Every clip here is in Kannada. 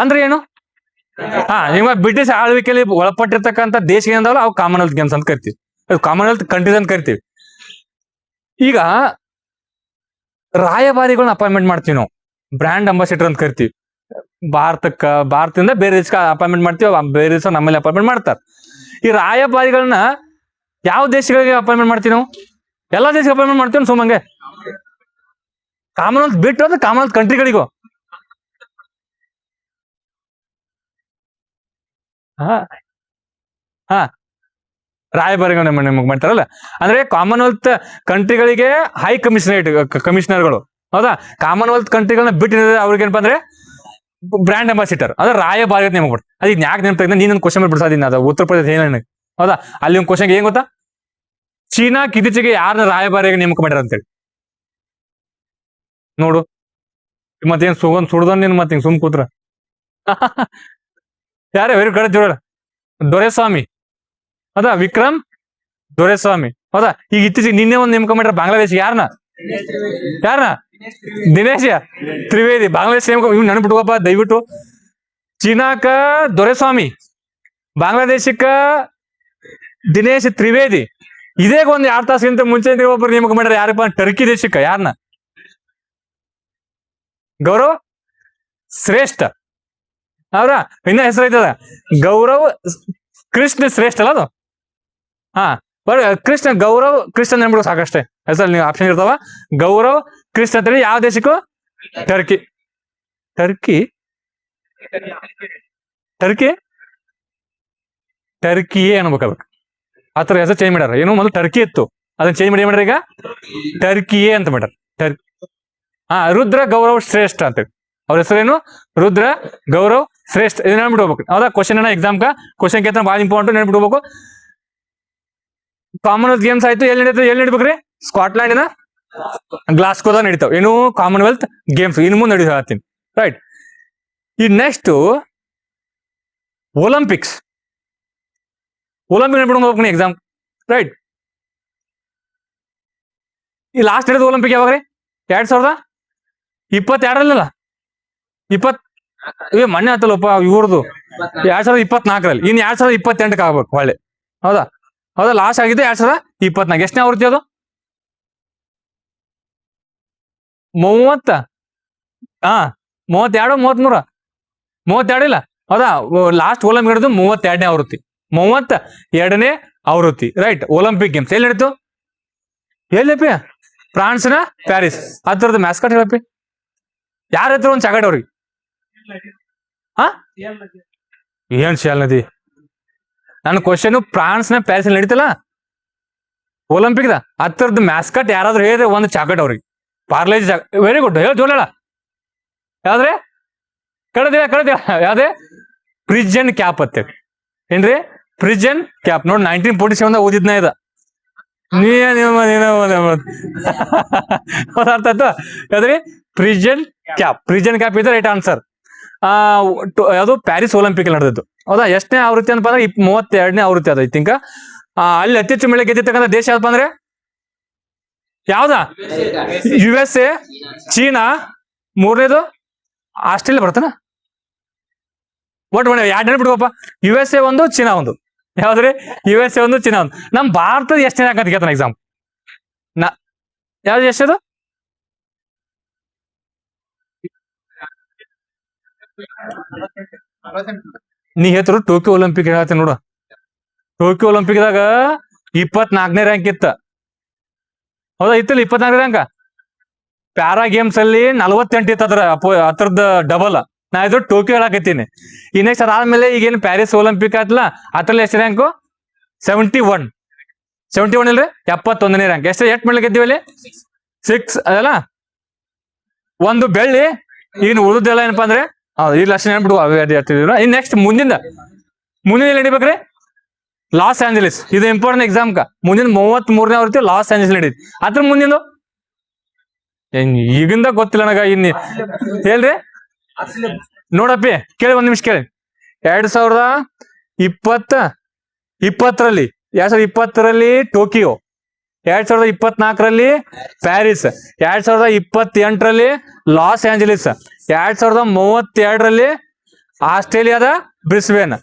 ಅಂದ್ರೆ ಏನು? ಇವಾಗ ಬ್ರಿಟಿಷ್ ಆಳ್ವಿಕೆಯಲ್ಲಿ ಒಳಪಟ್ಟಿರ್ತಕ್ಕಂಥ ದೇಶ ಏನಂದಾವಲ್ಲ ಅವು ಕಾಮನ್ವೆಲ್ತ್ ಗೇಮ್ಸ್ ಅಂತ ಕರಿತೀವಿ, ಕಾಮನ್ವೆಲ್ತ್ ಕಂಟ್ರೀಸ್ ಅಂತ ಕರಿತೀವಿ. ಈಗ ರಾಯಭಾರಿಗಳನ್ನ ಅಪಾಯಿಂಟ್ಮೆಂಟ್ ಮಾಡ್ತೀವಿ ನಾವು, ಬ್ರ್ಯಾಂಡ್ ಅಂಬಾಸಿಡರ್ ಅಂತ ಕರಿತೀವಿ. ಭಾರತದಿಂದ ಬೇರೆ ದೇಶಕ್ಕೆ ಅಪಾಯಿಂಟ್ಮೆಂಟ್ ಮಾಡ್ತೀವಿ, ಬೇರೆ ದೇಶ ನಮ್ಮಲ್ಲಿ ಅಪಾಯಿಂಟ್ಮೆಂಟ್ ಮಾಡ್ತಾರೆ. ಈ ರಾಯಭಾರಿಗಳನ್ನ ಯಾವ ದೇಶಗಳಿಗೆ ಅಪಾಯಿಂಟ್ಮೆಂಟ್ ಮಾಡ್ತೀವಿ ನಾವು? ಎಲ್ಲಾ ದೇಶಕ್ಕೆ ಅಪಾಯಿಂಟ್ಮೆಂಟ್ ಮಾಡ್ತೀವಿ ಸುಮ್ಮಂಗೆ. ಕಾಮನ್ವೆಲ್ತ್ ಬಿಟ್ಟು ಅಂದ್ರೆ ಕಾಮನ್ವೆಲ್ತ್ ಕಂಟ್ರಿಗಳಿಗೂ. ರಾಯಭಾರಿಗಳನ್ನ ನಿಮಗೆ ಮಾಡ್ತಾರಲ್ಲ, ಅಂದ್ರೆ ಕಾಮನ್ವೆಲ್ತ್ ಕಂಟ್ರಿಗಳಿಗೆ ಹೈ ಕಮಿಷನರ್ಗಳು. ಹೌದಾ? ಕಾಮನ್ವೆಲ್ತ್ ಕಂಟ್ರಿಗಳನ್ನ ಬಿಟ್ಟು ಅವ್ರಿಗೆ ಏನಪ್ಪಾ ಅಂದ್ರೆ ಬ್ರ್ಯಾಂಡ್ ಅಂಬಾಸಿಡರ್, ಅಂದ್ರೆ ರಾಯಭಾರಿ ಅಂತ ನೇಮಕ ಮಾಡ್ತಾರೆ. ಅದಕ್ಕೆ ಯಾಕೆ ನೆನಪು ತೆಗೆದ ನೀನೊಂದು ಕ್ವಶನ್ ಬಿಡಿಸೋದಿನ, ಅದು ಉತ್ತರ ಪ್ರದೇಶ ಏನ. ಹೌದಾ? ಅಲ್ಲಿ ಒಂದು ಕ್ವಶನ್ ಏನ್ ಗೊತ್ತಾ, ಚೀನಾ ಇತ್ತೀಚೆಗೆ ಯಾರನ್ನ ರಾಯಭಾರಿಯಾಗಿ ನೇಮಕ ಮಾಡ್ಯಾರ ಅಂತೇಳಿ ನೋಡು. ಮತ್ತೇನ್ ಸುಡ್ದ ನೀನ್ ಮತ್ತೆ ಹಿಂಗ್ ಸುಮ್ ಕೂತ್ರ ಯಾರೇ ವೆರಿ ಕಡೆ ಜೋರ ದೊರೆಸ್ವಾಮಿ. ಹೌದಾ? ವಿಕ್ರಮ್ ದೊರೆಸ್ವಾಮಿ. ಹೌದಾ? ಈಗ ಇತ್ತೀಚೆಗೆ ನಿನ್ನೆ ಒಂದು ನೇಮಕ ಮಾಡ್ಯಾರ ಬಾಂಗ್ಲಾದೇಶ. ಯಾರನ್ನ? ದಿನೇಶ್ ತ್ರಿವೇದಿ. ಬಾಂಗ್ಲಾದೇಶ ನೇಮಕ ಇವ್ ನೆನ್ಬಿಟ್ಕೋಪ್ಪ ದಯವಿಟ್ಟು. ಚೀನಾಕ ದೊರೆಸ್ವಾಮಿ, ಬಾಂಗ್ಲಾದೇಶಕ್ಕ ದಿನೇಶ್ ತ್ರಿವೇದಿ. ಇದೇ ಒಂದು 2 ತಾಸಿಗಿಂತ ಮುಂಚೆ ಒಬ್ಬರು ನೇಮಕ ಮಾಡ್ಯಾರ. ಯಾರಪ್ಪ? ಟರ್ಕಿ ದೇಶಕ್ಕ. ಯಾರನ್ನ? ಗೌರವ್ ಶ್ರೇಷ್ಠ. ಅವ್ರ ಇನ್ನ ಹೆಸರು ಐತದ ಗೌರವ್ ಕೃಷ್ಣ ಶ್ರೇಷ್ಠ ಅಲ್ಲ ಅದು. ಕೃಷ್ಣ ಗೌರವ್ ಕೃಷ್ಣ ನೆನ್ಬಿಡು ಸಾಕಷ್ಟೇ. ಹೆಸರು ನೀವು ಆಪ್ಷನ್ ಇರ್ತಾವ. ಗೌರವ್ ಕೃಷ್ಣ ಅಂತೇಳಿ ಯಾವ ದೇಶಕ್ಕೂ? ಟರ್ಕಿ. ಟರ್ಕಿ ಟರ್ಕಿ ಟರ್ಕಿಯೇ ಅನ್ಬೇಕಲ್ಲ. ಆತರ ಹೆಸರು ಚೇಂಜ್ ಮಾಡ್ಯಾರ. ಏನು ಮೊದಲು ಟರ್ಕಿ ಇತ್ತು, ಅದನ್ನ ಚೇಂಜ್ ಮಾಡಿ ಏನ್ ಮಾಡ್ಯಾರ ಈಗ ಟರ್ಕಿಯೇ ಅಂತ ಮಾಡ್ಯಾರ. ರುದ್ರ ಗೌರವ್ ಶ್ರೇಷ್ಠ ಅಂತೇಳಿ ಅವ್ರ ಹೆಸರೇನು? ರುದ್ರ ಗೌರವ್ ಶ್ರೇಷ್ಠ. ಇದನ್ನ ನೆನ್ಬಿಡ್ಬೇಕು. ಹೌದಾ? ಕ್ವಶನ್ ಎಕ್ಸಾಮ್ ಕ್ವಶನ್ ಕೇಳ್ತಾನೆ ಬಹಳ ಇಂಪಾರ್ಟೆಂಟ್, ನೆನ್ಬಿಡ್ಬೇಕು. ಕಾಮನ್ವೆಲ್ತ್ ಗೇಮ್ಸ್ ಆಯ್ತು. ಎಲ್ಲಿ ನಡಿಬೇಕ್ರಿ? ಸ್ಕಾಟ್ಲ್ಯಾಂಡಿನ ಗ್ಲಾಸ್ಕೋದಾಗ ನಡೀತಾವ. ಏನು? Commonwealth games. ಇನ್ನು ಮುಂದೆ ನಡೀತಾ ಹೇಳ್ತೀನಿ. ರೈಟ್. ಈ ನೆಕ್ಸ್ಟ್ ಒಲಿಂಪಿಕ್ಸ್. ನೆನ್ಬಿಡ್ಕೊಂಡು ಹೋಗ್ಬೇಕು ಎಕ್ಸಾಮ್. ರೈಟ್. ಈ ಲಾಸ್ಟ್ ಹಿಡಿದು ಒಲಿಂಪಿಕ್ ಯಾವಾಗ್ರಿ? 2022 ಮೊನ್ನೆ ಆತಲ್ಲಪ್ಪ ಇವ್ರದು 2024. ಇನ್ 2028 ಆಗ್ಬೇಕು ಹೊಳ್ಳೆ. ಹೌದಾ? ಲಾಸ್ಟ್ ಆಗಿದೆ 2024. ಎಷ್ಟನೇ ಆವೃತ್ತಿ ಅದು? 32, 33, 32 ಇಲ್ಲ. ಹೌದಾ? ಲಾಸ್ಟ್ ಒಲಿಂಪಿಕ್ ಹಿಡಿದು 32ನೇ ಆವೃತ್ತಿ. 32ನೇ ಆವೃತ್ತಿ. ರೈಟ್. ಒಲಿಂಪಿಕ್ ಗೇಮ್ಸ್ ಎಲ್ಲಿ ನಡೀತು? ಎಲ್ಲಪ್ಪಿ? ಫ್ರಾನ್ಸ್ನ ಪ್ಯಾರಿಸ್. ಅದರದ್ದು ಮ್ಯಾಸ್ಕಟ್ ಹೇಳಪ್ಪಿ. ಯಾರ ಹತ್ರ ಒಂದು ಚಾಕಟ್ ಅವ್ರಿಗೆ? ಏನ್ ಶಿಯಾಲ್ ನದಿ? ನನ್ನ ಕ್ವಶನ್ ಫ್ರಾನ್ಸ್ನ ಪ್ಯಾರಿಸ್ ಅಲ್ಲಿ ನಡೀತಲ್ಲ ಒಲಿಂಪಿಕ್ ಹತ್ತರದ್ದು ಮ್ಯಾಸ್ಕಟ್ ಯಾರಾದ್ರೂ ಹೇಳಿದ್ರೆ ಒಂದು ಚಾಕಟ್ ಅವ್ರಿಗೆ. ಪಾರ್ಲೇಜ್. Very good. ಹೇಳ ಜೋಳ. ಯಾವ್ದ್ರೆ? ಕಳೆದ ಯಾವ್ದೇ? ಪ್ರಿಜನ್ ಕ್ಯಾಪ್ ಅತ್ತೆ. ಏನ್ರಿ? Prison cap. ನೋಡಿ 1947 ಓದಿದ್ನ ಇದ. ಅರ್ಥ ಆಯ್ತು? ಯಾವ್ದ್ರಿ? ಪ್ರಿಜನ್ ಕ್ಯಾಪ್ ಇದೆ ರೈಟ್ ಆನ್ಸರ್. ಯಾವುದು? ಪ್ಯಾರಿಸ್ ಒಲಿಂಪಿಕ್ ನಡೆದಿತ್ತು. ಹೌದಾ? ಎಷ್ಟನೇ ಆವೃತ್ತಿ ಅಂತ ಅಂದ್ರೆ 32ನೇ ಆವೃತ್ತಿ ಅದ ಐ ಥಿಂಕ್. ಅಲ್ಲಿ ಅತಿ ಹೆಚ್ಚು ಮೇಲೆ ಗೆದ್ದಿರ್ತಕ್ಕಂಥ ದೇಶ ಯಾವ್ದಪ್ಪ ಅಂದ್ರೆ ಯಾವ್ದಾ? USA, ಚೀನಾ, 3ನೇದು ಆಸ್ಟ್ರೇಲಿಯಾ ಬರ್ತಾನ. ಒಟ್ಟು 2 ನೆನ್ಬಿಡ್ಬೇಕಪ್ಪ. USA 1, China 1. ಯಾವ್ದ್ರಿ? USA 1, China 1. ನಮ್ ಭಾರತದ ಎಷ್ಟನೇ ರ್ಯಾಂಕ್ ಅಂತ ಕೇಳ್ತಾನೆ ಎಕ್ಸಾಮ್. ಯಾವ್ದು ಎಷ್ಟದು? ನೀ ಹೇಳ್ತರು ಟೋಕಿಯೋ ಒಲಿಂಪಿಕ್ ಹೇಳ್ತೀನಿ ನೋಡು. ಟೋಕಿಯೋ ಒಲಿಂಪಿಕ್ದಾಗ 24ನೇ ರ್ಯಾಂಕ್ ಇತ್ತ. ಹೌದಾ? ಇತ್ತಲ್ಲ 24ನೇ ರ್ಯಾಂಕ್. ಪ್ಯಾರಾ ಗೇಮ್ಸ್ ಅಲ್ಲಿ 48 ಇತ್ತು. ಅದ್ರದ್ದು ಡಬಲ್. ನಾ ಇದ್ರ ಟೋಕಿಯೋ ಹೇಳಕತ್ತೀನಿ. ಈ ನೆಕ್ಸ್ಟ್ ಅದಾದ್ಮೇಲೆ ಈಗೇನು ಪ್ಯಾರಿಸ್ ಒಲಿಂಪಿಕ್ ಆಯ್ತಲ್ಲ ಅದ್ರಲ್ಲಿ ಎಷ್ಟು ರ್ಯಾಂಕು? 71 ಇಲ್ರಿ? 71ನೇ ರ್ಯಾಂಕ್. ಎಷ್ಟು ಮೇಲೆ ಗೆದ್ದೀವಿ ಅಲ್ಲಿ? 6 ಅದಲ್ಲ. 1 ಬೆಳ್ಳಿ. ಈಗ ಉಳಿದೆಲ್ಲ ಏನಪ್ಪಾ ಅಂದ್ರೆ ಇಲ್ಲಿ ಅಷ್ಟೇ ನೆನ್ಬಿಡುವ. ಇನ್ ನೆಕ್ಸ್ಟ್ ಮುಂದಿನ ನಡಿಬೇಕ್ರಿ ಲಾಸ್ ಆಂಜಲೀಸ್. ಇದು ಇಂಪಾರ್ಟೆಂಟ್ ಎಕ್ಸಾಮ್. ಮುಂದಿನ 33ನೇ ಆವೃತ್ತಿ ಲಾಸ್ ಆಂಜಲೀಸ್ ನಡೀತಿ. ಅದ್ರ ಮುಂದಿನ ಈಗಿಂದ ಗೊತ್ತಿಲ್ಲ ನನಗ. ಇನ್ನು ಹೇಳ್ರಿ ನೋಡಪ್ಪಿ ಕೇಳಿ, 1 ನಿಮಿಷ ಕೇಳಿ. 2020ರಲ್ಲಿ ಟೋಕಿಯೋ, 2024ರಲ್ಲಿ ಪ್ಯಾರಿಸ್, 2028ರಲ್ಲಿ ಲಾಸ್ ಆಂಜಲೀಸ್, 2032ರಲ್ಲಿ ಆಸ್ಟ್ರೇಲಿಯಾದ ಬ್ರಿಸ್ಬೇನ್.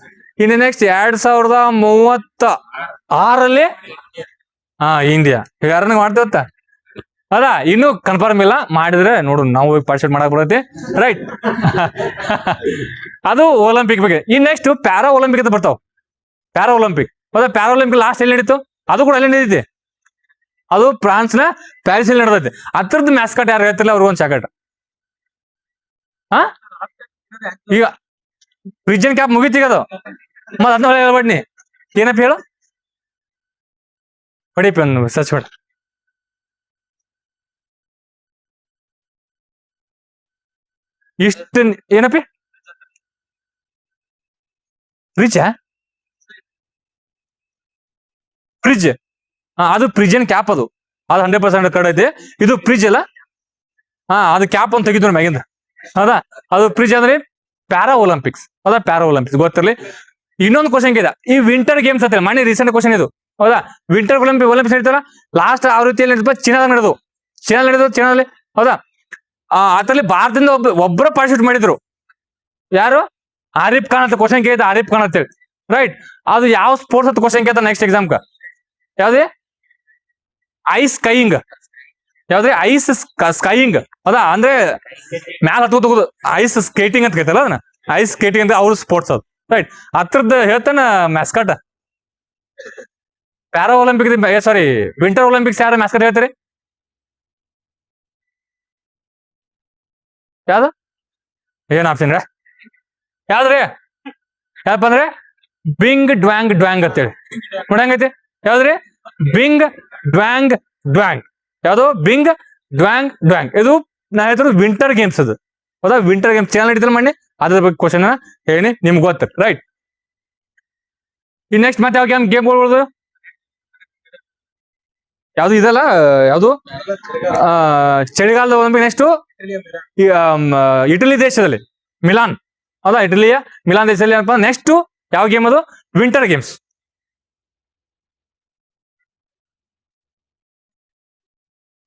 ಇನ್ನು ನೆಕ್ಸ್ಟ್ 2036 ಇಂಡಿಯಾ. ಯಾರನ್ನ ಮಾಡ್ತೇವತ್ತ ಅದ ಇನ್ನು ಕನ್ಫರ್ಮ್ ಇಲ್ಲ, ಮಾಡಿದ್ರೆ ನೋಡು ನಾವು ಪಾರ್ಟಿಸಿಪೇಟ್ ಮಾಡಕ್ ಬರುತ್ತೆ. ರೈಟ್. ಅದು ಒಲಿಂಪಿಕ್ ಬಗ್ಗೆ. ಇನ್ ನೆಕ್ಸ್ಟ್ ಪ್ಯಾರಾ ಒಲಿಂಪಿಕ್ ಅಂತ ಬರ್ತಾವ. ಪ್ಯಾರಾ ಒಲಿಂಪಿಕ್ ಹೌದಾ, ಪ್ಯಾರಾ ಒಲಿಂಪಿಕ್ ಲಾಸ್ಟ್ ಎಲ್ಲಿ ನಡೀತು? ಅದು ಕೂಡ ಎಲ್ಲಿ ನಡೀತಿ? ಅದು ಫ್ರಾನ್ಸ್ ನ ಪ್ಯಾರಿಸ್ ಅಲ್ಲಿ ನಡೆದೈತಿ. ಅದ್ರದ್ದು ಮ್ಯಾಸ್ಕಟ್ ಯಾರು ಹೇಳ್ತಿಲ್ಲ, ಅವ್ರಿಗೊಂದು ಚಾಕಟ್. ಹಾ ಈಗ ಪ್ರಿಜನ್ ಕ್ಯಾಪ್ ಮುಗಿತೀಗ ಅದು, ಮತ್ ಅದನ್ನ ಹೇಳ್ಬೇಡ್ನಿ. ಏನಪ್ಪ ಹೇಳು, ಹೊಡಿಪ ಸರ್ಚ್ ಮಾಡ. ಇಷ್ಟ ಏನಪ್ಪಿ ಫ್ರಿಜ್ ಫ್ರಿಜ್ ಅದು ಪ್ರಿಜನ್ ಕ್ಯಾಪ್. ಅದು 100% ಕಡೆ ಐತಿ. ಇದು ಫ್ರಿಜ್ ಅಲ್ಲ, ಅದು ಕ್ಯಾಪ್ ಅಂತ ತೆಗಿದ್ರು ಮ್ಯಾಗಿಂದ. ಹೌದಾ, ಅದು ಫ್ರಿಜ್ ಅಂದ್ರೆ ಪ್ಯಾರಾ ಒಲಿಂಪಿಕ್ಸ್. ಹೌದಾ, ಪ್ಯಾರಾ ಒಲಿಂಪಿಕ್ಸ್ ಗೊತ್ತಿರಲಿ. ಇನ್ನೊಂದು ಕ್ವಶನ್ ಇದೆ, ಈ ವಿಂಟರ್ ಗೇಮ್ಸ್ ಅಂತ ಮನೆ ರೀಸೆಂಟ್ ಕ್ವಶನ್ ಇದು. ಹೌದಾ, ವಿಂಟರ್ ಒಲಿಂಪಿಕ್ಸ್ ನಡೀತಾರ ಲಾಸ್ಟ್ ಆವೃತ್ತಿಯಲ್ಲಿ ಚೀನಾದಾಗ ನಡೆದು. ಚೀನಾದಲ್ಲಿ ಹೌದಾ, ಅದರಲ್ಲಿ ಭಾರತದಿಂದ ಒಬ್ಬರ ಪಾರ್ಟಿಸಿಪೇಟ್ ಮಾಡಿದ್ರು. ಯಾರು? ಆರಿಫ್ ಖಾನ್ ಅಂತ ಕ್ವಶನ್ ಕೇಳಿದ, ಆರಿಫ್ ಖಾನ್ ಅಂತೇಳಿ. ರೈಟ್. ಅದು ಯಾವ ಸ್ಪೋರ್ಟ್ಸ್ ಅಂತ ಕ್ವಶನ್ ಕೇಳ್ತ ನೆಕ್ಸ್ಟ್ ಎಕ್ಸಾಮ್ ಯಾವ್ದೇ? ಐಸ್ ಸ್ಕೈಯಿಂಗ್. ಯಾವ್ದ್ರೆ? ಐಸ್ ಸ್ಕೈಯಿಂಗ್. ಹೌದಾ, ಅಂದ್ರೆ ಮ್ಯಾಲ ಹತ್ಕೋತ ಐಸ್ ಸ್ಕೇಟಿಂಗ್ ಅಂತ ಕೇಳ್ತಲ್ಲ, ಅದನ್ನ ಐಸ್ ಸ್ಕೇಟಿಂಗ್ ಅಂತ ಅವ್ರ ಸ್ಪೋರ್ಟ್ಸ್ ಅದು. ರೈಟ್. ಅದ್ರದ್ದು ಹೇಳ್ತಾನ ಮ್ಯಾಸ್ಕಟ್. ಪ್ಯಾರಾ ಒಲಿಂಪಿಕ್ ಸಾರಿ ವಿಂಟರ್ ಒಲಿಂಪಿಕ್ಸ್ ಯಾರ ಮ್ಯಾಸ್ಕಟ್ ಹೇಳ್ತಾರೆ? ಯಾವ್ದು? ಏನ್ ಆಪ್ಷನ್ ರೀ? ಯಾವ್ದ್ರಿ? ಯಾವಪ್ಪ ಅಂದ್ರೆ ಬಿಂಗ್ ಡ್ವಾಂಗ್ ಡ್ವಾಂಗ್ ಅಂತೇಳಿ ನೋಡಂಗೈತಿ. ಯಾವ್ದ್ರಿ? ಬಿಂಗ್ ಡ್ವಾಂಗ್ ಡ್ವಾಂಗ್. ಯಾವ್ದು? ಬಿಂಗ್ ಡ್ವಾಂಗ್ ಡ್ವಾಂಗ್. ಇದು ನಾ ಹೇಳ್ತಾರೆ ವಿಂಟರ್ ಗೇಮ್ಸ್. ಅದು ಹೌದಾ, ವಿಂಟರ್ ಗೇಮ್ಸ್ ಚಾನಲ್ ನಡೀತಾರೆ ಮಣ್ಣಿ. ಅದ್ರ ಬಗ್ಗೆ ಕ್ವಶನ್ ಹೇಳಿ, ನಿಮ್ಗೆ ಗೊತ್ತ. ರೈಟ್. ಈ ನೆಕ್ಸ್ಟ್ ಮತ್ತೆ ಯಾವ ಗೇಮ್ಗಳು? ಯಾವ್ದು ಇದಲ್ಲ, ಯಾವ್ದು ಚಳಿಗಾಲದ ಒಲಿಂಪಿಕ್. ನೆಕ್ಸ್ಟ್ ಇಟಲಿ ದೇಶದಲ್ಲಿ ಮಿಲಾನ್. ಹೌದಾ, ಇಟಲಿಯ ಮಿಲಾನ್ ದೇಶದಲ್ಲಿ ಏನಪ್ಪ ನೆಕ್ಸ್ಟ್ ಯಾವ ಗೇಮ್? ಅದು ವಿಂಟರ್ ಗೇಮ್ಸ್.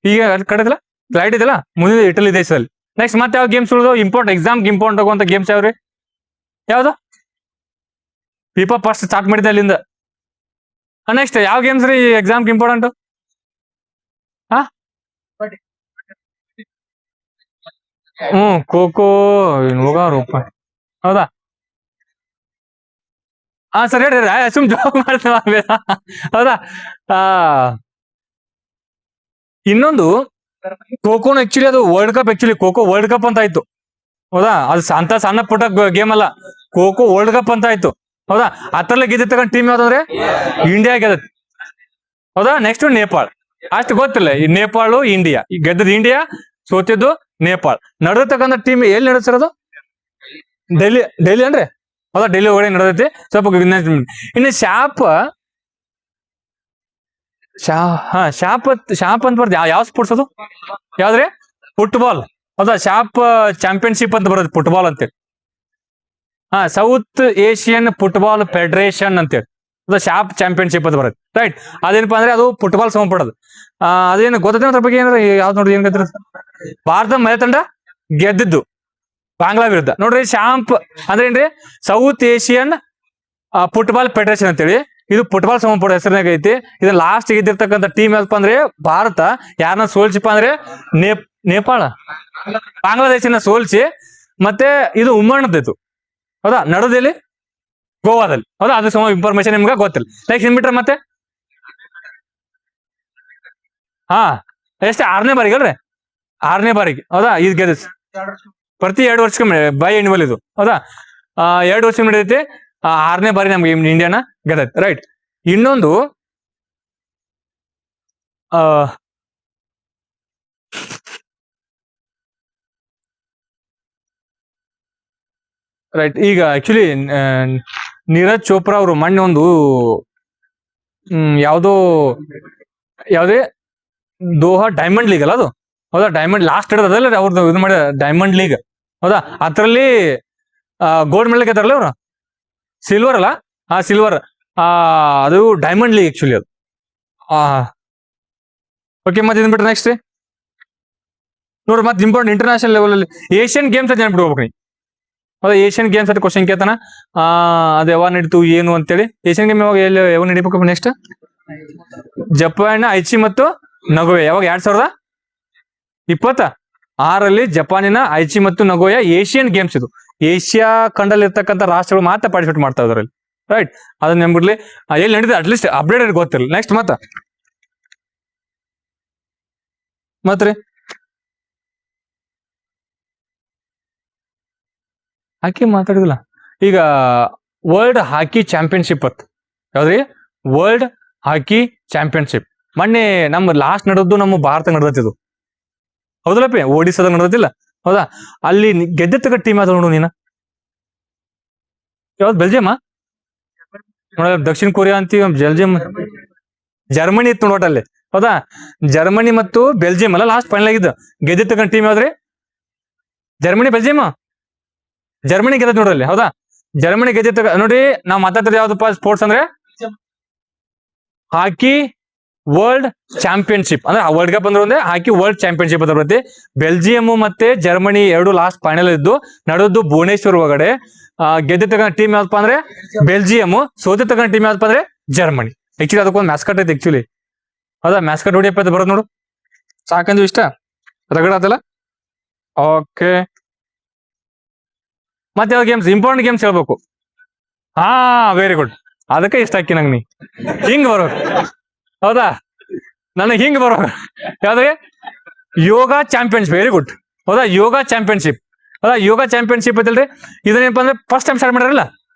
ಈಗ ಕಡೆದಿಲ್ಲ, ಫ್ಲೈಟ್ ಇದೆಲ್ಲ ಮುಂದಿನ ಇಟಲಿ ದೇಶದಲ್ಲಿ. ನೆಕ್ಸ್ಟ್ ಮತ್ತೆ ಯಾವ ಗೇಮ್ಸ್ ಉಳಿದು ಇಂಪಾರ್ಟೆಂಟ್ ಆಗುವಂತ ಗೇಮ್ಸ್ ಯಾವ್ರಿ? ಯಾವ್ದು? ಪೀಪಾ ಫಸ್ಟ್ ಸ್ಟಾರ್ಟ್ ಮಾಡಿದೆ ಅಲ್ಲಿಂದ. ನೆಕ್ಸ್ಟ್ ಯಾವ ಗೇಮ್ಸ್ ರೀ ಎಕ್ಸಾಮ್ ಇಂಪಾರ್ಟೆಂಟ್? ಖೋ ಖೋ ಹೋಗಾರಪ್ಪ. ಹೌದಾ, ಸರಿ ಹೇಳ್ರಿ, ಸುಮ್ ಜಾಬ್ ಮಾಡ್ತೇವೆ. ಹೌದಾ, ಇನ್ನೊಂದು ಖೋಖೋನು ಆಕ್ಚುಲಿ ಅದು world cup. Kho kho world cup ಅಂತ ಆಯ್ತು. ಹೌದಾ, ಅದು ಅಂತ ಸಣ್ಣ ಪುಟ್ಟ ಗೇಮ್ ಅಲ್ಲ, ಖೋಖೋ ವರ್ಲ್ಡ್ ಕಪ್ ಅಂತ ಆಯ್ತು. ಹೌದಾ, ಅದ್ರಲ್ಲೇ ಗೆದ್ದಿರ್ತಕ್ಕಂಥ ಟೀಮ್ ಯಾವ್ದಂದ್ರೆ ಇಂಡಿಯಾ ಗೆದ್ದತ್. ಹೌದಾ, ನೆಕ್ಸ್ಟ್ ನೇಪಾಳ. ಅಷ್ಟು ಗೊತ್ತಿಲ್ಲ. ಈ ನೇಪಾಳು ಇಂಡಿಯಾ, ಈ ಗೆದ್ದದ್ ಇಂಡಿಯಾ, ಸೋತಿದ್ದು ನೇಪಾಳ. ನಡೆದತಕ್ಕಂಥ ಟೀಮ್ ಎಲ್ಲಿ ನಡೆಸಿರೋದು? ಡೆಲ್ಲಿ ಅಂದ್ರೆ. ಹೌದಾ, ಡೆಲ್ಲಿ ಒಳಗಡೆ ನಡೆದೈತಿ. ಸ್ವಲ್ಪ ಇನ್ನು ಶಾಪ್ ಅಂತ ಬರ್ತದೆ. ಯಾವ ಸ್ಪೋರ್ಟ್ಸ್ ಅದು? ಯಾವ್ದ್ರಿ? ಫುಟ್ಬಾಲ್. ಹೌದಾ, ಶಾಪ್ ಚಾಂಪಿಯನ್ಶಿಪ್ ಅಂತ ಬರೋದು ಫುಟ್ಬಾಲ್ ಅಂತೇಳಿ. ಸೌತ್ ಏಷಿಯನ್ ಫುಟ್ಬಾಲ್ ಫೆಡರೇಷನ್ ಅಂತೇಳಿ. ಅದು ಶಾಪ್ ಚಾಂಪಿಯನ್ಶಿಪ್ ಅಂತ ಬರುತ್ತೆ. ರೈಟ್. ಅದೇನಪ್ಪ ಅಂದ್ರೆ ಅದು ಫುಟ್ಬಾಲ್ ಸಂಬಂಧಪಡೋದು. ಅದೇನು ಗೊತ್ತೈತೆ ಅದ್ರ ಬಗ್ಗೆ? ಏನಾರ ಯಾವ್ದು ನೋಡ್ರಿ, ಏನ್ ಗೊತ್ತಿರ? ಭಾರತ ಮಹಿಳಾ ತಂಡ ಗೆದ್ದಿದ್ದು ಬಾಂಗ್ಲಾ ವಿರುದ್ಧ. ನೋಡ್ರಿ, ಶಾಂಪ್ ಅಂದ್ರೆ ಏನ್ರಿ? ಸೌತ್ ಏಷಿಯನ್ ಫುಟ್ಬಾಲ್ ಫೆಡರೇಷನ್ ಅಂತೇಳಿ. ಇದು ಫುಟ್ಬಾಲ್ ಸಂಬಂಧಪಡೋ ಹೆಸರಿನಾಗ ಐತಿ. ಇದನ್ನ ಲಾಸ್ಟ್ ಗೆದ್ದಿರ್ತಕ್ಕಂಥ ಟೀಮ್ ಯಾವಪ್ಪ ಅಂದ್ರೆ ಭಾರತ. ಯಾರನ್ನ ಸೋಲ್ಸಿಪ್ಪ ಅಂದ್ರೆ ನೇಪಾಳ, ಬಾಂಗ್ಲಾದೇಶನ ಸೋಲ್ಸಿ. ಮತ್ತೆ ಇದು ಉಮ್ಮಣ್ಣದ್ದು. ಹೌದಾ, ನಡೆದಲ್ಲಿ ಗೋವಾದಲ್ಲಿ. ಹೌದಾ, ಅದು ಇನ್ಫಾರ್ಮೇಶನ್ ನಿಮ್ಗೆ ಗೊತ್ತಿಲ್ಲ. ನೆಕ್ಸ್ಟ್ ಇನ್ಬಿಟ್ರೆ ಮತ್ತೆ ಎಷ್ಟು 6ನೇ ಬಾರಿಗೆ ಅಲ್ರಿ? 6ನೇ ಬಾರಿಗೆ. ಹೌದಾ, ಇದು ಗೆದ್ದ ಪ್ರತಿ 2 ವರ್ಷಕ್ಕೆ ಬೈ ಎನ್ಯುವಲ್ ಇದು. ಹೌದಾ, 2 ವರ್ಷ ನಡೆದೈತಿ. 6ನೇ ಬಾರಿ ನಮ್ಗೆ ಇಂಡಿಯಾನ ಗೆದ್ದೈತಿ. ರೈಟ್. ಇನ್ನೊಂದು ರೈಟ್. ಈಗ ಆಕ್ಚುಲಿ ನೀರಜ್ ಚೋಪ್ರಾ ಅವರು ಮೊನ್ನೆ ಒಂದು ಯಾವ್ದೇ ದೋಹಾ ಡೈಮಂಡ್ ಲೀಗ್ ಅಲ್ಲ ಅದು? ಹೌದಾ, ಡೈಮಂಡ್ ಲಾಸ್ಟ್ ಇಡೋದಲ್ಲ ಅವ್ರದ್ದು ಇದು ಮಾಡಿ ಡೈಮಂಡ್ ಲೀಗ್. ಹೌದಾ, ಅದ್ರಲ್ಲಿ ಗೋಲ್ಡ್ ಮೆಡಲ್ ಗೆದ್ದಾರಲ್ಲ ಅವ್ರು. ಸಿಲ್ವರ್ ಅಲ್ಲ, ಸಿಲ್ವರ್. ಅದು ಡೈಮಂಡ್ ಲೀಗ್ ಆಕ್ಚುಲಿ ಅದು. ಓಕೆ, ಮತ್ತೆ ಇದನ್ ಬಿಟ್ರೆ ನೆಕ್ಸ್ಟ್ ನೋಡ್ರಿ, ಮತ್ತೆ ಇಂಪಾರ್ಟೆಂಟ್ ಇಂಟರ್ನ್ಯಾಷನಲ್ ಲೆವೆಲ್ ಅಲ್ಲಿ ಏಷ್ಯನ್ ಗೇಮ್ಸ್ ಅಂತ ನೆನ್ಬಿಟ್ಟು ಹೋಗ್ಬೇಕು. ಹೌದಾ ಏಷ್ಯನ್ ಗೇಮ್ಸ್ ಅಂತ ಕ್ವಶನ್ ಕೇಳ್ತಾನ. ಅದು ಯಾವಾಗ ನಡೀತು ಏನು ಅಂತೇಳಿ. ಏಷ್ಯನ್ ಗೇಮ್ ಯಾವಾಗ ನಡೀಬೇಕು ನೆಕ್ಸ್ಟ್? ಜಪಾನ್ ಐಚಿ ಮತ್ತು ನಗೋಯ ಯಾವಾಗ 2026 ಜಪಾನಿನ ಐಚಿ ಮತ್ತು ನಗೋಯ ಏಷ್ಯನ್ ಗೇಮ್ಸ್. ಇದು ಏಷ್ಯಾ ಖಂಡಲ್ಲಿ ಇರ್ತಕ್ಕಂಥ ರಾಷ್ಟ್ರಗಳು ಮಾತ್ರ ಪಾರ್ಟಿಸಿಪೇಟ್ ಮಾಡ್ತಾ ಇದ್ರಲ್ಲಿ. ರೈಟ್, ಅದನ್ನ ನೆನ್ಬಿಡ್ಲಿ. ಎಲ್ಲಿ ನಡೀತದೆ ಅಟ್ಲೀಸ್ಟ್ ಅಪ್ಡೇಟ್ ಗೊತ್ತಿರಲಿ. ನೆಕ್ಸ್ಟ್ ಮತ್ರಿ ಹಾಕಿ ಮಾತಾಡಿದಿಲ್ಲ. ಈಗ ವರ್ಲ್ಡ್ ಹಾಕಿ ಚಾಂಪಿಯನ್ಶಿಪ್ ಯಾವ್ದ್ರಿ? ವರ್ಲ್ಡ್ ಹಾಕಿ ಚಾಂಪಿಯನ್ಶಿಪ್ ಮೊನ್ನೆ ನಮ್ಮ ಲಾಸ್ಟ್ ನಡೆದ್ದು ನಮ್ಮ ಭಾರತ ನಡೆದತ್ತಿದು. ಹೌದಲ್ಲಪ್ಪಿ? ಒಡಿಸ್ಸಾದಾಗ ನಡೆದಿಲ್ಲ ಹೌದಾ? ಅಲ್ಲಿ ಗೆದ್ದ ಟೀಮ್ ಯಾವ್ದು ನೋಡು ನೀನ? ಯಾವ್ದು? ಬೆಲ್ಜಿಯಮ್? ದಕ್ಷಿಣ ಕೊರಿಯಾ ಅಂತೀವಿ, ಬೆಲ್ಜಿಯಂ, ಜರ್ಮನಿ ಇತ್ತು ನೋಟಲ್ಲಿ. ಹೌದಾ? ಜರ್ಮನಿ ಮತ್ತು ಬೆಲ್ಜಿಯಂ ಅಲ್ಲ ಲಾಸ್ಟ್ ಫೈನಲ್ ಆಗಿದ್ದು. ಗೆದ್ದ ಟೀಮ್ ಯಾವ್ದ್ರಿ? Germany Belgium? ಜರ್ಮನಿ ಗೆದ್ದ ನೋಡ್ರಲ್ಲಿ. ಹೌದಾ? ಜರ್ಮನಿ ಗೆದ್ದ ನೋಡಿ. ನಾವು ಮಾತಾಡ್ತಿರೋದು ಯಾವ್ದಪ್ಪ ಸ್ಪೋರ್ಟ್ಸ್ ಅಂದ್ರೆ ಹಾಕಿ ವರ್ಲ್ಡ್ ಚಾಂಪಿಯನ್ಶಿಪ್. ಅಂದ್ರೆ ವರ್ಲ್ಡ್ ಕಪ್ ಅಂದ್ರೆ ಹಾಕಿ ವರ್ಲ್ಡ್ ಚಾಂಪಿಯನ್ಶಿಪ್ ಅಂತ ಬರುತ್ತೆ. ಬೆಲ್ಜಿಯಂ ಮತ್ತೆ ಜರ್ಮನಿ ಎರಡು ಲಾಸ್ಟ್ ಫೈನಲ್ ಇದ್ದು ನಡೆದ್ದು ಭುವನೇಶ್ವರ್ ಒಳಗಡೆ. ಗೆದ್ದ ಟೀಮ್ ಯಾವ್ದಪ್ಪ ಅಂದ್ರೆ ಬೆಲ್ಜಿಯಂ, ಸೋತ ಟೀಮ್ ಯಾವ್ದಪ್ಪ ಅಂದ್ರೆ ಜರ್ಮನಿ. ಆಕ್ಚುಲಿ ಅದಕ್ಕೊಂದು ಮ್ಯಾಸ್ಕಟ್ ಐತೆ ಆಕ್ಚುಲಿ. ಹೌದಾ? ಮ್ಯಾಸ್ಕಟ್ ಹೊಡಿಯಪ್ಪ ಅಂತ ಬರೋದು ನೋಡು. ಸಾಕಂದು ಇಷ್ಟ ರಗಡ ಆತಲ್ಲ. ಓಕೆ, ಮತ್ತೆ ಯಾವ ಗೇಮ್ಸ್ ಇಂಪಾರ್ಟೆಂಟ್ ಗೇಮ್ಸ್ ಹೇಳ್ಬೇಕು? Very good. ಅದಕ್ಕೆ ಇಷ್ಟ ಹಾಕಿ ನಂಗೆ. ನೀ ಹಿಂಗ್ ಬರ್ಬೇಕು. ಹೌದಾ? ನನಗೆ ಹಿಂಗ್ ಬರ್ಬೇಕು. ಯಾವ್ದ್ರೆ? ಯೋಗ ಚಾಂಪಿಯನ್ಶಿಪ್. Very good. ಹೌದಾ? ಯೋಗ ಚಾಂಪಿಯನ್ಶಿಪ್. ಹೌದಾ? ಯೋಗ ಚಾಂಪಿಯನ್ಶಿಪ್ ಐತಲ್ರಿ. ಇದನ್ನೇನಪ್ಪ ಅಂದ್ರೆ ಫಸ್ಟ್ ಟೈಮ್ ಸ್ಟಾರ್ಟ್ ಮಾಡಿರಲ್ಲ.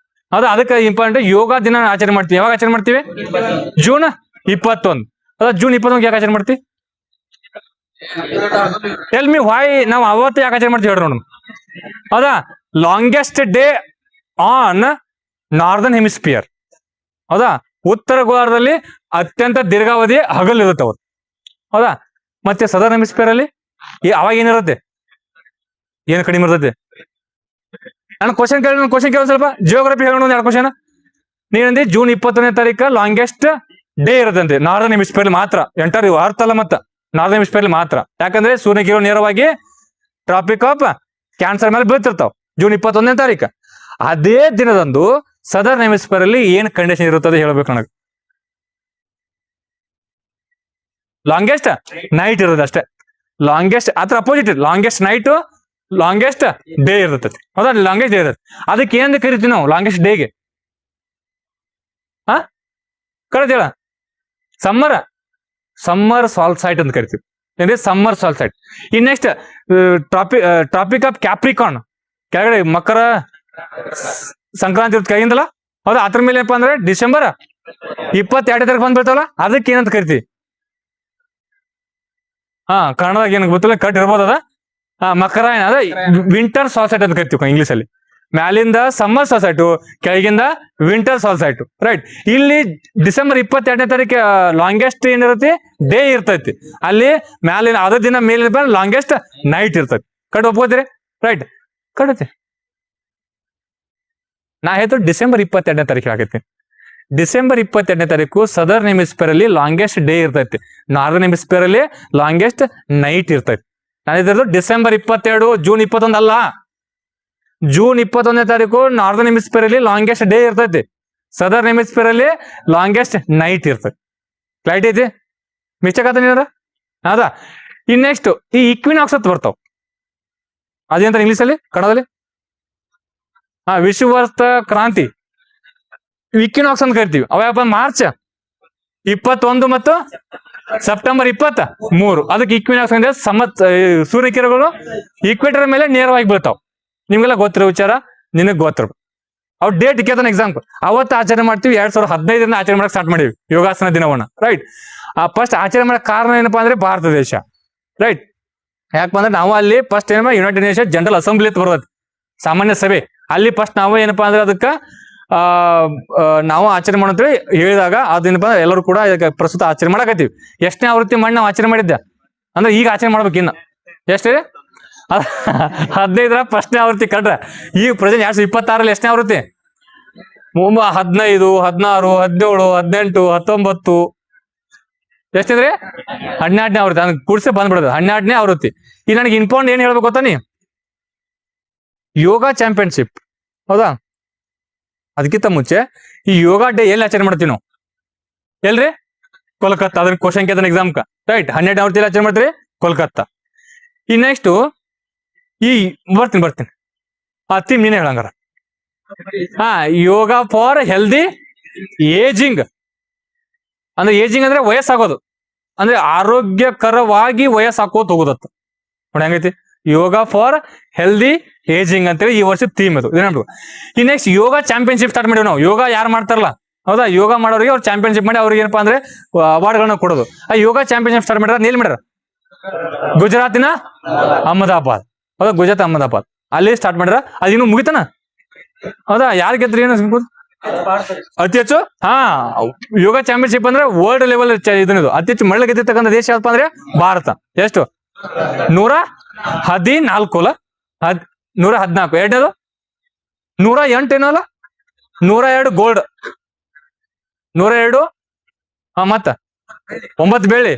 ಹೌದಾ? ಅದಕ್ಕೆ ಇಂಪಾರ್ಟೆಂಟ್ ಯೋಗ ದಿನ ಆಚರಣೆ ಮಾಡ್ತೀವಿ. ಯಾವಾಗ ಆಚರಣೆ ಮಾಡ್ತೀವಿ? ಜೂನ್ 21. ಹೌದಾ? ಜೂನ್ 21 ಯಾಕೆ ಆಚರಣೆ ಮಾಡ್ತೀವಿ? ಟೆಲ್ ಮಿ ವೈ ನಾವು ಅವತ್ತು ಯಾಕೆ ಆಚರಣೆ ಮಾಡ್ತೀವಿ ಹೇಳ್ರಿ ನೋಡೋಣ. ಹೌದಾ? Longest day on northern hemisphere. ಹೌದಾ? ಉತ್ತರ ಗೋಳಾರ್ಧದಲ್ಲಿ ಅತ್ಯಂತ ದೀರ್ಘಾವಧಿ ಹಗಲಿರುತ್ತೆ ಅವ್ರು. ಹೌದಾ? ಮತ್ತೆ ಸದರ್ನ್ ಹೆಮಿಸ್ಪಿಯರ್ ಅಲ್ಲಿ ಅವಾಗ ಏನಿರುತ್ತೆ? ಏನು ಕಡಿಮೆ ಇರ್ತೈತೆ? ನಾನು ಕ್ವಶನ್ ಕೇಳಿ ಸ್ವಲ್ಪ ಜಿಯೋಗ್ರಫಿ ಹೇಳೋಣ. ಒಂದು 2 ಕ್ವಶನ್. ನೀನಂದ್ರೆ ಜೂನ್ 21 ಲಾಂಗೆಸ್ಟ್ ಡೇ ಇರುತ್ತಂತೆ ನಾರ್ದರ್ನ್ ಹೆಮಿಸ್ಪಿಯರ್ ಮಾತ್ರ. ಎಂಟರ್ ಅರ್ಥ ಅಲ್ಲ ಮತ್ತ ನಾರ್ದರ್ನ್ ಹೆಮಿಸ್ಪಿಯರ್ ಮಾತ್ರ. ಯಾಕಂದ್ರೆ ಸೂರ್ಯಕಿರಣ ನೇರವಾಗಿ ಟ್ರಾಪಿಕ್ ಆಫ್ ಕ್ಯಾನ್ಸರ್ ಮೇಲೆ ಬೀಳ್ತಿರ್ತಾವ ಜೂನ್ 21. ಅದೇ ದಿನದಂದು ಸದರ್ನ್ ಹೆಮಿಸ್ಪಿಯರ್ ಅಲ್ಲಿ ಏನ್ ಕಂಡೀಷನ್ ಇರುತ್ತದೆ ಹೇಳ್ಬೇಕು ನನಗೆ. ಲಾಂಗೆಸ್ಟ್ ನೈಟ್ ಇರುತ್ತೆ ಅಷ್ಟೇ. ಲಾಂಗೆಸ್ಟ್ ಅದ್ರ opposite longest night, longest day ಇರ್ತೈತಿ. ಹೌದಾ? ಲಾಂಗೆಸ್ಟ್ ಡೇ ಇರುತ್ತೆ. ಅದಕ್ಕೆ ಏನಂತ ಕರಿತೀವಿ ನಾವು ಲಾಂಗೆಸ್ಟ್ ಡೇಗೆ? ಕರೆಕ್ಟ್ ಹೇಳ. ಸಮ್ಮರ್ ಸಾಲ್ಸೈಟ್ ಅಂತ ಕರಿತೀವಿ. ಏನ್ರಿ? Summer solstice. In next tropic of Capricorn ಕೆಳಗಡೆ ಮಕರ ಸಂಕ್ರಾಂತಿ ಇರುತ್ತೆ ಕೆಳಗಿಂದಲ್ಲ. ಹೌದಾ? ಅದ್ರ ಮೇಲೆ ಏನಪ್ಪಾ ಅಂದ್ರೆ ಡಿಸೆಂಬರ್ 22 ಬಂದ್ ಬೀಳ್ತಾವಲ್ಲ, ಅದಕ್ಕೆ ಏನಂತ ಕರಿತೀವಿ? ಕನ್ನಡದಾಗ ಏನ್ ಗೊತ್ತಿಲ್ಲ, ಕಟ್ ಇರ್ಬೋದು ಅದ. ಮಕರ ಅದ ವಿಂಟರ್ ಸಾಲ್ಸೈಟ್ ಅಂತ ಕರಿತೀವಿ ಇಂಗ್ಲಿಷ್ ಅಲ್ಲಿ. ಮ್ಯಾಲಿಂದ ಸಮ್ಮರ್ ಸಾಲ್ಸೈಟು, ಕೆಳಗಿಂದ ವಿಂಟರ್ ಸಾಲ್ಸೈಟು. ರೈಟ್. ಇಲ್ಲಿ ಡಿಸೆಂಬರ್ 22 ಲಾಂಗೆಸ್ಟ್ ಏನಿರುತ್ತೆ? ಡೇ ಇರ್ತೈತಿ. ಅಲ್ಲಿ ಮ್ಯಾಲಿನ ಅದ ದಿನ ಮೇಲಿನ ಲಾಂಗೆಸ್ಟ್ ನೈಟ್ ಇರ್ತೈತಿ. ಕಟ್ ಒಪ್ಕೋತೀರಿ? ರೈಟ್, ಕಡತಿ. ನಾ ಹೇಳ್ತು ಡಿಸೆಂಬರ್ 22 ಆಗೈತಿ. ಡಿಸೆಂಬರ್ 22 ಸದರ್ನ್ ಹೆಮಿಸ್ಪಿಯರ್ ಅಲ್ಲಿ ಲಾಂಗೆಸ್ಟ್ ಡೇ ಇರ್ತೈತಿ. ನಾರ್ದರ್ನ್ ಹೆಮಿಸ್ಪಿಯರ್ ಅಲ್ಲಿ ಲಾಂಗೆಸ್ಟ್ ನೈಟ್ ಇರ್ತೈತಿ. ನಾನು ಇದ್ರದ್ದು ಡಿಸೆಂಬರ್ 22, ಜೂನ್ 21 ಅಲ್ಲ. ಜೂನ್ 21 ನಾರ್ದರ್ನ್ ಹೆಮಿಸ್ಪಿಯರ್ ಅಲ್ಲಿ ಲಾಂಗೆಸ್ಟ್ ಡೇ ಇರ್ತೈತಿ. ಸದರ್ನ್ ಹೆಮಿಸ್ಪಿಯರ್ ಅಲ್ಲಿ ಲಾಂಗೆಸ್ಟ್ ನೈಟ್ ಇರ್ತೈತಿ. ಕ್ಲೈಟ್ ಐತಿ? ಮಿಸ್ಟೇಕ್ ಆತ ನೀನಾರ? ಹೌದಾ? ಇನ್ ನೆಕ್ಸ್ಟ್ ಈ ಇಕ್ವಿನಾಕ್ಸ್ ಅಂತ ಬರ್ತಾವ. ಅದೇಂತ ಇಂಗ್ಲಿಷ್ ಅಲ್ಲಿ, ಕನ್ನಡದಲ್ಲಿ ವಿಷುವರ್ತ ಕ್ರಾಂತಿ ಇಕ್ವಿನಾಕ್ಸ್ ಅಂತ ಕರಿತೀವಿ. ಅವ ಮಾರ್ಚ್ 21 ಮತ್ತು ಸೆಪ್ಟೆಂಬರ್ 23. ಅದಕ್ಕೆ ಇಕ್ವಿನಾಕ್ಸ್ ಅಂದ್ರೆ ಸೂರ್ಯಕಿರಣಗಳು ಈಕ್ವೇಟರ್ ಮೇಲೆ ನೇರವಾಗಿ ಬೀಳ್ತಾವ. ನಿಮ್ಗೆಲ್ಲ ಗೊತ್ತಿರೋ ವಿಚಾರ, ನಿನಗೆ ಗೊತ್ತಿರ್ಬೇಕು. ಅವ್ರ ಡೇಟ್ ಕೇಳ್ತಾನೆ ಎಕ್ಸಾಂಪಲ್. ಅವತ್ತು ಆಚರಣೆ ಮಾಡ್ತೀವಿ. 2015 ಆಚರಣೆ ಮಾಡಕ್ ಸ್ಟಾರ್ಟ್ ಮಾಡಿವಿ ಯೋಗಾಸನ ದಿನವನ್ನ. ರೈಟ್. ಫಸ್ಟ್ ಆಚರಣೆ ಮಾಡಕ್ ಕಾರಣ ಏನಪ್ಪಾ ಅಂದ್ರೆ ಭಾರತ ದೇಶ. ರೈಟ್. ಯಾಕಪ್ಪ ಅಂದ್ರೆ ನಾವು ಅಲ್ಲಿ ಫಸ್ಟ್ ಏನಪ್ಪ ಯುನೈಟೆಡ್ ನೇಷನ್ ಜನರಲ್ ಅಸೆಂಬ್ಲಿ ಅಂತ ಬರ್ತದೆ, ಸಾಮಾನ್ಯ ಸಭೆ. ಅಲ್ಲಿ ಫಸ್ಟ್ ನಾವು ಏನಪ್ಪಾ ಅಂದ್ರೆ ಅದಕ್ಕೆ ನಾವು ಆಚರಣೆ ಮಾಡೋಂತ ಹೇಳಿದಾಗ ಅದೇನಪ್ಪ ಎಲ್ಲರೂ ಕೂಡ ಪ್ರಸ್ತುತ ಆಚರಣೆ ಮಾಡಕತ್ತೀವಿ. ಎಷ್ಟನೇ ಆವೃತ್ತಿ ಮಾಡಿ ನಾವು ಆಚರಣೆ ಮಾಡಿದ್ದೆ ಅಂದ್ರೆ ಈಗ ಆಚರಣೆ ಮಾಡ್ಬೇಕು. ಇನ್ನು ಎಷ್ಟಿದೆ? 15 ಫಸ್ಟ್ನೇ ಆವೃತ್ತಿ ಕಟ್ರೆ. ಈಗ ಪ್ರೆಸೆಂಟ್ 2026 ಎಷ್ಟನೇ ಆವೃತ್ತಿ? 15, 16, 17, 18, 19 ಎಷ್ಟಿದ್ರಿ? 12ನೇ ಆವೃತ್ತಿ. ನನಗೆ ಕೂಡ್ಸೆ ಬಂದ್ಬಿಡೋದು 12ನೇ ಆವೃತ್ತಿ. ಈಗ ನನಗೆ ಇಂಪಾರ್ಟೆಂಟ್ ಏನ್ ಹೇಳ್ಬೇಕು ಗೊತ್ತಾ? ಯೋಗ ಚಾಂಪಿಯನ್ಶಿಪ್, ಹೌದಾ? ಅದಕ್ಕಿಂತ ಮುಂಚೆ ಈ ಯೋಗ ಡೇ ಎಲ್ಲಿ ಆಚರಣೆ ಮಾಡ್ತೀವಿ ನಾವು? ಎಲ್ರಿ? ಕೋಲ್ಕತ್ತಾ. ಅದನ್ನ ಕ್ವಶನ್ ಕೇಳ್ತಾನೆ ಎಕ್ಸಾಮ್ ರೈಟ್. 12ನೇ ಆವೃತ್ತಿ ಆಚರಣೆ ಮಾಡ್ತೀರಿ ಕೋಲ್ಕತ್ತಾ. ಈ ನೆಕ್ಸ್ಟ್ ಈ ಬರ್ತೀನಿ ಆ ಥೀಮ್ ನೀನೇ ಹೇಳಂಗಾರ. ಯೋಗ ಫಾರ್ ಹೆಲ್ದಿ ಏಜಿಂಗ್. ಅಂದ್ರೆ ಏಜಿಂಗ್ ಅಂದ್ರೆ ವಯಸ್ಸಾಗೋದು, ಅಂದ್ರೆ ಆರೋಗ್ಯಕರವಾಗಿ ವಯಸ್ಸಾಕೋತ ಹೋಗೋದತ್ತ ನೋಡಿ ಹೆಂಗೈತಿ. ಯೋಗ ಫಾರ್ ಹೆಲ್ದಿ ಏಜಿಂಗ್ ಅಂತೇಳಿ ಈ ವರ್ಷದ ಥೀಮ್ ಅದು. ಈ ನೆಕ್ಸ್ಟ್ ಯೋಗ ಚಾಂಪಿಯನ್ಶಿಪ್ ಸ್ಟಾರ್ಟ್ ಮಾಡಿವಿ ನಾವು. ಯೋಗ ಯಾರು ಮಾಡ್ತಾರಲ್ಲ, ಹೌದಾ, ಯೋಗ ಮಾಡೋರಿಗೆ ಅವ್ರು ಚಾಂಪಿಯನ್ಶಿಪ್ ಮಾಡಿ ಅವ್ರಿಗೆ ಏನಪ್ಪಾ ಅಂದ್ರೆ ಅವಾರ್ಡ್ಗಳನ್ನ ಕೊಡೋದು. ಆ ಯೋಗ ಚಾಂಪಿಯನ್ಶಿಪ್ ಸ್ಟಾರ್ಟ್ ಮಾಡಿದ್ರೆ ಎಲ್ಲಿ ಮಾಡ್ಯಾರ? ಗುಜರಾತಿನ ಅಹಮದಾಬಾದ್, ಹೌದಾ, ಗುಜರಾತ್ ಅಹಮದಾಬಾದ್ ಅಲ್ಲಿ ಸ್ಟಾರ್ಟ್ ಮಾಡಿದ್ರ. ಅದು ಇನ್ನೂ ಮುಗಿತಾನ, ಹೌದಾ? ಯಾರು ಗೆದ್ರಿ ಏನು ಅತಿ ಹೆಚ್ಚು? ಯೋಗ ಚಾಂಪಿಯನ್ಶಿಪ್ ಅಂದ್ರೆ ವರ್ಲ್ಡ್ ಲೆವೆಲ್ ಇದನ್ನದು. ಅತಿ ಹೆಚ್ಚು ಮಳ್ಳ ಗೆದ್ದಿರ್ತಕ್ಕಂಥ ದೇಶ ಯಾವಪ್ಪ ಅಂದ್ರೆ ಭಾರತ. ಎಷ್ಟು? 114 ಅಲ್ಲ, 114. ಎರಡನೇದು 108 ಏನಲ್ಲ, 102 ಗೋಲ್ಡ್, 102 ಮತ್ತ 9 ಬೆಳ್ಳಿ,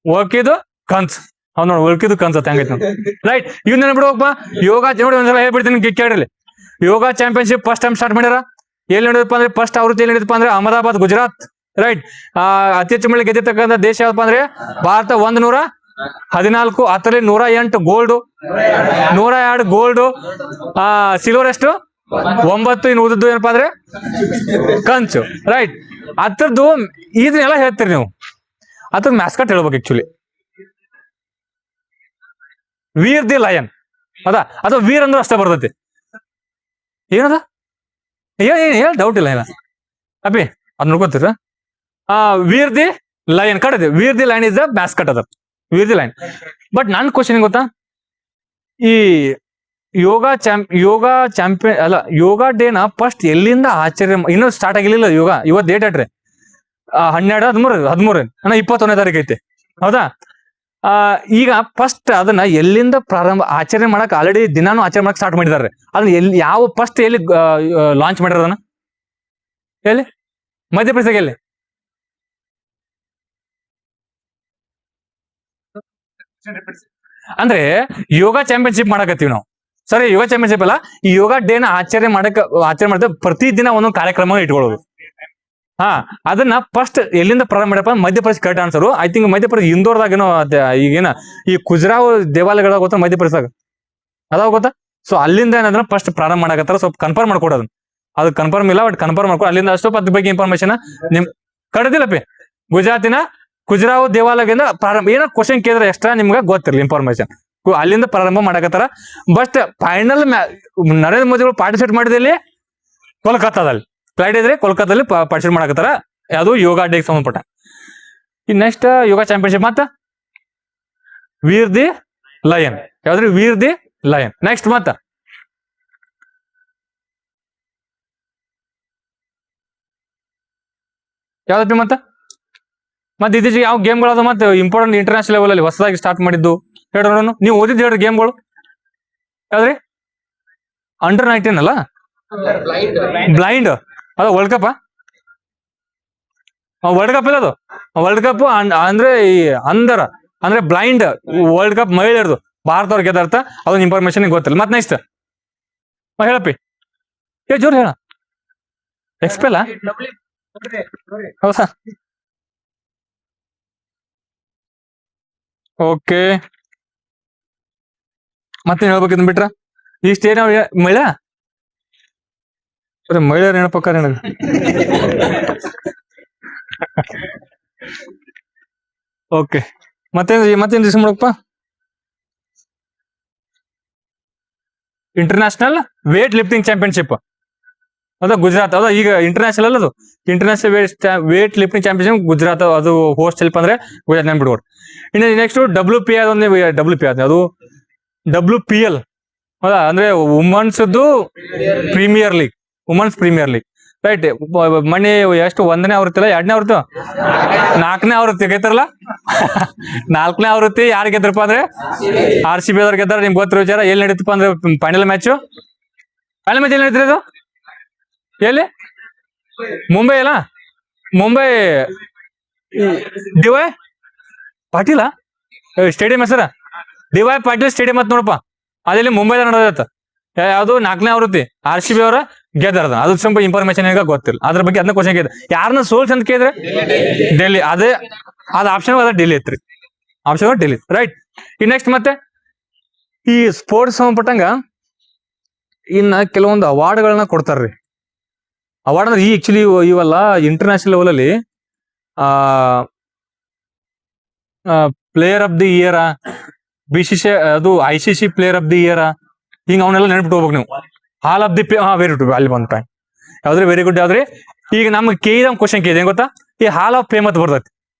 ಒಳ್ಕಿದು ಕಂಚ್. ಹೌದ್ ನೋಡಿ, ಒಳ್ಕಿದು ಕಂಚ್ ಅಂತ ಹೆಂಗೈತಿ ರೈಟ್. ಇವ್ ನೆನ್ಬಿಡ್ಬೇಕಪ್ಪ. ಯೋಗ ನೋಡಿ ಒಂದ್ಸಲ ಹೇಳ್ಬಿಡ್ತೀನಿ ಕೇಳಿ. ಯೋಗ ಚಾಂಪಿಯನ್ಶಿಪ್ ಫಸ್ಟ್ ಟೈಮ್ ಸ್ಟಾರ್ಟ್ ಮಾಡ್ಯಾರ. ಎಲ್ಲಿ ನಡೆದಪ್ಪ ಅಂದ್ರೆ ಫಸ್ಟ್ ಆವೃತ್ತಿ ಎಲ್ಲಿ ನಡೆದಪ್ಪ ಅಂದ್ರೆ ಅಹಮದಾಬಾದ್, ಗುಜರಾತ್, ರೈಟ್. ಅತಿ ಹೆಚ್ಚು ಮಳೆ ಗೆದ್ದಿರ್ತಕ್ಕಂಥ ದೇಶ ಯಾವಪ್ಪ ಅಂದ್ರೆ ಭಾರತ. 114, ಅದರಲ್ಲಿ 108 ಗೋಲ್ಡ್, 102 ಗೋಲ್ಡ್, ಸಿಲ್ವರ್ ಎಷ್ಟು 9. ಇನ್ನು ಉಳಿದದ್ದು ಏನಪ್ಪಾ ಅಂದ್ರೆ ಕಂಚು, ರೈಟ್. ಅದ್ರದ್ದು ಇದನ್ನೆಲ್ಲ ಹೇಳ್ತೀರಿ ನೀವು. ಅದ್ರ ಮ್ಯಾಸ್ಕಟ್ ಹೇಳ್ಬೇಕು ಆಕ್ಚುಲಿ. ವೀರ್ ದಿ ಲಯನ್, ಹೌದಾ? ಅಥವಾ ವೀರ್ ಅಂದ್ರೆ ಅಷ್ಟೇ ಬರ್ತೈತಿ. ಏನದ ಹೇಳ, ಡೌಟ್ ಇಲ್ಲ ಅಪ್ಪಿ, ಅದ್ ನೋಡ್ಕೋತೀರ. ವೀರ್ ದಿ ಲಯನ್ ಕಡೆ. ವೀರ್ ದಿ ಲಯನ್ ಇಸ್ ದ ಮ್ಯಾಸ್ಕಟ್ ಅದ, ವೀರ್ ದಿ ಲಯನ್. ಬಟ್ ನನ್ ಕ್ವಶನ್ ಗೊತ್ತಾ, ಈ ಯೋಗ ಚಾಂಪಿಯನ್ ಅಲ್ಲ, ಯೋಗ ಡೇನ ಫಸ್ಟ್ ಎಲ್ಲಿಂದ ಆಚರಣೆ ಇನ್ನೂ ಸ್ಟಾರ್ಟ್ ಆಗಿರ್ಲಿಲ್ಲ ಯೋಗ. ಇವತ್ತು ಡೇಟ್ ಆಟ್ರಿ 12, 13 21ನೇ ತಾರೀಕು ಐತಿ, ಹೌದಾ? ಈಗ ಫಸ್ಟ್ ಅದನ್ನ ಎಲ್ಲಿಂದ ಪ್ರಾರಂಭ ಆಚರಣೆ ಮಾಡಕ್ ಆಲ್ರೆಡಿ ದಿನಾನು ಆಚರಣೆ ಮಾಡಕ್ ಸ್ಟಾರ್ಟ್ ಮಾಡಿದಾರೆ. ಅದನ್ನ ಎಲ್ಲಿ ಯಾವ ಫಸ್ಟ್ ಎಲ್ಲಿ ಲಾಂಚ್ ಮಾಡಿರ ಅದನ್ನ? ಎಲ್ಲಿ? ಮಧ್ಯಪ್ರದೇಶ. ಎಲ್ಲಿ? ಅಂದ್ರೆ ಯೋಗ ಚಾಂಪಿಯನ್ಶಿಪ್ ಮಾಡಕತ್ತೀವಿ ನಾವು, ಸರಿ? ಯೋಗ ಚಾಂಪಿಯನ್ಶಿಪ್ ಅಲ್ಲ, ಈ ಯೋಗ ಡೇನ ಆಚರಣೆ ಮಾಡಿದ್ರೆ ಪ್ರತಿದಿನ ಒಂದೊಂದು ಕಾರ್ಯಕ್ರಮ ಇಟ್ಕೊಳ್ಳೋದು. ಅದನ್ನ ಫಸ್ಟ್ ಎಲ್ಲಿಂದ ಪ್ರಾರಂಭ ಮಾಡಪ್ಪ? Madhya Pradesh. Correct answer. I think Madhya Pradesh ಇಂದೋರ್ದಾಗೇನೋ ಈಗೇನ ಈ ಖುಜ್ರಾವ್ ದೇವಾಲಯಗಳ ಗೊತ್ತಾ ಮಧ್ಯಪ್ರದೇಶದಾಗ, ಅದಾವ ಗೊತ್ತಾ? ಸೊ ಅಲ್ಲಿಂದ ಏನಂದ್ರೆ ಫಸ್ಟ್ ಪ್ರಾರಂಭ ಮಾಡಕತ್ತಾರ. ಸ್ವಲ್ಪ ಕನ್ಫರ್ಮ್ ಮಾಡ್ಕೊಡೋದನ್ನ. ಅದು ಕನ್ಫರ್ಮ್ ಇಲ್ಲ, ಬಟ್ ಕನ್ಫರ್ಮ್ ಮಾಡ್ಕೊ. ಅಲ್ಲಿಂದ ಅಷ್ಟು ಅದ್ರ ಬಗ್ಗೆ ಇನ್ಫಾರ್ಮೇಶನ್ ನಿಮ್ ಕಡದಿಲ್ಲಪ್ಪಿ. ಗುಜರಾತಿನ ಖುಜ್ರಾವ್ ದೇವಾಲಯದಿಂದ ಪ್ರಾರಂಭ. ಏನೋ ಕ್ವಶನ್ ಕೇಳಿದ್ರೆ ಎಕ್ಸ್ಟ್ರಾ ನಿಮ್ಗೆ ಗೊತ್ತಿರಲಿ ಇನ್ಫಾರ್ಮೇಶನ್. ಅಲ್ಲಿಂದ ಪ್ರಾರಂಭ ಮಾಡಕತ್ತಾರ. ಬಟ್ ಫೈನಲ್ ನರೇಂದ್ರ ಮೋದಿಗಳು ಪಾರ್ಟಿಸಿಪೇಟ್ ಮಾಡಿದಲ್ಲಿ ಕೋಲ್ಕತ್ತಾದಲ್ಲಿ ಫ್ಲೈಟ್ ಇದ್ರೆ ಕೋಲ್ಕತ್ತಾದಲ್ಲಿ ಪಾರ್ಟಿಸಿಪೇಟ್ ಮಾಡಕತ್ತಾರ. ಯಾವುದು ಯೋಗ ಡೇಗೆ ಸಂಬಂಧಪಟ್ಟ. ಈ ನೆಕ್ಸ್ಟ್ ಯೋಗ ಚಾಂಪಿಯನ್ಶಿಪ್ ಮತ್ತ ವೀರ್ ದಿ ಲಯನ್. ಯಾವ್ದ್ರಿ? Veer the lion. ನೆಕ್ಸ್ಟ್ ಮತ್ತ ಯಾವ್ದಪ್ಪಿ? ಮತ್ತೆ ಇತ್ತೀಚೆಗೆ ಯಾವ ಗೇಮ್ಗಳು ಮತ್ತೆ ಇಂಪಾರ್ಟೆಂಟ್ ಇಂಟರ್ನ್ಯಾಷನಲ್ ಲೆವೆಲ್ ಅಲ್ಲಿ ಹೊಸದಾಗಿ ಸ್ಟಾರ್ಟ್ ಮಾಡಿದ್ದು ಹೇಳ್ರಿ. ನೀವು ಓದಿದ್ದು ಹೇಳ್ರಿ ಗೇಮ್ಗಳು. ಯಾವ್ದ್ರಿ? ಅಂಡರ್ 19 ಅಲ್ಲ, ಬ್ಲೈಂಡ್. ಅದು ವರ್ಲ್ಡ್ ಕಪ್. ವರ್ಲ್ಡ್ ಕಪ್ ಇಲ್ಲ, ಅದು ವರ್ಲ್ಡ್ ಕಪ್ ಅಂದ್ರೆ ಈ ಅಂದ್ರೆ ಬ್ಲೈಂಡ್ ವರ್ಲ್ಡ್ ಕಪ್ ಮಹಿಳೆಯರದು ಭಾರತವ್ರ ಗೆದ್ದಾರ್ಥ. ಅದೊಂದು ಇನ್ಫಾರ್ಮೇಶನ್ ಗೊತ್ತಿಲ್ಲ. ಮತ್ತೆ ನೆಕ್ಸ್ಟ್ ಹೇಳಪ್ಪಿ. ಜೋರ್ ಹೇಳ. ಎಕ್ಸ್ಪೆಲ್ ಹೌದಾ? ಓಕೆ, ಮತ್ತೇನ್ ಹೇಳ್ಬೇಕಿದ್ ಬಿಟ್ರ? ಈ ಸ್ಟೇಟ್ ಮಹಿಳಾ ಮಹಿಳೆಯರು ನೆನಪಕ್ಕಾರ ಓಕೆ. ಮತ್ತೇನ್ ದಿವಸ ಮಾಡಪ್ಪ? ಇಂಟರ್ನ್ಯಾಷನಲ್ ವೇಟ್ ಲಿಫ್ಟಿಂಗ್ ಚಾಂಪಿಯನ್ಶಿಪ್, ಹೌದಾ? ಗುಜರಾತ್. ಹೌದಾ? ಈಗ ಇಂಟರ್ನ್ಯಾಷನಲ್ ಅಲ್ಲ, ಅದು international weight lifting championship Gujarat. ಅದು ಹೋಸ್ಟ್ ಸ್ವಲ್ಪ ಅಂದ್ರೆ ಗುಜರಾತ್ ನೆನ್ಬಿಡ್ಬೋದು. ಇನ್ನು ನೆಕ್ಸ್ಟ್ WPI ಅದೊಂದು ಅದು WPL, ಹೌದಾ? ಅಂದ್ರೆ women's premier league, women's premier league, right. ಮನೆ ಎಷ್ಟು 1ನೇ ಆವೃತ್ತಿ ಅಲ್ಲ, 2ನೇ ಆವೃತ್ತಿ, 4ನೇ ಆವೃತ್ತಿ ಗೆದ್ದಾರಲ್ಲ. 4ನೇ ಆವೃತ್ತಿ ಯಾರು ಗೆದ್ರಪ್ಪ ಅಂದ್ರೆ RCB ಅವ್ರು ಗೆದ್ದಾರ. ನಿಮ್ಗೆ ಗೊತ್ತಿರೋ ವಿಚಾರ. ಎಲ್ಲಿ ನಡೀತಪ್ಪ ಅಂದ್ರೆ ಫೈನಲ್ ಮ್ಯಾಚ್ ಎಲ್ಲಿ ನಡೀತಿರ? ಅದು ಎಲ್ಲಿ? ಮುಂಬೈ ಅಲ್ಲ, ಮುಂಬೈ DY ಪಾಟೀಲ ಸ್ಟೇಡಿಯಂ ಹೆಸರ DY ಪಾಟೀಲ್ ಸ್ಟೇಡಿಯಂ ಅಂತ ನೋಡಪ್ಪ. ಅದೆಲ್ಲಿ ಮುಂಬೈದಾಗ ನಡೆದತ್ತ. ಯಾವ್ದು 4ನೇ ಆವೃತ್ತಿ RCB ಅವರ ಗೆದ್ದರದ. ಅದು ಸ್ವಲ್ಪ ಇನ್ಫಾರ್ಮೇಶನ್ ಈಗ ಗೊತ್ತಿಲ್ಲ ಅದ್ರ ಬಗ್ಗೆ. ಅದನ್ನ ಕ್ವಶನ್ ಕೇಳಿದ್ರೆ ಯಾರನ್ನ ಸೋಲ್ಸ್ ಅಂತ ಕೇಳಿದ್ರೆ ಡೆಲ್ಲಿ. ಅದೇ ಅದ್ ಆಪ್ಷನ್ ಅದ ಡೆಲ್ಲಿ ಐತ್ರಿ. Option Delhi, right. ಈ ನೆಕ್ಸ್ಟ್ ಮತ್ತೆ ಈ ಸ್ಪೋರ್ಟ್ಸ್ ಸಂಬಂಧಪಟ್ಟಂಗ ಇನ್ನ ಕೆಲವೊಂದು ಅವಾರ್ಡ್ಗಳನ್ನ ಕೊಡ್ತಾರ್ರಿ. ಅವಾರ್ಡ್ ಅಂದ್ರೆ ಆಕ್ಚುಲಿ ಇವೆಲ್ಲ ಇಂಟರ್ನ್ಯಾಷನಲ್ ಲೆವೆಲ್ ಅಲ್ಲಿ player of the year, BCCI ಅದು ICC player of the year, ಹಿಂಗ ಅವನ್ನೆಲ್ಲ ನೆನ್ಬಿಟ್ಟು ಹೋಗ್ಬೇಕು ನೀವು. ಹಾಲ್ ಆಫ್ ದಿ ವೆರಿ ಗುಡ್, ಅಲ್ಲಿ ಬಂದ ಪಾಯಿಂಟ್ ಯಾವ್ದ್ರಿ, ವೆರಿ ಗುಡ್. ಯಾವ್ದ್ರಿ ಈಗ ನಮ್ಗೆ ಕ್ವಶನ್ ಕೇಳಿದೆ ಏನ್ ಗೊತ್ತಾ, ಈ ಹಾಲ್ ಆಫ್ ಫೇಮ್ ಅಂತ ಬರ್ತೈತಿ.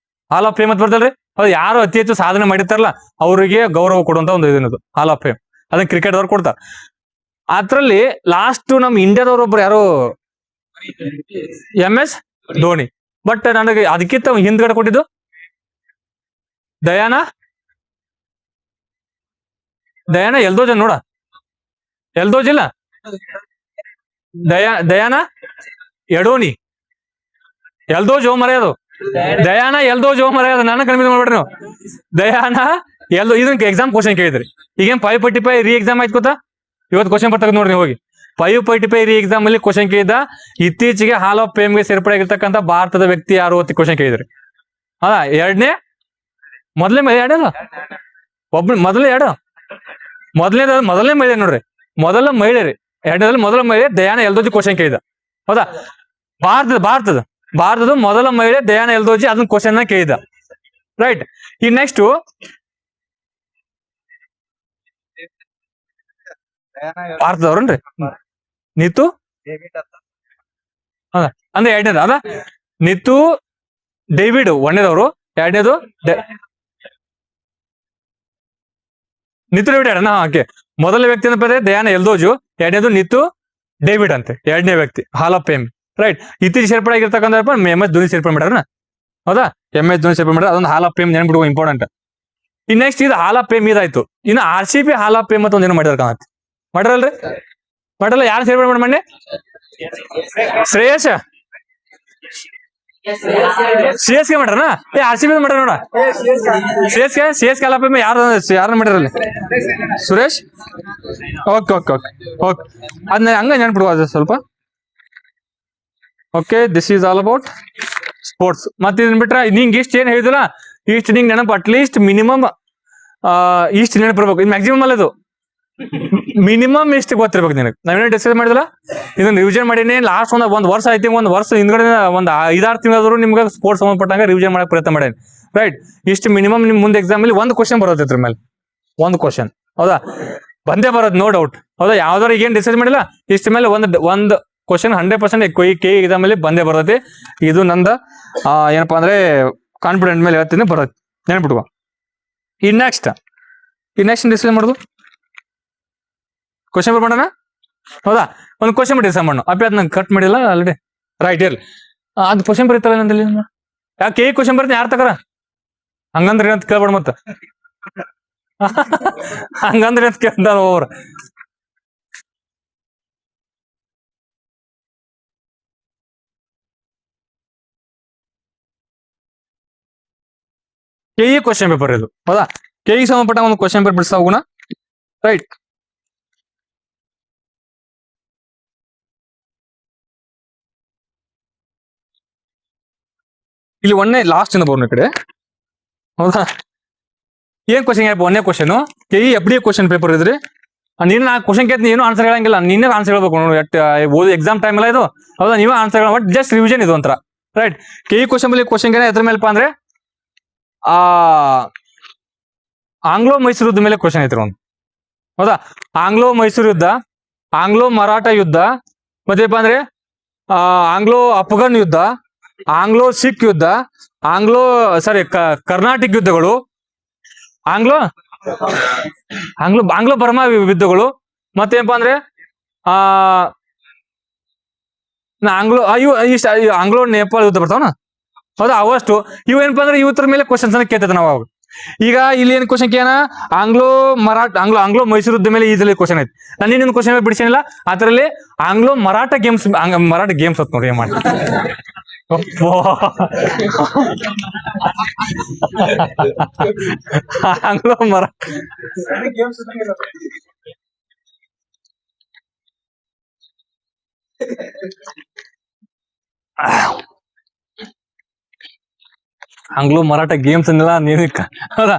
ಹಾಲ್ ಆಫ್ ಫೇಮ್ ಅಂತ ಬರ್ತಲ್ರಿ, ಅದು ಯಾರು ಅತಿ ಹೆಚ್ಚು ಸಾಧನೆ ಮಾಡಿರ್ತಾರಲ್ಲ ಅವರಿಗೆ ಗೌರವ ಕೊಡುವಂತ ಒಂದು ಇದನ್ನದು ಹಾಲ್ ಆಫ್ ಫೇಮ್. ಅದನ್ನ ಕ್ರಿಕೆಟ್ ಅವ್ರು ಕೊಡ್ತಾರೆ. ಅದ್ರಲ್ಲಿ ಲಾಸ್ಟ್ ನಮ್ ಇಂಡಿಯಾದವ್ರು ಒಬ್ರು ಯಾರು MS ಧೋನಿ. ಬಟ್ ನನಗೆ ಅದಕ್ಕಿಂತ ಹಿಂದ್ಗಡೆ ಕೊಟ್ಟಿದ್ದು ದಯಾನ ಎಲ್ದೋಜ್ ನೋಡ, ಎಲ್ದೋಜ್ ಇಲ್ಲ, ದಯಾನ ಎಡೋನಿ, ಎಲ್ದೋಜ್ ಮರೆಯೋದು, ದಯಾನ ಎಲ್ದೋಜ್ ಮರೆಯೋದು. ನನ್ನ ಕನ್ಫ್ಯೂಸ್ ಮಾಡ್ಬೇಡ್ರಿ ನೀವು. ದಯಾನ ಇದನ್ನ ಎಕ್ಸಾಮ್ ಕ್ವಶನ್ ಕೇಳಿದ್ರಿ. ಈಗೇನ್ 545 ರೀ ಎಕ್ಸಾಮ್ ಆಯ್ತು ಗೊತ್ತಾ, ಇವತ್ತು ಕ್ವಶನ್ ಬರ್ತಕ್ಕ ನೋಡ್ರಿ ಹೋಗಿ. 545 ರೀ ಎಕ್ಸಾಮ್ ಅಲ್ಲಿ ಕ್ವಶನ್ ಕೇಳಿದ ಇತ್ತೀಚೆಗೆ ಹಾಲ್ ಆಫ್ ಫೇಮ್ಗೆ ಸೇರ್ಪಡೆಯಾಗಿರ್ತಕ್ಕಂಥ ಭಾರತದ ವ್ಯಕ್ತಿ ಯಾರು ಅಂತ ಕ್ವಶನ್ ಕೇಳಿದ್ರಿ. ಹೌದಾ, ಮೊದಲನೇ ಮಹಿಳೆ ನೋಡ್ರಿ, ಮೊದಲ ಮಹಿಳೆ ರೀ. ಎರಡನೇದಲ್ಲಿ ಮೊದಲ ಮಹಿಳೆ ದಯಾನ ಎಲ್ದೋಜಿ ಕ್ವಶನ್ ಕೇಳಿದ. ಹೌದಾ, ಭಾರತದ ಮೊದಲ ಮಹಿಳೆ ದಯಾನ ಎಲ್ದೋಜಿ ಅದನ್ನ ಕ್ವಶನ್ ಕೇಳಿದ, ರೈಟ್. ಈ ನೆಕ್ಸ್ಟ್ ಭಾರತದವ್ರನ್ರಿ ನಿತು, ಅಂದ್ರೆ ಎರಡನೇದು ಅದ ನಿತು ಡೇವಿಡ್ ಒಂದೇದವ್ರು, ಎರಡನೇದು ನಿತು ಡೇವಿಡ್ ಅಣ್ಣ. ಓಕೆ, ಮೊದಲ ವ್ಯಕ್ತಿ ಏನಪ್ಪ ದಯಾನ ಎಲ್ದೋಜು, ಎರಡನೇದು ನಿತು ಡೇವಿಡ್ ಅಂತೆ ಎರಡನೇ ವ್ಯಕ್ತಿ ಹಾಲ್ ಆಫ್ ಫೇಮ್, ರೈಟ್. ಇತ್ತೀಚೆಗೆ ಸೇರ್ಪಡೆ ಆಗಿರ್ತಕ್ಕಂಥ MS ಧೋನಿ ಸೇರ್ಪಡೆ ಮಾಡ್ಯಾರ. ಹೌದಾ, MS ಧೋನಿ ಸೇರ್ಪಡೆ ಮಾಡ್ಯಾರ. ಅದೊಂದು ಹಾಲ್ ಆಫ್ ಫೇಮ್ ನೆನ್ಬಿಡುವ ಇಂಪಾರ್ಟೆಂಟ್. ಇನ್ ನೆಕ್ಸ್ಟ್ ಇದು ಹಾಲ್ ಆಫ್ ಫೇಮ್ ಇದಾಯ್ತು. ಇನ್ನು RCB ಹಾಲ್ ಆಫ್ ಫೇಮ್ ಅಂತ ಒಂದೇನು ಮಾಡಿದಾರ ಕಾಣತ್ತೆ, ಮಾಡ್ರಲ್ರಿ? ಮಾಡಲ್ಲ. ಯಾರು ಸೇರ್ಪಡೆ ಮಾಡಿ ಮೊನ್ನೆ? ಶ್ರೇಯಸ್ಗೆ ಮಾಡ್ರನ? RCB ಮಾಡ್ರ ನೋಡ. ಶ್ರೇಯಸ್ಗೆ ಹಾಲ್ ಆಫ್ ಫೇಮ್ ಯಾರು ಮಾಡಿರಲ್ಲಿ? ಸುರೇಶ್. ಓಕೆ, ಅದನ್ನ ಹಂಗ ನೆನ್ಪಿಡುವ ಸ್ವಲ್ಪ. Okay, this is all about sports. ಮತ್ತೆ ಇದನ್ ಬಿಟ್ರೆ ನಿಂಗೆ ಇಷ್ಟ ಏನ್ ಹೇಳಿದಿಲ್ಲ, ಇಷ್ಟು ನಿಂಗೆ ನೆನಪು ಅಟ್ಲೀಸ್ಟ್ ಮಿನಿಮಮ್ ಇಷ್ಟು ನೆನಪಿರ್ಬೇಕು. ಇದು ಮ್ಯಾಕ್ಸಿಮಮ್ ಅಲ್ಲ, ಇದು ಮಿನಿಮಮ್ ಇಷ್ಟು ಗೊತ್ತಿರ್ಬೇಕು ನಿನಗೆ. ನಾವೇನೇ ಡಿಸ್ಕಸ್ ಮಾಡಿದಿಲ್ಲ, ಇದನ್ನ ರಿವಿಷನ್ ಮಾಡೀನಿ. ಲಾಸ್ಟ್ ಒಂದು ವರ್ಷ ಐತಿ, ಒಂದು ವರ್ಷ ಹಿಂದ್ಗಡೆ ಒಂದು 5-6 ತಿಂಗಳಾದ್ರು ನಿಮ್ಗೆ ಸ್ಪೋರ್ಟ್ಸ್ ಸಂಬಂಧಪಟ್ಟಂಗ ರಿವಿಷನ್ ಮಾಡಕ್ ಪ್ರಯತ್ನ ಮಾಡೇನಿ, ರೈಟ್. ಇಷ್ಟು ಮಿನಿಮಮ್ ನಿಮ್ ಮುಂದೆ ಎಕ್ಸಾಮ್ ಅಲ್ಲಿ ಒಂದು ಕ್ವಶನ್ ಬರೋದೈತ್ರ ಮೇಲೆ, ಒಂದು ಕ್ವಶನ್. ಹೌದಾ, ಬಂದೇ ಬರೋದು, ನೋ ಡೌಟ್. ಹೌದಾ, ಯಾವ್ದಾರು ಈಗೇನು ಡಿಸ್ಕಸ್ ಮಾಡಿಲ್ಲ, ಇಷ್ಟ ಮೇಲೆ ಒಂದು ಕ್ವಶನ್ 100% ಕೆ ಎಕ್ಸಾಮ್ ಅಲ್ಲಿ ಬಂದೇ ಬರೋದಿ. ಇದು ನಂದ ಏನಪ್ಪಾ ಅಂದ್ರೆ ಕಾನ್ಫಿಡೆಂಟ್ ಮೇಲೆ ಹೇಳ್ತೀನಿ, ಬರೋದು ನೆನ್ಬಿಟ್ಕೊ. ಈ ನೆಕ್ಸ್ಟ್ ಡಿಸ್ಕಸ್ ಮಾಡೋದು ಕ್ವಶನ್ ಪೇಪರ್ ಮಾಡೋಣ. ಹೌದಾ, ಒಂದು ಕ್ವಶನ್ ಪೇಪರ್ ಡಿಸೈಡ್ ಮಾಡೋಣ. ಅಪ್ಪ ಅದ್ ನಂಗೆ ಕಟ್ ಮಾಡಿಲ್ಲ ಆಲ್ರೆಡಿ, ರೈಟ್. ಇರ್ಲಿ, ಅದು ಕ್ವಶನ್ ಪೇಪರ್ ಇತ್ತಲ್ಲ ನಂದಲ್ಲಿ. ಯಾಕೆ ಕ್ವಶನ್ ಬರ್ತೀನಿ ಯಾರು ತಗರ ಹಂಗಂದ್ರೆ ಏನಂತ ಕೇಳ್ಬೇಡ ಮತ್ತ. ಹಂಗಂದ್ರೆ ಅಂತ ಕೇಳ್ತಾರ ಅವ್ರ. KE ಕ್ವಶನ್ ಪೇಪರ್ ಇದು. ಹೌದಾ, KE ಸಂಬಂಧಪಟ್ಟ ಒಂದು ಕ್ವಶನ್ ಪೇಪರ್ ಬಿಡಿಸ್ತಾ ಹೋಗೋಣ, ರೈಟ್. ಇಲ್ಲಿ ಒಂದೇ ಲಾಸ್ಟ್ ಇಂದ ಬರೋಣ ಈ ಕಡೆ. ಹೌದಾ, ಏನ್ ಕ್ವಶನ್ ಒಂದೇ question KE FD question paper ಇದ್ರಿ. ನೀನು ಆ ಕ್ವಶನ್ ಕೇಳ್ತೀನಿ, ಏನು ಆನ್ಸರ್ ಹೇಳಂಗಿಲ್ಲ, ನೀನೇ ಆನ್ಸರ್ ಹೇಳ್ಬೇಕು. ಓದು ಎಕ್ಸಾಮ್ ಟೈಮ್ ಎಲ್ಲ ಇದು. ಹೌದಾ, ನೀವೇ ಆನ್ಸರ್ ಹೇಳ, ಬಟ್ ಜಸ್ಟ್ ರಿವಿಷನ್ ಇದು ಒಂಥರ, ರೈಟ್. KE ಕ್ವಶನ್ ಎದ್ರ ಮೇಲೆಪ್ಪ ಅಂದ್ರೆ ಆಂಗ್ಲೋ ಮೈಸೂರು ಯುದ್ಧ ಮೇಲೆ ಕ್ವಶನ್ ಐತ್ರಿ ಒಂದು. ಹೌದಾ, ಆಂಗ್ಲೋ ಮೈಸೂರು ಯುದ್ಧ, ಆಂಗ್ಲೋ ಮರಾಠ ಯುದ್ಧ, ಮತ್ತೇನಪ್ಪ ಅಂದ್ರೆ ಆಂಗ್ಲೋ ಅಫ್ಘಾನ್ ಯುದ್ಧ, ಆಂಗ್ಲೋ ಸಿಖ್ ಯುದ್ಧ, ಕರ್ನಾಟಕ ಯುದ್ಧಗಳು, ಆಂಗ್ಲೋ ಬರ್ಮಾ ಯುದ್ಧಗಳು, ಮತ್ತೇನಪ್ಪಾ ಅಂದ್ರೆ ಆಂಗ್ಲೋ ನೇಪಾಳ ಯುದ್ಧ ಬರ್ತಾವನ. ಹೌದಾ, ಅವಷ್ಟು ಇವು ಏನಪ್ಪಾ ಅಂದ್ರೆ ಇವತ್ತರ ಮೇಲೆ ಕ್ವಶನ್ಸ್ ಅನ್ನ ಕೇಳ್ತೈತೆ ನಾವು ಅವಾಗ. ಈಗ ಇಲ್ಲಿ ಏನ್ ಕ್ವಶನ್ ಕೇಳ, ಆಂಗ್ಲೋ ಮೈಸೂರು ಯುದ್ಧ ಮೇಲೆ ಇದ್ರಲ್ಲಿ ಕ್ವಶನ್ ಐತಿ. ನಾನು ಇನ್ನೊಂದು ಕ್ವಶನ್ ಬಿಡಿಸಿಲ್ಲ, ಅದರಲ್ಲಿ ಆಂಗ್ಲೋ ಮರಾಠ ಗೇಮ್ಸ್ ಹೊತ್ ನೋಡಿ ಏನ್ ಮಾಡಿ. Anglo Maratha Anglo Maratha games ಅಂದಿಲ್ಲ ನೀನು ಹೌದಾ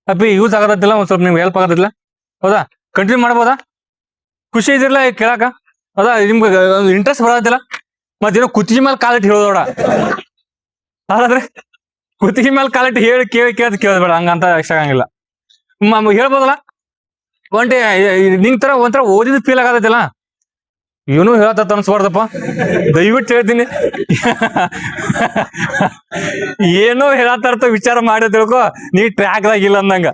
ಅಪ್ಪಿ ಯೂಸ್ ಆಗತ್ತಿಲ್ಲ ಒಂದ್ ಸ್ವಲ್ಪ ನಿಮ್ಗೆ ಹೆಲ್ಪ್ ಆಗತ್ತಿಲ್ಲ ಹೌದಾ ಕಂಟಿನ್ಯೂ ಮಾಡ್ಬೋದಾ ಖುಷಿ ಇದಿರ್ಲ ಕೇಳಾಕ ಹೌದಾ ನಿಮ್ಗೆ ಇಂಟ್ರೆಸ್ಟ್ ಬರೋದಿಲ್ಲ ಮತ್ತೇನೋ ಕುತ್ತಿಗೆ ಮೇಲೆ ಕಾಲಿಟ್ಟು ಹೇಳೋದೋಡ ಹಾಗಾದ್ರೆ ಕುತ್ತಿಗೆ ಮೇಲೆ ಕಾಲಿಟ್ಟು ಹೇಳಿ ಕೇಳೋದ್ ಬೇಡ ಹಂಗಂತ ಇಷ್ಟ ಆಗಂಗಿಲ್ಲ ಹೇಳ್ಬೋದಲ್ಲ ಒಂಟಿ ನಿಂಗ್ ತರ ಒಂಥರ ಓದಿದ ಫೀಲ್ ಆಗತ್ತಲ್ಲ ಇವನು ಹೇಳತ್ತ ಅನ್ಸ್ಬಾರ್ದಪ್ಪ ದಯವಿಟ್ಟು ಹೇಳ್ತೀನಿ ಏನೋ ಹೇಳತ್ತಾರ್ಥ ವಿಚಾರ ಮಾಡಿ ತಿಳ್ಕೊ ನೀ ಟ್ರ್ಯಾಕ್ದಾಗಿಲ್ಲ ಅಂದಂಗ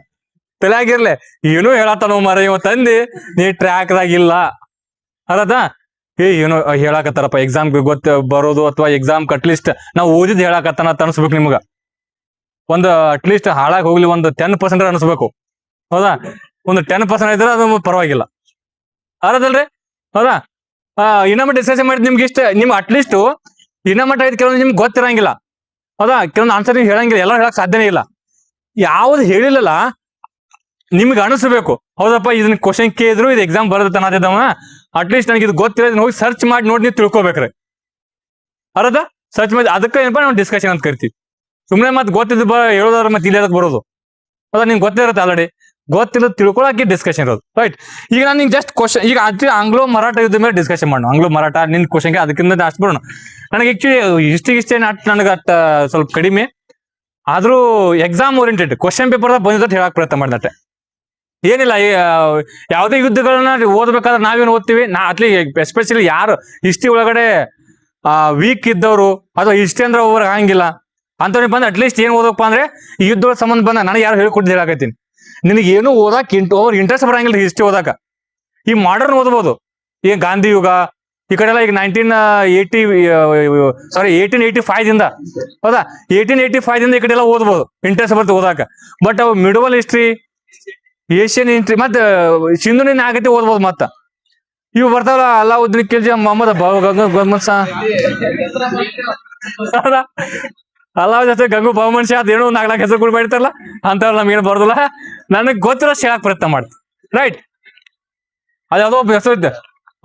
ತಲೆಯಾಗಿರ್ಲೆ ಏನೋ ಹೇಳತ್ತಾನೋ ಮರ ಇವ ತಂದಿ ನೀ ಟ್ರ್ಯಾಕ್ದಾಗಿಲ್ಲ ಅರದಾ ಏನೋ ಹೇಳಾಕತ್ತಾರಪ್ಪ ಎಕ್ಸಾಮ್ಗೆ ಬರೋದು ಅಥವಾ ಎಕ್ಸಾಮ್ ಅಟ್ಲೀಸ್ಟ್ ನಾವು ಓದಿದ್ ಹೇಳಾಕತ್ತಾನ ಅಂತ ಅನ್ಸ್ಬೇಕು ನಿಮ್ಗ ಒಂದು ಅಟ್ಲೀಸ್ಟ್ ಹಾಳಾಗಿ ಹೋಗ್ಲಿ ಒಂದು 10% ಅನ್ಸ್ಬೇಕು ಹೌದಾ ಒಂದು 10% ಇದ್ರೆ ಅದು ಪರವಾಗಿಲ್ಲ ಅರದಲ್ರಿ ಹೌದಾ ಇನ್ನೊಮ್ಮೆ ಡಿಸ್ಕಷನ್ ಮಾಡಿದ್ ನಿಮ್ಗೆ ಇಷ್ಟ ನಿಮ್ಗೆ ಅಟ್ಲೀಸ್ಟ್ ಇನ್ನೊಮ್ಮೆ ಐದು ಕೆಲವೊಂದು ನಿಮ್ಗೆ ಗೊತ್ತಿರಂಗಿಲ್ಲ ಹೌದಾ ಕೆಲವೊಂದು ಆನ್ಸರ್ ನೀವು ಹೇಳಂಗಿಲ್ಲ ಎಲ್ಲ ಹೇಳಕ್ ಸಾಧ್ಯನೇ ಇಲ್ಲ ಯಾವ್ದು ಹೇಳಿಲ್ಲಲ್ಲ ನಿಮ್ಗೆ ಅನಿಸ್ಬೇಕು ಹೌದಪ್ಪ ಇದನ್ನ ಕ್ವಶನ್ ಕೇಳಿದ್ರು ಇದು ಎಕ್ಸಾಮ್ ಬರೋದತ್ತ ಅನ್ನತಿದ್ದವ ಅಟ್ಲೀಸ್ಟ್ ನನಗೆ ಇದು ಗೊತ್ತಿಲ್ಲ ಹೋಗಿ ಸರ್ಚ್ ಮಾಡಿ ನೋಡಿ ನೀವು ತಿಳ್ಕೊಬೇಕ್ರಿ ಅರದ ಸರ್ಚ್ ಮಾಡಿ ಅದಕ್ಕೆ ಏನಪ್ಪ ನಾವು ಡಿಸ್ಕಷನ್ ಅಂತ ಕರಿತೀವಿ ಸುಮ್ಮನೆ ಮತ್ತೆ ಗೊತ್ತಿದ್ದು ಹೇಳೋದ್ರ ಮತ್ತೆ ಇಲ್ಲಿ ಅದಕ್ಕೆ ಬರೋದು ಹೌದಾ ನಿಮ್ಗೆ ಗೊತ್ತಿರುತ್ತೆ ಆಲ್ರೆಡಿ ಗೊತ್ತಿಲ್ಲ ತಿಳ್ಕೊಳಕ್ಕೆ ಡಿಸ್ಕಷನ್ ಇರೋದು ರೈಟ್ ಈಗ ನಾನು ನಿಂಗೆ ಜಸ್ಟ್ ಕ್ವಶನ್ ಈಗ ಆಂಗ್ಲೋ ಮರಾಠ ಯುದ್ಧ ಮೇಲೆ ಡಿಸ್ಕಷನ್ ಮಾಡೋಣ ಆಂಗ್ಲೋ ಮರಾಠ ನಿನ್ ಕ್ವಶನ್ಗೆ ಅದಕ್ಕಿಂತ ಜಾಸ್ತಿ ಬರೋಣ ನನಗೆ ಆಕ್ಚುಲಿ ಇಷ್ಟೇ ನನಗೆ ಸ್ವಲ್ಪ ಕಡಿಮೆ ಆದ್ರೂ ಎಕ್ಸಾಮ್ ಓರಿಯೆಂಟೆಡ್ ಕ್ವಶನ್ ಪೇಪರ್ ಬಂದಿದ್ದ ಹೇಳಕ್ ಪ್ರಯತ್ನ ಮಾಡಿದಟ್ಟೆ ಏನಿಲ್ಲ ಯಾವುದೇ ಯುದ್ಧಗಳನ್ನ ಓದ್ಬೇಕಾದ್ರೆ ನಾವೇನು ಓದ್ತೀವಿ ಅಟ್ಲಿ ಎಸ್ಪೆಷಲಿ ಯಾರು ಹಿಸ್ಟ್ರಿ ಒಳಗಡೆ ವೀಕ್ ಇದ್ದವರು ಅಥವಾ ಹಿಸ್ಟ್ರಿ ಅಂದ್ರೆ ಓವರ್ ಆಗಂಗಿಲ್ಲ ಅಂತವ್ರಿಗೆ ಬಂದು ಅಟ್ಲೀಸ್ಟ್ ಏನ್ ಓದಪ್ಪ ಅಂದ್ರೆ ಈ ಯುದ್ಧಗಳ ಸಂಬಂಧ ಬಂದ ನನಗೆ ಯಾರು ಹೇಳ್ಕೊಟ್ಟು ಹೇಳಕತ್ತೀನಿ ನಿನಗೆ ಏನು ಓದಾಕ್ ಓವರ್ ಇಂಟ್ರೆಸ್ಟ್ ಬರಂಗಿಲ್ಲ ಹಿಸ್ಟ್ರಿ ಓದಾಕ ಈ ಮಾಡರ್ನ್ ಓದ್ಬೋದು ಈಗ ಗಾಂಧಿ ಯುಗ ಈ ಕಡೆ ಎಲ್ಲ ಈಗ 1885 ದಿಂದ ಹೌದಾ 1885 ದಿಂದ ಈ ಕಡೆ ಎಲ್ಲ ಓದ್ಬೋದು ಇಂಟ್ರೆಸ್ಟ್ ಬರ್ತದೆ ಓದಾಕ ಬಟ್ ಅವು ಮಿಡವಲ್ ಹಿಸ್ಟ್ರಿ ಏಷ್ಯನ್ ಹಿಸ್ಟ್ರಿ ಮತ್ತೆ ಸಿಂಧುನಿನ ಆಗತ್ತೆ ಓದ್ಬೋದು ಮತ್ತ ಇವು ಬರ್ತಾವಲ್ಲ ಅಲಾವುದ್ದೀನ್ ಖಿಲ್ಜಿ ಮೊಹಮ್ಮದ್ ಅಲಾವುದ್ದೀನ್ ಗಂಗು ಬಹುಮನ್ ಶಾ ಅದೇನೋ 4 ಹೆಸರು ಕೂಡ ಮಾಡಿರ್ತಾರಲ್ಲ ಅಂತವ್ರು ನಮ್ಗೇನು ಬರೋದಿಲ್ಲ ನನಗೆ ಗೊತ್ತಿರೋ ಹೇಳಕ್ ಪ್ರಯತ್ನ ಮಾಡ್ತೀನಿ ರೈಟ್ ಅದ್ಯಾವುದೋ ಒಬ್ಬ ಹೆಸರು ಇದ್ದೆ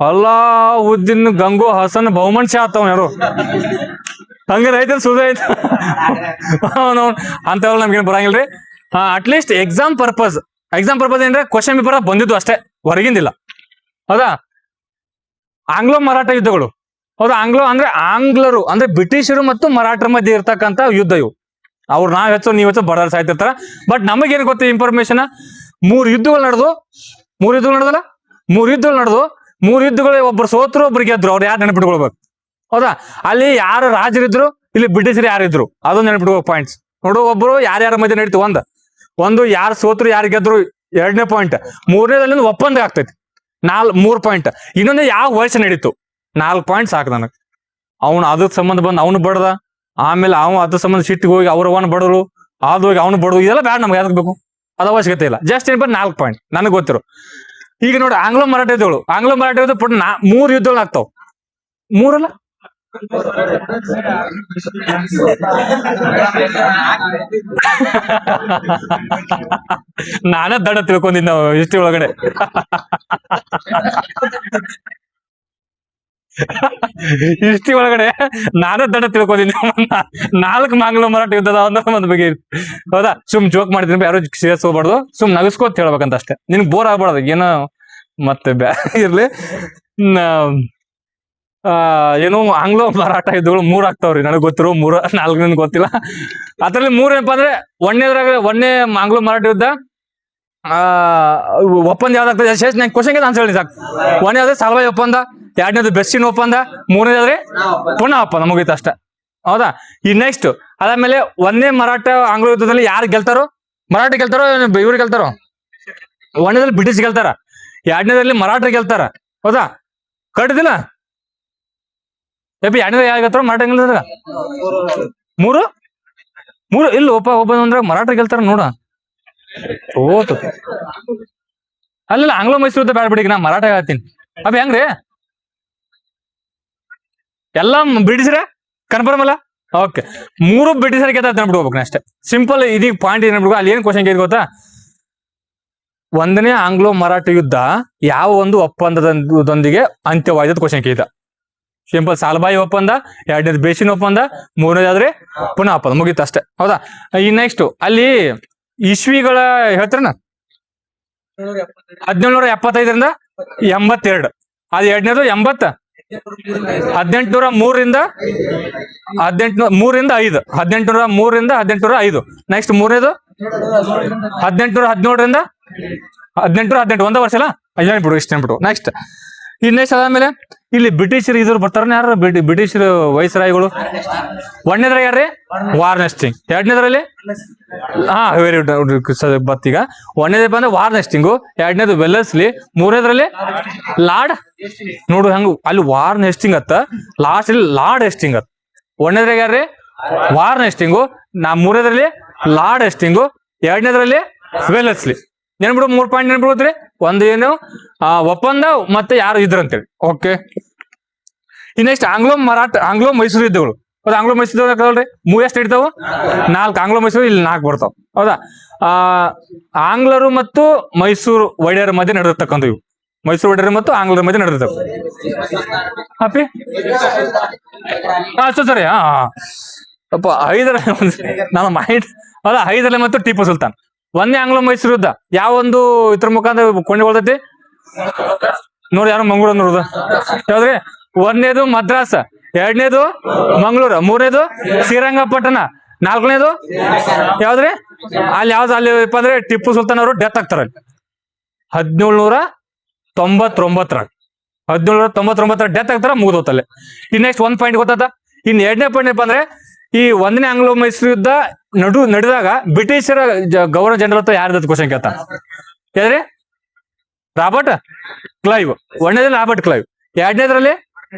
ಅಲಾವುದ್ದೀನ್ ಗಂಗು ಹಸನ್ ಬಹುಮನ್ ಶಾ ಆತವ್ ಯಾರು ಹಂಗ ಐತೆ ಸುದ ಐತೆ ಅಂತವ್ರು ನಮ್ಗೇನು ಬರಂಗಿಲ್ರಿ ಅಟ್ಲೀಸ್ಟ್ ಎಕ್ಸಾಮ್ ಪರ್ಪಸ್ ಏನ್ರೆ ಕ್ವಶನ್ ಪೇಪರ್ ಬಂದಿದ್ದು ಅಷ್ಟೇ ಹೊರಗಿಂದಿಲ್ಲ ಹೌದಾ ಆಂಗ್ಲೋ ಮರಾಠ ಯುದ್ಧಗಳು ಹೌದಾ ಆಂಗ್ಲರು ಅಂದ್ರೆ ಬ್ರಿಟಿಷರು ಮತ್ತು ಮರಾಠರ ಮಧ್ಯೆ ಇರ್ತಕ್ಕಂಥ ಯುದ್ಧ ಇವು ಅವ್ರು ನಾವ್ ಹೆಚ್ಚು ನೀವ್ ಹೆಚ್ಚು ಬಡದಾರ ಸಾಯ್ತಿರ್ತಾರ ಬಟ್ ನಮಗೇನು ಗೊತ್ತ ಇನ್ಫಾರ್ಮೇಶನ್ 3 ಯುದ್ಧಗಳು ನಡೆದು 3 ಯುದ್ಧಗಳು ಒಬ್ರು ಸೋತ್ರು ಒಬ್ರು ಗೆದ್ರು ಅವ್ರು ಯಾರು ನೆನಪಿಟ್ಕೊಳ್ಬೇಕು ಹೌದಾ ಅಲ್ಲಿ ಯಾರು ರಾಜರಿದ್ರು ಇಲ್ಲಿ ಬ್ರಿಟಿಷರು ಯಾರಿದ್ರು ಅದೊಂದು ನೆನಪಿಟ್ಕೋ ಪಾಯಿಂಟ್ಸ್ ನೋಡು ಒಬ್ರು ಯಾರ್ಯಾರ ಮಧ್ಯೆ ನಡೀತು ಒಂದು ಯಾರು ಸೋತ್ರು ಯಾರು ಗೆದ್ರು 2ನೇ ಪಾಯಿಂಟ್ 3ನೇದಲ್ಲಿ ಒಪ್ಪಂದ ಆಗ್ತೈತಿ 3 ಪಾಯಿಂಟ್ ಇನ್ನೊಂದು ಯಾವ ವರ್ಷ ನಡೀತು 4 ಪಾಯಿಂಟ್ ಸಾಕು ನನಗೆ ಅವ್ನು ಅದ್ರ ಸಂಬಂಧ ಬಂದು ಅವನು ಬಡ್ದ ಆಮೇಲೆ ಅದ್ರ ಸಂಬಂಧ ಸಿಟ್ಟಿಗೆ ಹೋಗಿ ಅವ್ರವನ್ ಬಡದ್ರು ಅದು ಹೋಗಿ ಅವನು ಬಡದು ಇದೆಲ್ಲ ಬೇಡ ನಮ್ಗೆ ಯಾವ್ದಕ್ ಬೇಕು ಅದು ಅವಶ್ಯಕತೆ ಇಲ್ಲ ಜಸ್ಟ್ ಏನ್ 4 ಪಾಯಿಂಟ್ ನನಗೆ ಗೊತ್ತಿರೋ ಈಗ ನೋಡಿ ಆಂಗ್ಲೋ ಮರಾಠ ಯುದ್ಧ ಪುಟ್ 3 ಯುದ್ಧಗಳು ಆಗ್ತಾವ 3 ಅಲ್ಲ ನಾನೇ ದಡ ತಿಳ್ಕೊಂಡಿದ್ ನಾವು ಹಿಸ್ಟ್ರಿ ಒಳಗಡೆ ನಾನೇ ದಡ ತಿಳ್ಕೊಂಡಿದ್ದೆ 4 ಆಂಗ್ಲೋ ಮರಾಠ ಯುದ್ಧದ ಒಂದ್ ಬಗ್ಗೆ ಹೌದಾ ಸುಮ್ ಜೋಕ್ ಮಾಡಿದ್ರೆ ಯಾರು ಸೀರಿಯಸ್ ಹೋಗ್ಬಾರ್ದು ಸುಮ್ ನಗಸ್ಕೋತ ಹೇಳ್ಬೇಕಂತ ಅಷ್ಟೇ ನಿನ್ಗೆ ಬೋರ್ ಆಗ್ಬಾರ್ದು ಏನೋ ಮತ್ತೆ ಇರ್ಲಿ ಏನು ಆಂಗ್ಲೋ ಮರಾಠ ಯುದ್ಧಗಳು 3 ಆಗ್ತಾವ್ರಿ ನನಗೆ ಗೊತ್ತಿರೋ 4 ಗೊತ್ತಿಲ್ಲ ಅದ್ರಲ್ಲಿ 3 ಏನಪ್ಪಾ ಅಂದ್ರೆ ಒಂದನೇ ಆಂಗ್ಲೋ ಮರಾಠ ಯುದ್ಧ ಒಪ್ಪಂದ ಯಾವ್ದಾಗ್ತದೆ ನಾನು ಕ್ವಶನ್ಗೆ ಆನ್ಸರ್ ಹೇಳಿ ಸಾಕು ಒಂದನೇದಾದ್ರೆ ಸಾಲ್ವಾಯ್ ಒಪ್ಪಂದ 2ನೇದು ಬೆಸ್ಸಿನ್ ಒಪ್ಪಂದ 3ನೇದಾದ್ರೆ ಪುನಃ ಒಪ್ಪಂದ ಮುಗೀತು ಅಷ್ಟೇ ಹೌದಾ ಈ ನೆಕ್ಸ್ಟ್ ಅದಾದ್ಮೇಲೆ 1ನೇ ಮರಾಠ ಆಂಗ್ಲೋ ಯುದ್ಧದಲ್ಲಿ ಯಾರು ಗೆಲ್ತಾರೋ ಮರಾಠ ಗೆಲ್ತಾರೋ ಇವ್ರು ಗೆಲ್ತಾರೋ 1ನೇದಲ್ಲಿ ಬ್ರಿಟಿಷ್ ಗೆಲ್ತಾರ 2ನೇದಲ್ಲಿ ಮರಾಠ ಗೆಲ್ತಾರ ಹೌದಾ ಕಟ್ಟಿದಿಲ್ಲ ಯಪ್ಪಿ 2ನೇದ ಯಾರು ಗೆಲ್ತಾರೋ ಮರಾಠ ಗೆಲ್ತಾರ 3 ಇಲ್ಲ ಒಬ್ಬ ಅಂದ್ರೆ ಮರಾಠ ಗೆಲ್ತಾರ ನೋಡ ಓತು ಅಲ್ಲ ಆಂಗ್ಲೋ ಮೈಸೂರು ಯುದ್ಧ ಬೇಡ ಬಿಡಿ ನಾ ಮರಾಠ ಹೇಳ್ತೀನಿ ಅಪ್ಪ ಹೆಂಗ್ರಿ ಎಲ್ಲ ಬ್ರಿಟಿಷರ ಕನ್ಫರ್ಮ್ ಅಲ್ಲ ಓಕೆ 3 ಬ್ರಿಟಿಷರ್ ಗೆದ್ದ ನೆನ್ಬಿಡ್ಬೇಕು ಅಷ್ಟೇ ಸಿಂಪಲ್ ಇದೀಗ ಪಾಯಿಂಟ್ ನೆನ್ಬಿಡ್ಬೇಕು ಅಲ್ಲಿ ಏನ್ ಕ್ವಶನ್ ಕೇಳಿ ಗೊತ್ತಾ ಒಂದನೇ ಆಂಗ್ಲೋ ಮರಾಠ ಯುದ್ಧ ಯಾವ ಒಂದು ಒಪ್ಪಂದದೊಂದಿಗೆ ಅಂತ್ಯವಾದ ಕ್ವಶನ್ ಕೇಳಿದ. ಸಿಂಪಲ್ ಸಾಲ್ಬಾಯಿ ಒಪ್ಪಂದ, ಎರಡನೇದು ಬೇಸಿನ್ ಒಪ್ಪಂದ, ಮೂರನೇದಾದ್ರೆ ಪುನಃ ಒಪ್ಪಂದ, ಮುಗೀತು ಅಷ್ಟೇ. ಹೌದಾ? ಈ ನೆಕ್ಸ್ಟ್ ಅಲ್ಲಿ ಇಸ್ವಿಗಳ ಹೇಳ್ತಾರನ 1775ರಿಂದ 82. ಅದು ಎರಡನೇದು 1803ರಿಂದ 5. 1803ರಿಂದ ನೆಕ್ಸ್ಟ್ ಮೂರನೇದು 1817ರಿಂದ 1818, ಒಂದೇ ವರ್ಷ ಅಲ್ಲ, ಬಿಡು ಇಷ್ಟ ಬಿಡು. ನೆಕ್ಸ್ಟ್ ನೆಕ್ಸ್ಟ್ ಅದಾದ್ಮೇಲೆ ಇಲ್ಲಿ ಬ್ರಿಟಿಷರು ಇದ್ರು ಬರ್ತಾರ, ಯಾರು ಬ್ರಿಟಿಷರು ವೈಸ್ರಾಯಿಗಳು. ಒಂದನೇದ್ರಾಗ ಯಾರ್ರಿ? Warren Hastings. ಎರಡನೇದ್ರಲ್ಲಿ ವೆರಿ ಗುಡ್ ಬತ್ತೀಗ. ಒಂದನೇದ ಬಂದ್ರೆ ವಾರ್ನ್ ಹೇಸ್ಟಿಂಗು, ಎರಡನೇದು ವೆಲ್ಲೆಸ್ಲಿ, ಮೂರನೇದ್ರಲ್ಲಿ ಲಾರ್ಡ್. ನೋಡು ಹಂಗ ಅಲ್ಲಿ ವಾರ್ನ್ ಹೇಸ್ಟಿಂಗ್ ಅತ್ತ, ಲಾಸ್ಟ್ ಅಲ್ಲಿ ಲಾರ್ಡ್ ಹೇಸ್ಟಿಂಗ್ ಅತ್ತ. ಒಂದನೇದ್ರಾಗ ಯಾರ್ರಿ? ವಾರ್ನ್ ಹೇಸ್ಟಿಂಗು, ಮೂರನೇದ್ರಲ್ಲಿ ಲಾರ್ಡ್ ಹೇಸ್ಟಿಂಗು, ಎರಡನೇದ್ರಲ್ಲಿ ವೆಲ್ಲೆಸ್ಲಿ. ನೆನ್ಬಿಡು 3 ಪಾಯಿಂಟ್ ನೆನ್ಬಿಡುದ್ರಿ. ಒಂದು ಏನು ಒಪ್ಪಂದ ಮತ್ತೆ ಯಾರು ಇದ್ರಂತೇಳಿ. ಓಕೆ. ನೆಕ್ಸ್ಟ್ ಆಂಗ್ಲೋ ಮೈಸೂರು ಯುದ್ಧಗಳು. ಹೌದಾ? ಆಂಗ್ಲೋ ಮೈಸೂರು ಯುದ್ಧ ಎಷ್ಟು ಇರ್ತಾವು? 4. ಆಂಗ್ಲೋ ಮೈಸೂರು ಇಲ್ಲಿ 4 ಬರ್ತಾವ. ಹೌದಾ? ಆಂಗ್ಲರು ಮತ್ತು ಮೈಸೂರು ಒಡೆಯರ ಮಧ್ಯೆ ನಡೆದಿರ್ತಕ್ಕಂಥ ಇವು. ಮೈಸೂರು ಒಡೆಯರು ಮತ್ತು ಆಂಗ್ಲರ ಮಧ್ಯೆ ನಡೆದಿರ್ತವೆ. ಹ್ಯಾಪಿ ಸರಿ. ಅಪ್ಪ ನನ್ನ ಮೈಂಡ್. ಹೌದಾ? ಹೈದರಾಲಿ ಮತ್ತು ಟಿಪ್ಪು ಸುಲ್ತಾನ್. ಒಂದೇ ಆಂಗ್ಲೋ ಮೈಸೂರು ಯುದ್ಧ ಯಾವ ಒಂದು ಇದ್ರ ಮುಖಾಂತರ ಕೊಂಡಿಗೊಳ್ತೈತಿ ನೋಡಿ? ಯಾರು? ಮಂಗಳೂರು ಅನ್ನೋದು. ಯಾವ್ದ್ರಿ? ಒಂದನೇದು ಮದ್ರಾಸ್, ಎರಡನೇದು ಮಂಗಳೂರು, ಮೂರನೇದು ಶ್ರೀರಂಗಪಟ್ಟಣ, ನಾಲ್ಕನೇದು ಯಾವ್ದ್ರಿ? ಅಲ್ಲಿ ಅಲ್ಲಿ ಅಂದ್ರೆ ಟಿಪ್ಪು ಸುಲ್ತಾನ್ ಅವರು ಡೆತ್ ಆಗ್ತಾರ 1799 ಡೆತ್ ಆಗ್ತಾರ, ಮುಗಿದೋತಲ್ಲಿ. Next 1 point ಗೊತ್ತಾತ. ಎರಡನೇ ಪಾಯಿಂಟ್ ಏನಪ್ಪ ಅಂದ್ರೆ ಈ ಒಂದನೇ ಆಂಗ್ಲೋ ಮೈಸೂರು ಯುದ್ಧ ನಡೆದಾಗ ಬ್ರಿಟಿಷರ ಗವರ್ನರ್ ಜನರಲ್ ಹತ್ರ ಯಾರ್ದು ಕ್ವಶನ್ ಕೇಳ್ತ? ಯಾವ್ದ್ರಿ? Robert Clive. ಒಂದನೇದ್ರಲ್ಲಿ ರಾಬರ್ಟ್ ಕ್ಲೈವ್, ಎರಡನೇದ್ರಲ್ಲಿ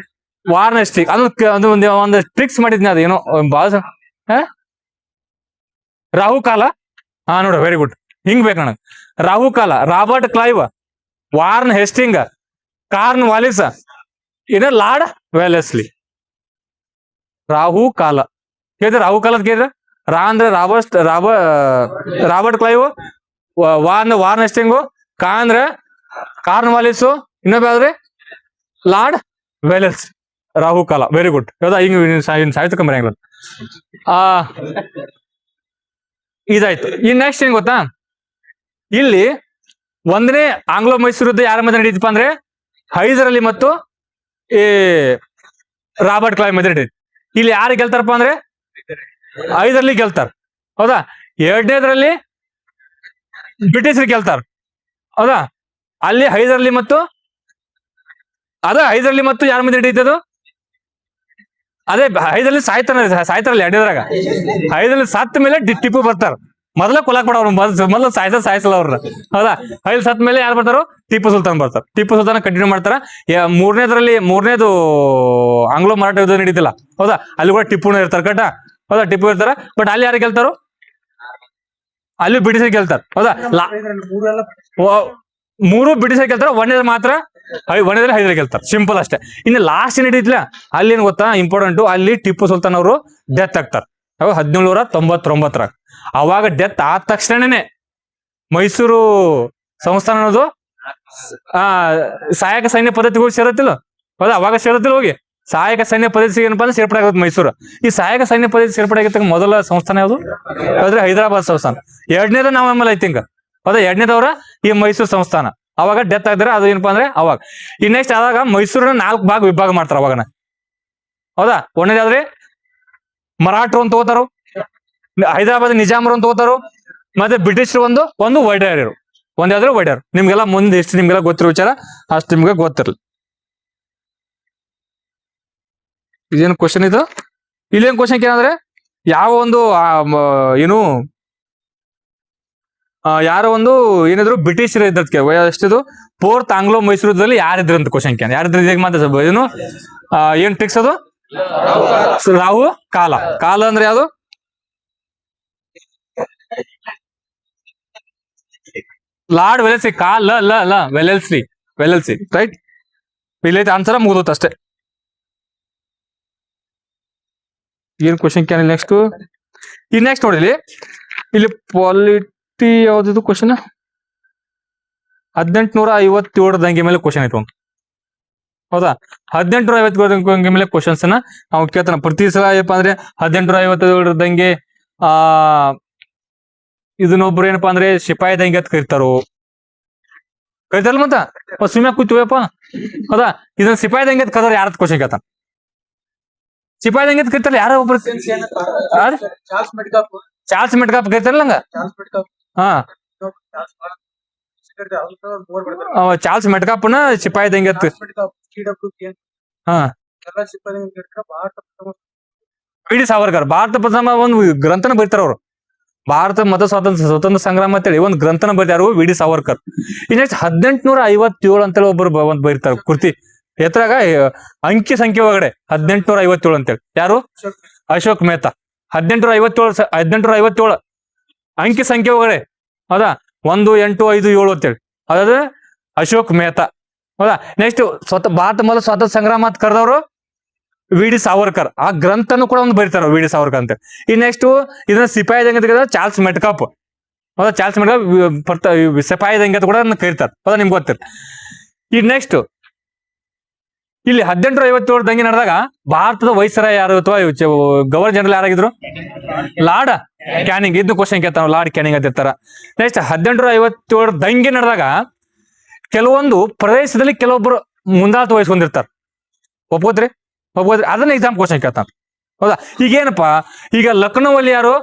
ವಾರ್ನ್ ಹೇಸ್ಟಿಂಗ್. ಅದು ಒಂದು ಟ್ರಿಕ್ಸ್ ಮಾಡಿದ್ನಿ, ಅದು ಏನೋ ಬಾಳ ರಾಹುಕಾಲ. ನೋಡ, ವೆರಿ ಗುಡ್. ಹಿಂಗ್ ಬೇಕು ನನಗೆ. ರಾಹುಕಾಲ, Robert Clive, Warren Hastings, Cornwallis, lord Wellesley. ರಾಹುಕಾಲ ಕೇಳಿದ್ರೆ, ರಾಹುಕಾಲದ ಕೇಳಿದ್ರೆ ಅಂದ್ರೆ ರಾಬರ್ಟ್ ಕ್ಲೈವ್, ವಾರ್ನ್ ಹೇಸ್ಟಿಂಗು, ಅಂದ್ರೆ ಕಾರ್ನ್ ವಾಲಿಸು, ಇನ್ನೊಬ್ಬ ಯಾವ್ದ್ರಿ? Lord Wellesley. ರಾಹುಕಾಲ. Very good. ಯಾವ್ದಾ? ಹಿಂಗ್ ಸಾಹಿತ್ಯ ಬರೆಯಂಗಿಲ್ಲ. ಇದಾಯ್ತು. ನೆಕ್ಸ್ಟ್ ಏನ್ ಗೊತ್ತಾ? ಇಲ್ಲಿ ಒಂದನೇ ಆಂಗ್ಲೋ ಮೈಸೂರು ಯುದ್ಧ ಯಾರ ಮಧ್ಯೆ ನಡೀತಪ್ಪ ಅಂದ್ರೆ ಹೈದರಾಲಿ ಮತ್ತು ಈ ರಾಬರ್ಟ್ ಕ್ಲೈವ್ ಮಧ್ಯೆ ನಡೀತಿ. ಇಲ್ಲಿ ಯಾರು ಗೆಲ್ತಾರಪ್ಪ ಅಂದ್ರೆ ಹೈದರಾಲಿ ಗೆಲ್ತಾರ. ಹೌದಾ? ಎರಡನೇದ್ರಲ್ಲಿ ಬ್ರಿಟಿಷರು ಗೆಲ್ತಾರ. ಹೌದಾ? ಅಲ್ಲಿ ಹೈದರಾಲಿ ಮತ್ತು ಯಾರ ಮಧ್ಯೆ ನಡೀತದು? ಅದೇ ಹೈದರಾಲಿ ಸಾಯ್ತಾರಲ್ಲ ಎರಡನೇದ್ರಾಗ. ಹೈದರಾಲಿ ಸತ್ತ ಮೇಲೆ ಟಿಪ್ಪು ಬರ್ತಾರ. ಮೊದಲ ಕೊಲಾಕ್ ಮಾಡೋರು, ಮೊದಲು ಸಾಯಿಸಲ್ಲ ಅವ್ರ. ಹೌದಾ? ಹೈದರಾಲಿ ಸತ್ತ ಮೇಲೆ ಯಾರು ಬರ್ತಾರೋ? ಟಿಪ್ಪು ಸುಲ್ತಾನ್ ಬರ್ತಾರ. ಟಿಪ್ಪು ಸುಲ್ತಾನ್ ಕಂಟಿನ್ಯೂ ಮಾಡ್ತಾರ. ಮೂರನೇದು ಆಂಗ್ಲೋ ಮರಾಠ ಯುದ್ಧ ನಡೀತಿಲ್ಲ. ಹೌದಾ? ಅಲ್ಲಿ ಕೂಡ ಟಿಪ್ಪುನ ಇರ್ತಾರ. ಕಟ್ಟ. ಹೌದಾ? ಟಿಪ್ಪು ಇರ್ತಾರ. ಬಟ್ ಅಲ್ಲಿ ಯಾರು ಗೆಲ್ತಾರೋ? ಅಲ್ಲಿ ಬ್ರಿಟಿಷರ್ ಗೆಲ್ತಾರ. ಹೌದಾ? 3 ಬ್ರಿಟಿಷರ್ ಗೆಲ್ತಾರ, ಒಂದೇದು ಮಾತ್ರ ಒಂದೇದ್ರಲ್ಲಿ ಹೈದರಾಲಿ ಗೆಲ್ತಾರ. ಸಿಂಪಲ್ ಅಷ್ಟೇ. ಇನ್ನು ಲಾಸ್ಟ್ ಏನ್ ನಡೀತಿಲ್ಲ ಅಲ್ಲಿ ಏನ್ ಗೊತ್ತಾ? ಇಂಪಾರ್ಟೆಂಟ್. ಅಲ್ಲಿ ಟಿಪ್ಪು ಸುಲ್ತಾನ್ ಅವರು ಡೆತ್ ಆಗ್ತಾರ 1799. ಅವಾಗ ಡೆತ್ ಆದ ತಕ್ಷಣನೇ ಮೈಸೂರು ಸಂಸ್ಥಾನ ಅನ್ನೋದು ಸಹಾಯಕ ಸೈನ್ಯ ಪದ್ಧತಿಗಳು ಸೇರತ್ತಿಲ್ಲ. ಹೌದಾ? ಅವಾಗ ಸೇರತ್ತಿಲ್ಲ. ಹೋಗಿ ಸಹಾಯಕ ಸೈನ್ಯ ಪದ್ಧತಿ ಏನಪ್ಪಾ ಅಂದ್ರೆ ಸೇರ್ಪಡೆ ಆಗುತ್ತೆ ಮೈಸೂರು. ಈ ಸಹಾಯಕ ಸೈನ್ಯ ಪದ್ಧತಿ ಸೇರ್ಪಡೆ ಆಗಿರ್ತಕ್ಕ ಮೊದಲ ಸಂಸ್ಥಾನ ಯಾವುದು? ಯಾವ್ದ್ರೆ? ಹೈದರಾಬಾದ್ ಸಂಸ್ಥಾನ. ಎರಡನೇದ ಆಮೇಲೆ ಐ ಥಿಂಕ್. ಹೌದಾ? ಎರಡನೇದವ್ರ ಈ ಮೈಸೂರು ಸಂಸ್ಥಾನ. ಅವಾಗ ಡೆತ್ ಆಗಿದ್ರೆ ಅದು ಏನಪ್ಪಾ ಅಂದ್ರೆ ಅವಾಗ. ನೆಕ್ಸ್ಟ್ ಆದಾಗ ಮೈಸೂರನ್ನ 4 ಭಾಗ ವಿಭಾಗ ಮಾಡ್ತಾರ ಅವಾಗನ. ಹೌದಾ? ಒಂದೇದಾದ್ರೆ ಮರಾಠರು ಅಂತ ತಗೋತಾರು, ಹೈದರಾಬಾದ್ ನಿಜಾಮರು ಅಂತ ತಗೋತಾರು, ಮತ್ತೆ ಬ್ರಿಟಿಷರು ಒಂದು ಒಡೆಯರು. ಒಂದಾದ್ರೆ ಒಡೆಯರು. ನಿಮ್ಗೆಲ್ಲ ಮುಂದೆ ಎಷ್ಟು ನಿಮ್ಗೆಲ್ಲ ಗೊತ್ತಿರೋ ವಿಚಾರ ಅಷ್ಟು ನಿಮ್ಗೆ ಗೊತ್ತಿರಲಿ. ಇದೇನು ಕ್ವಶನ್ ಇದು? ಇಲ್ಲೇನ್ ಕ್ವಶನ್ ಏನಂದ್ರೆ ಯಾವ ಒಂದು ಏನು ಯಾರೋ ಒಂದು ಏನಿದ್ರು ಬ್ರಿಟಿಷರು ಇದ್ದಕ್ಕೆ ಎಷ್ಟಿದು 4th ಆಂಗ್ಲೋ ಮೈಸೂರದಲ್ಲಿ ಯಾರಿದ್ರು ಅಂತ ಕ್ವಶನ್ ಕ್ಯಾನ್. ಯಾರಿದ್ರು ಈಗ ಮಾತ್ರ ಏನು ಏನ್ ಟ್ರಿಕ್ಸ್ ಅದು? ರಾಹು ಕಾಲ. ಕಾಲ ಅಂದ್ರೆ ಯಾವುದು? Lord Wellesley. Wellesley right. ಇಲ್ಲೈತೆ ಆನ್ಸರ್, ಮುಗಿದೋತ್ ಅಷ್ಟೇ. ಏನ್ ಕ್ವಶನ್ ಕ್ಯಾನ್ ನೆಕ್ಸ್ಟ್? ನೆಕ್ಸ್ಟ್ ನೋಡಿ ಇಲ್ಲಿ ಪಾಲಿಟಿ ಯಾವ್ದು ಕ್ವಶನ್? 1857 ದಂಗೆ ಮೇಲೆ ಕ್ವಶನ್ ಐತೆ ಒಂದು. ಹೌದಾ, 1857 ದಂಗೆ ಮೇಲೆ ಕ್ವಶನ್ಸ್ ಅನ್ನ ನಾವು ಕೇಳ್ತಾನ ಪ್ರತಿ ಸಲ. ಏನಪ್ಪಾ ಅಂದ್ರೆ 1857 ದಂಗೆ ಇದನ್ನೊಬ್ರು ಏನಪ್ಪಾ ಅಂದ್ರೆ ಸಿಪಾಯಿ ದಂಗೆ ಅಂತ ಕರಿತಾರೋ, ಕರಿತಾರಲ್ಲ ಮತ್ತ ಸುಮ್ಮನೆ ಕೂತೀವಪ್ಪ. ಹೌದಾ, ಇದನ್ನ ಸಿಪಾಯಿ ದಂಗೆ ಅಂತ ಕರೆದವ್ರು ಯಾರತ್ ಕ್ವಶನ್ ಕೇಳ್ತಾನ. ಸಿಪಾಯಿ ದಂಗೆ ಅಂತ ಕರಿತಾರಲ್ಲ ಯಾರೋ ಒಬ್ರು, ಚಾರ್ಲ್ಸ್ ಮೆಟ್ಕಾಪ್ ಕರಿತಾರಲ್ಲ ಹಂಗ. ಹಾ, ಚಾರ್ಲ್ಸ್ ಮೆಟ್ಕಾಪ್ನ ಸಿಪಾಯಿ ದಂಗೆ ಅಂತ. ಹಾ, ವಿ ಡಿ ಸಾವರ್ಕರ್ ಭಾರತ ಪ್ರಥಮ ಒಂದು ಗ್ರಂಥನ ಬರೀತಾರ ಅವ್ರು. ಭಾರತ ಮತ ಸ್ವತಂತ್ರ ಸಂಗ್ರಾಮ ಅಂತೇಳಿ ಒಂದು ಗ್ರಂಥನ ಬರೀತಾರು ವಿ ಡಿ ಸಾವರ್ಕರ್. ನೆಕ್ಸ್ಟ್ 1857 ಅಂತೇಳಿ ಒಬ್ಬರು ಒಂದು ಬರೀತಾರ ಕೃತಿ. ಎತ್ತರಾಗ ಅಂಕಿ ಸಂಖ್ಯೆ ಒಳಗಡೆ 1857 ಅಂತೇಳಿ. ಯಾರು? ಅಶೋಕ್ ಮೆಹ್ತಾ. 1857 ಅಂಕಿ ಸಂಖ್ಯೆ ಒಳಗಡೆ. ಹೌದಾ, 1857 ಅಂತೇಳಿ. ಅದಾದ್ರೆ ಅಶೋಕ್ ಮೆಹ್ತಾ. ಹೌದಾ, ನೆಕ್ಸ್ಟ್ ಭಾರತ ಮೊದಲ ಸ್ವಾತಂತ್ರ್ಯ ಸಂಗ್ರಾಮ ಅಂತ ಕರೆದವರು ವಿ ಡಿ ಸಾವರ್ಕರ್. ಆ ಗ್ರಂಥನು ಕೂಡ ಒಂದು ಬರೀತಾರ ವಿ ಡಿ ಸಾವರ್ಕರ್ ಅಂತ. ಈ ನೆಕ್ಸ್ಟ್ ಇದನ್ನ ಸಿಪಾಯಿ ದಂಗೆ ಅಂತ ಚಾರ್ಲ್ಸ್ ಮೆಟ್ಕಾಪ್. ಹೌದಾ, ಚಾರ್ಲ್ಸ್ ಮೆಟ್ಕಾಪ್ ಸಿಪಾಯಿ ದಂಗೆ ಅಂತ ಕೂಡ ಕರೀತಾರೆ. ಹೌದಾ, ನಿಮ್ಗೆ ಗೊತ್ತಿರ. ಈ ನೆಕ್ಸ್ಟ್ ಇಲ್ಲಿ 1857 ದಂಗೆ ನಡೆದಾಗ ಭಾರತದ ವೈಸರಾಯ್ ಯಾರು ಅಥವಾ ಗವರ್ನರ್ ಜನರಲ್ ಯಾರಾಗಿದ್ರು? Lord Canning. ಇದು ಕ್ವಶನ್ ಕೇಳ್ತಾರ, ಲಾರ್ಡ್ ಕ್ಯಾನಿಂಗ್ ಅಂತ ಇರ್ತಾರ. ನೆಕ್ಸ್ಟ್ 1857 ದಂಗೆ ನಡೆದಾಗ ಕೆಲವೊಂದು ಪ್ರದೇಶದಲ್ಲಿ ಕೆಲವೊಬ್ರು ಮುಂದಾಳತ್ವ ವಹಿಸ್ಕೊಂಡಿರ್ತಾರ. ಒಪ್ಕೋದ್ರಿ? ಅದನ್ನ ಎಕ್ಸಾಮ್ ಕ್ವಶನ್ ಕೇಳ್ತಾನ. ಹೌದಾ, ಈಗೇನಪ್ಪಾ, ಈಗ ಲಕ್ನೋವಲ್ಲಿ ಯಾರು?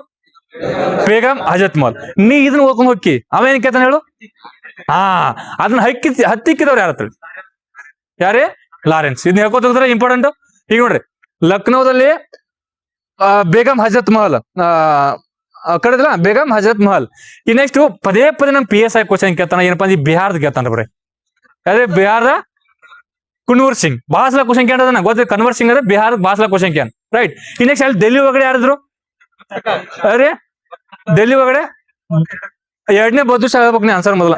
ಬೇಗಂ ಹಜರತ್ ಮಹಲ್. ನೀ ಇದನ್ನ ಓದ್ಕೊಂಡ್ ಹೋಗಿ ಅವೇನ್ ಕೇಳ್ತಾನ ಹೇಳು. ಅದನ್ನ ಹತ್ತಿಕ್ಕಿದವ್ರು ಯಾರ? ಯಾರೇ? ಲಾರೆನ್ಸ್. ಇದನ್ನ ಹೇಳ್ಕೊತಿದ್ರೆ ಇಂಪಾರ್ಟೆಂಟ್. ಈಗ ನೋಡ್ರಿ, ಲಕ್ನೋದಲ್ಲಿ ಬೇಗಂ ಹಜರತ್ ಮಹಲ್ ಕಡೆದಿಲ್ಲ, ಬೇಗಂ ಹಜರತ್ ಮಹಲ್. ಈ ನೆಕ್ಸ್ಟ್ ಪದೇ ಪದೇ ನಮ್ PSI ಕ್ವಶನ್ ಕೇಳ್ತಾನ. ಏನಪ್ಪಾ ಅಂದ್ರೆ ಬಿಹಾರದ ಕೇಳ್ತಾನ ಬರ್ರಿ. ಅದೇ ಬಿಹಾರದ ಕುನ್ವರ್ ಸಿಂಗ್. ಬಹಳ ಸಲ ಕ್ವಶನ್ ಕೇಳೋದನ್ನ ಗೊತ್ತ. ಕನ್ವರ್ ಸಿಂಗ್ ಅಂದ್ರೆ ಬಿಹಾರದ ಬಹಳ ಸಲ ಕ್ವಶನ್ ಕೇಳ. ರೈಟ್. ಈ ನೆಕ್ಸ್ಟ್ ಅಲ್ಲಿ ಡೆಲ್ಲಿ ಒಳಗಡೆ ಯಾರಿದ್ರು? ಅರೆ ಡೆಲ್ಲಿ ಒಳಗಡೆ 2ನೇ ಬಹದ್ದೂರ್ ಶಾ ಹೇಳ್ಬೇಕು ನೀ ಆನ್ಸರ್. ಮೊದಲ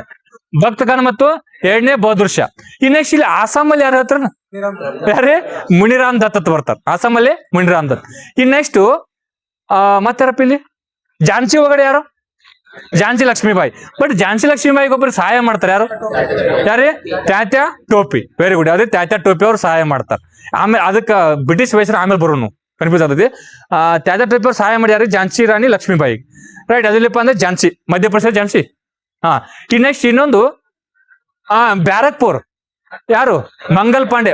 ಭಕ್ತ ಖಾನ್ ಮತ್ತು 2ನೇ ಬಹದ್ದೂರ್ ಶಾ. ಈ ನೆಕ್ಸ್ಟ್ ಇಲ್ಲಿ ಆಸಾಮ್ ಅಲ್ಲಿ ಯಾರು ಹೇಳ್ತಾರ? ಯಾರೇ? ಮುನಿರಾಮ್ ದತ್ ಅಂತ ಬರ್ತಾರ. ಆಸಾಮ್ ಅಲ್ಲಿ ಮುನಿರಾಮ್ ದತ್. ಈ ನೆಕ್ಸ್ಟ್ ಮತ್ತಾರಪ್ಪ ಇಲ್ಲಿ ಝಾನ್ಸಿ ಒಳಗಡೆ ಯಾರು? ಝಾನ್ಸಿ ಲಕ್ಷ್ಮೀಬಾಯಿ. ಬಟ್ ಝಾನ್ಸಿ ಲಕ್ಷ್ಮೀಬಾಯಿಗೆ ಒಬ್ಬರು ಸಹಾಯ ಮಾಡ್ತಾರೆ. ಯಾರು? ಯಾರೇ? ತ್ಯಾತ್ಯಾ ಟೋಪಿ. Very good. ಅದೇ ತ್ಯಾತ್ಯಾ ಟೋಪಿ ಅವ್ರು ಸಹಾಯ ಮಾಡ್ತಾರೆ. ಆಮೇಲೆ ಅದಕ್ಕೆ ಬ್ರಿಟಿಷ್ ವಯಸ್ಸರ ಆಮೇಲೆ ಬರೋನು ಕನ್ಫ್ಯೂಸ್ ಆಗ್ತದೆ. ತ್ಯಾತ್ಯಾ ಟೋಪಿ ಅವ್ರು ಸಹಾಯ ಮಾಡ್ಯಾರ ಝಾನ್ಸಿ ರಾಣಿ ಲಕ್ಷ್ಮೀಬಾಯಿ. ರೈಟ್. ಅದಿಲ್ಲಪ್ಪ ಅಂದ್ರೆ ಝಾನ್ಸಿ, ಮಧ್ಯಪ್ರದೇಶ ಝಾನ್ಸಿ. ಹಾ, ಈ ನೆಕ್ಸ್ಟ್ ಇನ್ನೊಂದು ಬ್ಯಾರಕ್ಪುರ್. ಯಾರು? ಮಂಗಲ್ ಪಾಂಡೆ.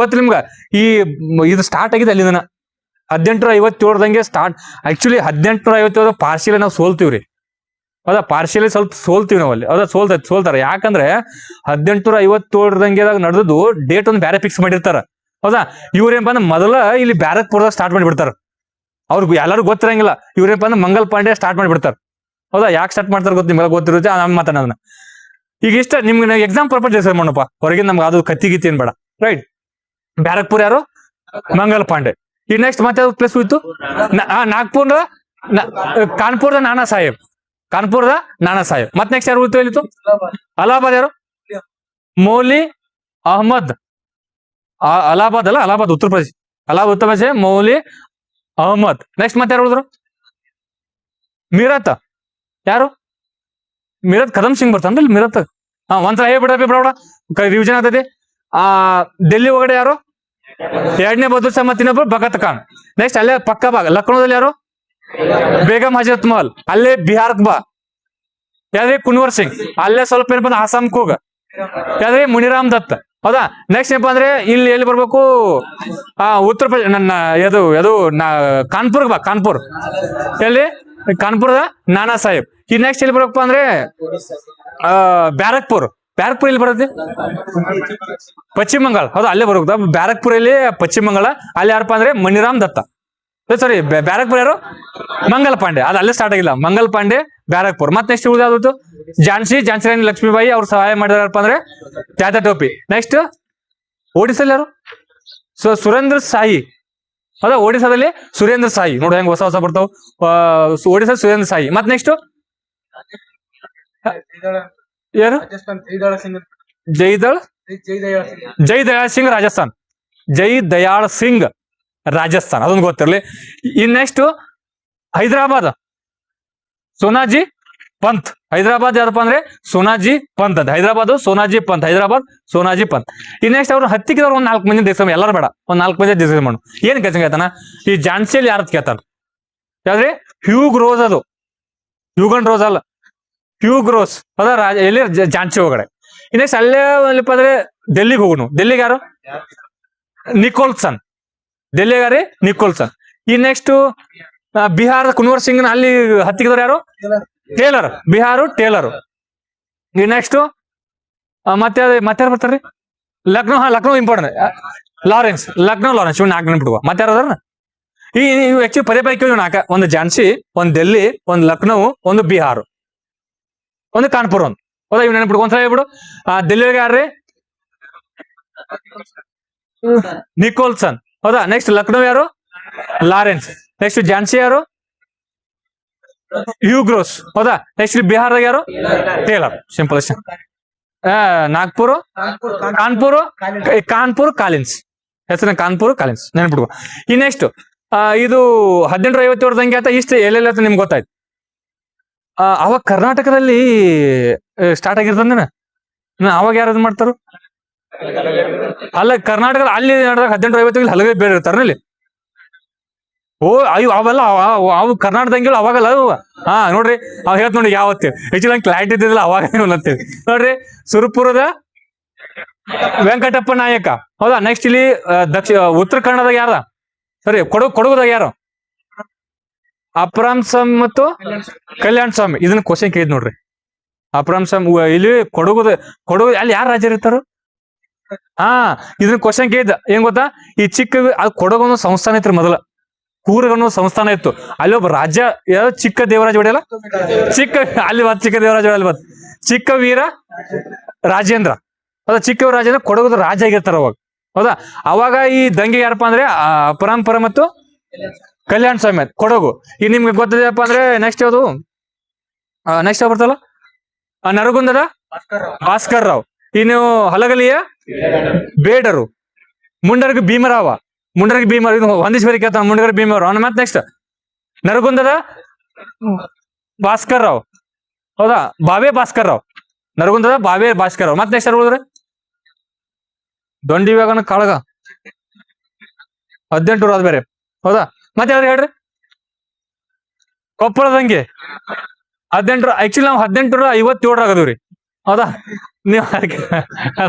ಗೊತ್ತು ನಿಮ್ಗ? ಇದು ಸ್ಟಾರ್ಟ್ ಆಗಿದೆ ಅಲ್ಲಿಂದ 1857 ದಂಗೆ ಸ್ಟಾರ್ಟ್. ಆಕ್ಚುಲಿ 1857 ಪಾರ್ಶಿಯಲಿ ನಾವು ಸೋಲ್ತೀವ್ರಿ. ಹೌದಾ, ಪಾರ್ಶಿಯಲಿ ಸ್ವಲ್ಪ ಸೋಲ್ತೀವಿ ನಾವು ಅಲ್ಲಿ. ಹೌದಾ, ಸೋಲ್ತಾರ. ಯಾಕಂದ್ರೆ 1857 ದಂಗೆದಾಗ ನಡೆದು ಡೇಟ್ ಒಂದು ಬೇರೆ ಫಿಕ್ಸ್ ಮಾಡಿರ್ತಾರ. ಹೌದಾ, ಇವ್ರೇನಪ್ಪ ಅಂದ್ರೆ ಮೊದಲ ಇಲ್ಲಿ ಬ್ಯಾರಕ್ಪುರದಾಗ ಸ್ಟಾರ್ಟ್ ಮಾಡಿಬಿಡ್ತಾರ. ಅವ್ರಿಗೆ ಎಲ್ಲರೂ ಗೊತ್ತಿರಂಗಿಲ್ಲ. ಇವ್ರೇನಪ್ಪ ಅಂದ್ರೆ ಮಂಗಲ್ ಪಾಂಡೆ ಸ್ಟಾರ್ಟ್ ಮಾಡಿಬಿಡ್ತಾರ. ಹೌದಾ, ಯಾಕೆ ಸ್ಟಾರ್ಟ್ ಮಾಡ್ತಾರೆ ಗೊತ್ತು ನಿಮ್ಗೆ? ಗೊತ್ತಿರುತ್ತೆ. ನಮ್ಮ ಮಾತಾಡೋದನ್ನ ಈಗ ಇಷ್ಟ ನಿಮ್ಗೆ ಎಕ್ಸಾಮ್ ಪರ್ಪಸ್ ಡಿಸೈಡ್ ಮಾಡೋಣಪ್ಪ. ಹೊರಗೆ ನಮ್ಗೆ ಅದು ಕತ್ತಿ ಏನ್ ಬೇಡ. ರೈಟ್. ಬ್ಯಾರಕ್ಪುರ್ ಯಾರು? ಮಂಗಲ್ ಪಾಂಡೆ. ಈ ನೆಕ್ಸ್ಟ್ ಮತ್ತೆ ಯಾವ್ದು ಪ್ಲೇಸ್ ಹೋಯ್ತು? ನಾಗ್ಪುರ ಕಾನ್ಪುರದ ನಾನಾ ಸಾಹೇಬ್. ಕಾನ್ಪುರದ ನಾನಾ ಸಾಹೇಬ್. ಮತ್ತೆ ನೆಕ್ಸ್ಟ್ ಯಾರು ಹೋಯ್ತು? ಹೇಳಿತ್ತು ಅಲಹಾಬಾದ್. ಯಾರು? ಮೌಲಿ ಅಹಮದ್. ಅಲಹಾಬಾದ್ ಅಲ್ಲ, ಅಲಹಾಬಾದ್ ಉತ್ತರ ಪ್ರದೇಶ. ಅಲಹಾಬಾದ್ ಉತ್ತರ ಪ್ರದೇಶ. ಮೌಲಿ ಅಹಮದ್. ನೆಕ್ಸ್ಟ್ ಮತ್ತೆ ಯಾರು ಉಳಿದ್ರು? ಮೀರತ್. ಯಾರು? ಮೀರತ್ ಕದಮ್ ಸಿಂಗ್ ಬರ್ತಾನ್ರಿ ಮೀರತ್. ಒಂದ್ಸಲ ಹೇಳ್ಬಿಡ ರಿವಿಷನ್ ಆಗ್ತದೆ. ಡೆಲ್ಲಿ ಒಳಗಡೆ ಯಾರು? 2ನೇ ಬಹದ್ದೂರ್ ಶಾ ಮತ್ತು ಇನ್ನೊಬ್ರು ಭಗತ್ ಖಾನ್. ನೆಕ್ಸ್ಟ್ ಅಲ್ಲೇ ಪಕ್ಕ ಭಾಗ ಲಕ್ನೋದಲ್ಲಿ ಯಾರು? ಬೇಗಂ ಹಜರತ್ ಮಹಲ್. ಅಲ್ಲೇ ಬಿಹಾರಕ್ ಬಾ. ಯಾವ್ದೇ? ಕುನ್ವರ್ ಸಿಂಗ್. ಅಲ್ಲೇ ಸ್ವಲ್ಪ ಏನಪ್ಪ ಅಂದ್ರೆ ಆಸಾಮ್ಗೆ ಹೋಗ. ಯಾವ್ದೇ? ಮುನಿರಾಮ್ ದತ್. ಹೌದಾ, ನೆಕ್ಸ್ಟ್ ಏನಪ್ಪಾ ಅಂದ್ರೆ ಇಲ್ಲಿ ಎಲ್ಲಿ ಬರ್ಬೇಕು? ಉತ್ತರ ಪ್ರದೇಶ. ಕಾನ್ಪುರ್ಗೆ ಬಾ. ಕಾನ್ಪುರ್ ಎಲ್ಲಿ? ಕಾನ್ಪುರದ ನಾನಾ ಸಾಹೇಬ್. ಈ ನೆಕ್ಸ್ಟ್ ಎಲ್ಲಿ ಬರ್ಬೇಕಪ್ಪ ಅಂದ್ರೆ ಬ್ಯಾರಕ್ಪುರ್. ಬ್ಯಾರಕ್ಪುರ್ ಇಲ್ಲಿ ಬರುತ್ತೆ? ಪಶ್ಚಿಮ ಬಂಗಾಳ. ಹೌದಾ, ಅಲ್ಲೇ ಬರ್ಬೇಕು. ಬ್ಯಾರಕ್ಪುರ್ ಇಲ್ಲಿ ಪಶ್ಚಿಮ ಬಂಗಾಳ. ಅಲ್ಲಿ ಯಾರಪ್ಪ ಅಂದ್ರೆ ಮುನಿರಾಮ್ ದತ್ತ. ಸಾರಿ, ಬ್ಯಾರಕ್ಪುರ್ ಯಾರು? ಮಂಗಲ್ ಪಾಂಡೆ. ಅದು ಅಲ್ಲೇ ಸ್ಟಾರ್ಟ್ ಆಗಿಲ್ಲ. ಮಂಗಲ್ ಪಾಂಡೆ, ಬ್ಯಾರಕ್ಪುರ್. ಮತ್ತೆ ನೆಕ್ಸ್ಟ್ ಉಳಿದಾದ್ರು ಝಾನ್ಸಿ ರಾಣಿ ಲಕ್ಷ್ಮೀಬಾಯಿ. ಅವ್ರು ಸಹಾಯ ಮಾಡಿದಾರಪ್ಪ ಅಂದ್ರೆ ತ್ಯಾತ್ಯಾ ಟೋಪಿ. ನೆಕ್ಸ್ಟ್ ಒಡಿಸ್ಸಲ್ಲಿ ಯಾರು? ಸುರೇಂದ್ರ ಸಾಯಿ. ಹೌದಾ, ಒಡಿಸ್ಸಾದಲ್ಲಿ ಸುರೇಂದ್ರ ಸಾಯಿ. ನೋಡಿ ಹೆಂಗ್ ಹೊಸ ಹೊಸ ಬರ್ತಾವ. ಒಡಿಸ್ಸಾ ಸುರೇಂದ್ರ ಸಾಯಿ. ಮತ್ತೆ ನೆಕ್ಸ್ಟ್ ಯಾರು? ಜೈ ದಯಾಳ್ ಸಿಂಗ್ ರಾಜಸ್ಥಾನ್. ಜೈ ದಯಾಳ್ ಸಿಂಗ್ ರಾಜಸ್ಥಾನ್. ಅದೊಂದು ಗೊತ್ತಿರಲಿ. In next Hyderabad Sonaji Pant. ಹೈದರಾಬಾದ್ ಯಾರಪ್ಪ ಅಂದ್ರೆ ಸೋನಾಜಿ ಪಂತ್ ಅಂತ. ಹೈದರಾಬಾದ್ ಸೋನಾಜಿ ಪಂತ್. ಈ ನೆಕ್ಸ್ಟ್ ಅವ್ರು ಹತ್ತಿಕ್ಕಿದವ್ರು ಒಂದ್ 4 ಮಂದಿ ದೇಶ ಎಲ್ಲರೂ ಬೇಡ, ಒಂದ್ 4 ಮಂದಿ ದೇಶ ಮಾಡು. ಏನ್ ಕೆಲಸ ಕೇಳ್ತಾನ ಈ ಝಾನ್ಸಿಯಲ್ಲಿ ಯಾರತ್ ಕೇಳ್ತಾನ? ಯಾವ್ದ್ರಿ? ಹ್ಯೂಗ್ ರೋಸ್. ಅದು ಹ್ಯೂಗನ್ ರೋಸ್ ಅಲ್ಲ, ಹ್ಯೂಗ್ ರೋಸ್ ಅದ ರಾಜ ಎಲ್ಲಿ ಝಾನ್ಸಿ ಒಳಗಡೆ. ಈ ನೆಕ್ಸ್ಟ್ ಅಲ್ಲೇ ಅಲ್ಲಪ್ಪ ಅಂದ್ರೆ ಡೆಲ್ಲಿಗೆ ಹೋಗುನು. ಡೆಲ್ಲಿಗೆ ಯಾರು? ನಿಕೋಲ್ಸನ್. ಡೆಲ್ಲಿಗಾರಿ ನಿಕೋಲ್ಸನ್. ಈ ನೆಕ್ಸ್ಟ್ ಬಿಹಾರದ ಕುನ್ವರ್ ಸಿಂಗ್ ಅಲ್ಲಿ ಹತ್ತಿಕ್ಕಿದವ್ರು ಯಾರು? ಟೇಲರ್. ಟೇಲರ್. ಈ ನೆಕ್ಸ್ಟ್ ಮತ್ತೆ ಯಾರು ಬರ್ತಾರ್ರಿ? ಲಕ್ನೋ ಇಂಪಾರ್ಟೆಂಟ್. ಲಕ್ನೋ ಲಾರೆನ್ಸ್ ಇವ್ 4 ನೆನ್ಪಿಡುವ. ಮತ್ತೆ ಯಾರು ಈ ಆಕ್ಚುಲಿ ಪದೇ ಕೇಳಿ 4: ಒಂದು ಝಾನ್ಸಿ, ಒಂದು ಡೆಲ್ಲಿ, ಒಂದು ಲಕ್ನೋ, ಒಂದು ಬಿಹಾರ್, ಒಂದು ಕಾನ್ಪುರ್. ಒಂದು ಹೌದಾ? ಇವ್ ನೆನ್ಪಿಡು. ಒಂದ್ಸಲ ಹೇಳ್ಬಿಡು. ಡೆಲ್ಲಿಗೆ ಯಾರ್ರಿ? ನಿಕೋಲ್ಸನ್. ಹೌದಾ? ನೆಕ್ಸ್ಟ್ ಲಕ್ನೋ ಯಾರು? ಲಾರೆನ್ಸ್. ನೆಕ್ಸ್ಟ್ ಝಾನ್ಸಿ ಯಾರು? ಹ್ಯೂಗ್ರೋಸ್. ಹೌದಾ? ನೆಕ್ಸ್ಟ್ ಬಿಹಾರ್ದಾಗ ಯಾರು? ಟೇಲರ್. ಸಿಂಪಲ್ ಅಷ್ಟೇ. ಕಾನ್ಪುರ್ ಕಾಲಿನ್ಸ್. ಹೆಸರಿನ ಕಾನ್ಪುರ್ ಕಾಲಿನ್ಸ್ ನೆನ್ಪಿಡುವ. ಈ ನೆಕ್ಸ್ಟ್ ಇದು 1857 ದಂಗೆ ಆತ. ಇಷ್ಟು ಎಲ್ಲೆಲ್ಲ ನಿಮ್ಗೆ ಗೊತ್ತಾಯ್ತು. ಅವಾಗ ಕರ್ನಾಟಕದಲ್ಲಿ ಸ್ಟಾರ್ಟ್ ಆಗಿರ್ತಂದೇನ? ಅವಾಗ ಯಾರು ಮಾಡ್ತಾರ? ಅಲ್ಲ, ಕರ್ನಾಟಕದ ಅಲ್ಲಿ 1857 ಹಲವೇ ಬೇರೆ ಇರ್ತಾರಲ್ಲಿ. ಓ ಅಯ್ಯೋ, ಅವೆಲ್ಲ ಅವು ಕರ್ನಾಟಕದಂಗೆಲ್ಲ ಅವಾಗಲ್ಲ ಅವು. ನೋಡ್ರಿ, ಅವ್ ಹೇಳ್ತ ನೋಡಿ ಯಾವತ್ತೇಳಿ ಹೆಚ್ಚು ಕ್ಲಾರಿಟಿ ಇದ್ದಿಲ್ಲ ಅವಾಗ ಅಂತೇಳಿ. ನೋಡ್ರಿ, ಸುರಪುರದ ವೆಂಕಟಪ್ಪ ನಾಯಕ. ಹೌದಾ? ನೆಕ್ಸ್ಟ್ ಇಲ್ಲಿ ಉತ್ತರ ಕನ್ನಡದಾಗ ಯಾರ? ಸರಿ, ಕೊಡಗುದಾಗ ಯಾರು? ಅಪರಾಮ್ ಸ್ವಾಮಿ ಮತ್ತು ಕಲ್ಯಾಣ ಸ್ವಾಮಿ. ಇದನ್ನ ಕ್ವಶನ್ ಕೇಳಿದ್ ನೋಡ್ರಿ. ಅಪರಾಮ್ ಸ್ವಾಮಿ ಇಲ್ಲಿ ಕೊಡಗು ಅಲ್ಲಿ ಯಾರು ರಾಜರು ಇರ್ತಾರ? ಇದನ್ನ ಕ್ವಶನ್ ಕೇಳಿದ್ದ. ಏನ್ ಗೊತ್ತಾ? ಈ ಕೊಡಗು ಸಂಸ್ಥಾನ ಇತ್ತು ಮೊದಲ. ಕೂರ್ಗ್ ಅನ್ನೋ ಸಂಸ್ಥಾನ ಇತ್ತು. ಅಲ್ಲಿ ಒಬ್ಬ ರಾಜ್ಯ ಯಾರು? ಚಿಕ್ಕ ದೇವರಾಜ ಒಡೆಯಲ್ಲ. ಚಿಕ್ಕ ದೇವರಾಜ ಒಡೆಯಲ್ಲ. ಚಿಕ್ಕ ವೀರ ರಾಜೇಂದ್ರ. ಹೌದಾ? ಚಿಕ್ಕ ರಾಜೇಂದ್ರ ಕೊಡಗುದ ರಾಜ ಆಗಿರ್ತಾರ ಅವಾಗ. ಹೌದಾ? ಅವಾಗ ಈ ದಂಗೆ ಯಾರಪ್ಪ ಅಂದ್ರೆ ಪರಂಪರೆ ಮತ್ತು ಕಲ್ಯಾಣ ಸ್ವಾಮಿ ಕೊಡಗು. ಈಗ ನಿಮ್ಗೆ ಗೊತ್ತಿದೆಯಪ್ಪ ಅಂದ್ರೆ ನೆಕ್ಸ್ಟ್ ಯಾವುದು? ನೆಕ್ಸ್ಟ್ ಯಾವ ಬರ್ತಲ್ಲ? ನರಗುಂದದ ಭಾಸ್ಕರ್ ರಾವ್. ಇನ್ನು ಹಲಗಲಿಯ ಬೇಡರು. ಮುಂಡರ್ಗ ಭೀಮರಾವ. ಹೊಂದಿಸ್ಬೇರಿ ಕೇಳ್ತಾನ. ಮುಂಡರ್ಗ ಭೀಮರಾವ್. ಮತ್ತೆ ನೆಕ್ಸ್ಟ್ ನರಗುಂದದ ಭಾಸ್ಕರ್ ರಾವ್. ಹೌದಾ? ಬಾವೆ ಭಾಸ್ಕರ್ ರಾವ್. ನರಗುಂದದ ಬಾವೆ ಭಾಸ್ಕರ್ ರಾವ್. ಮತ್ತೆ ನೆಕ್ಸ್ಟ್ ಯಾರು ಉಳಿದ್ರೆ? ದೊಂಡಿವ್ಯಾಗನ ಕಾಳಗ 18 ಅದ್ ಬೇರೆ. ಹೌದಾ? ಮತ್ತೆ ಯಾರು ಹೇಳ್ರಿ? ಕೊಪ್ಪಳದಂಗೆ 18. ಆಕ್ಚುಲಿ ನಾವು 1857 ಆಗದವ್ರಿ. ಹೌದಾ? ನೀವು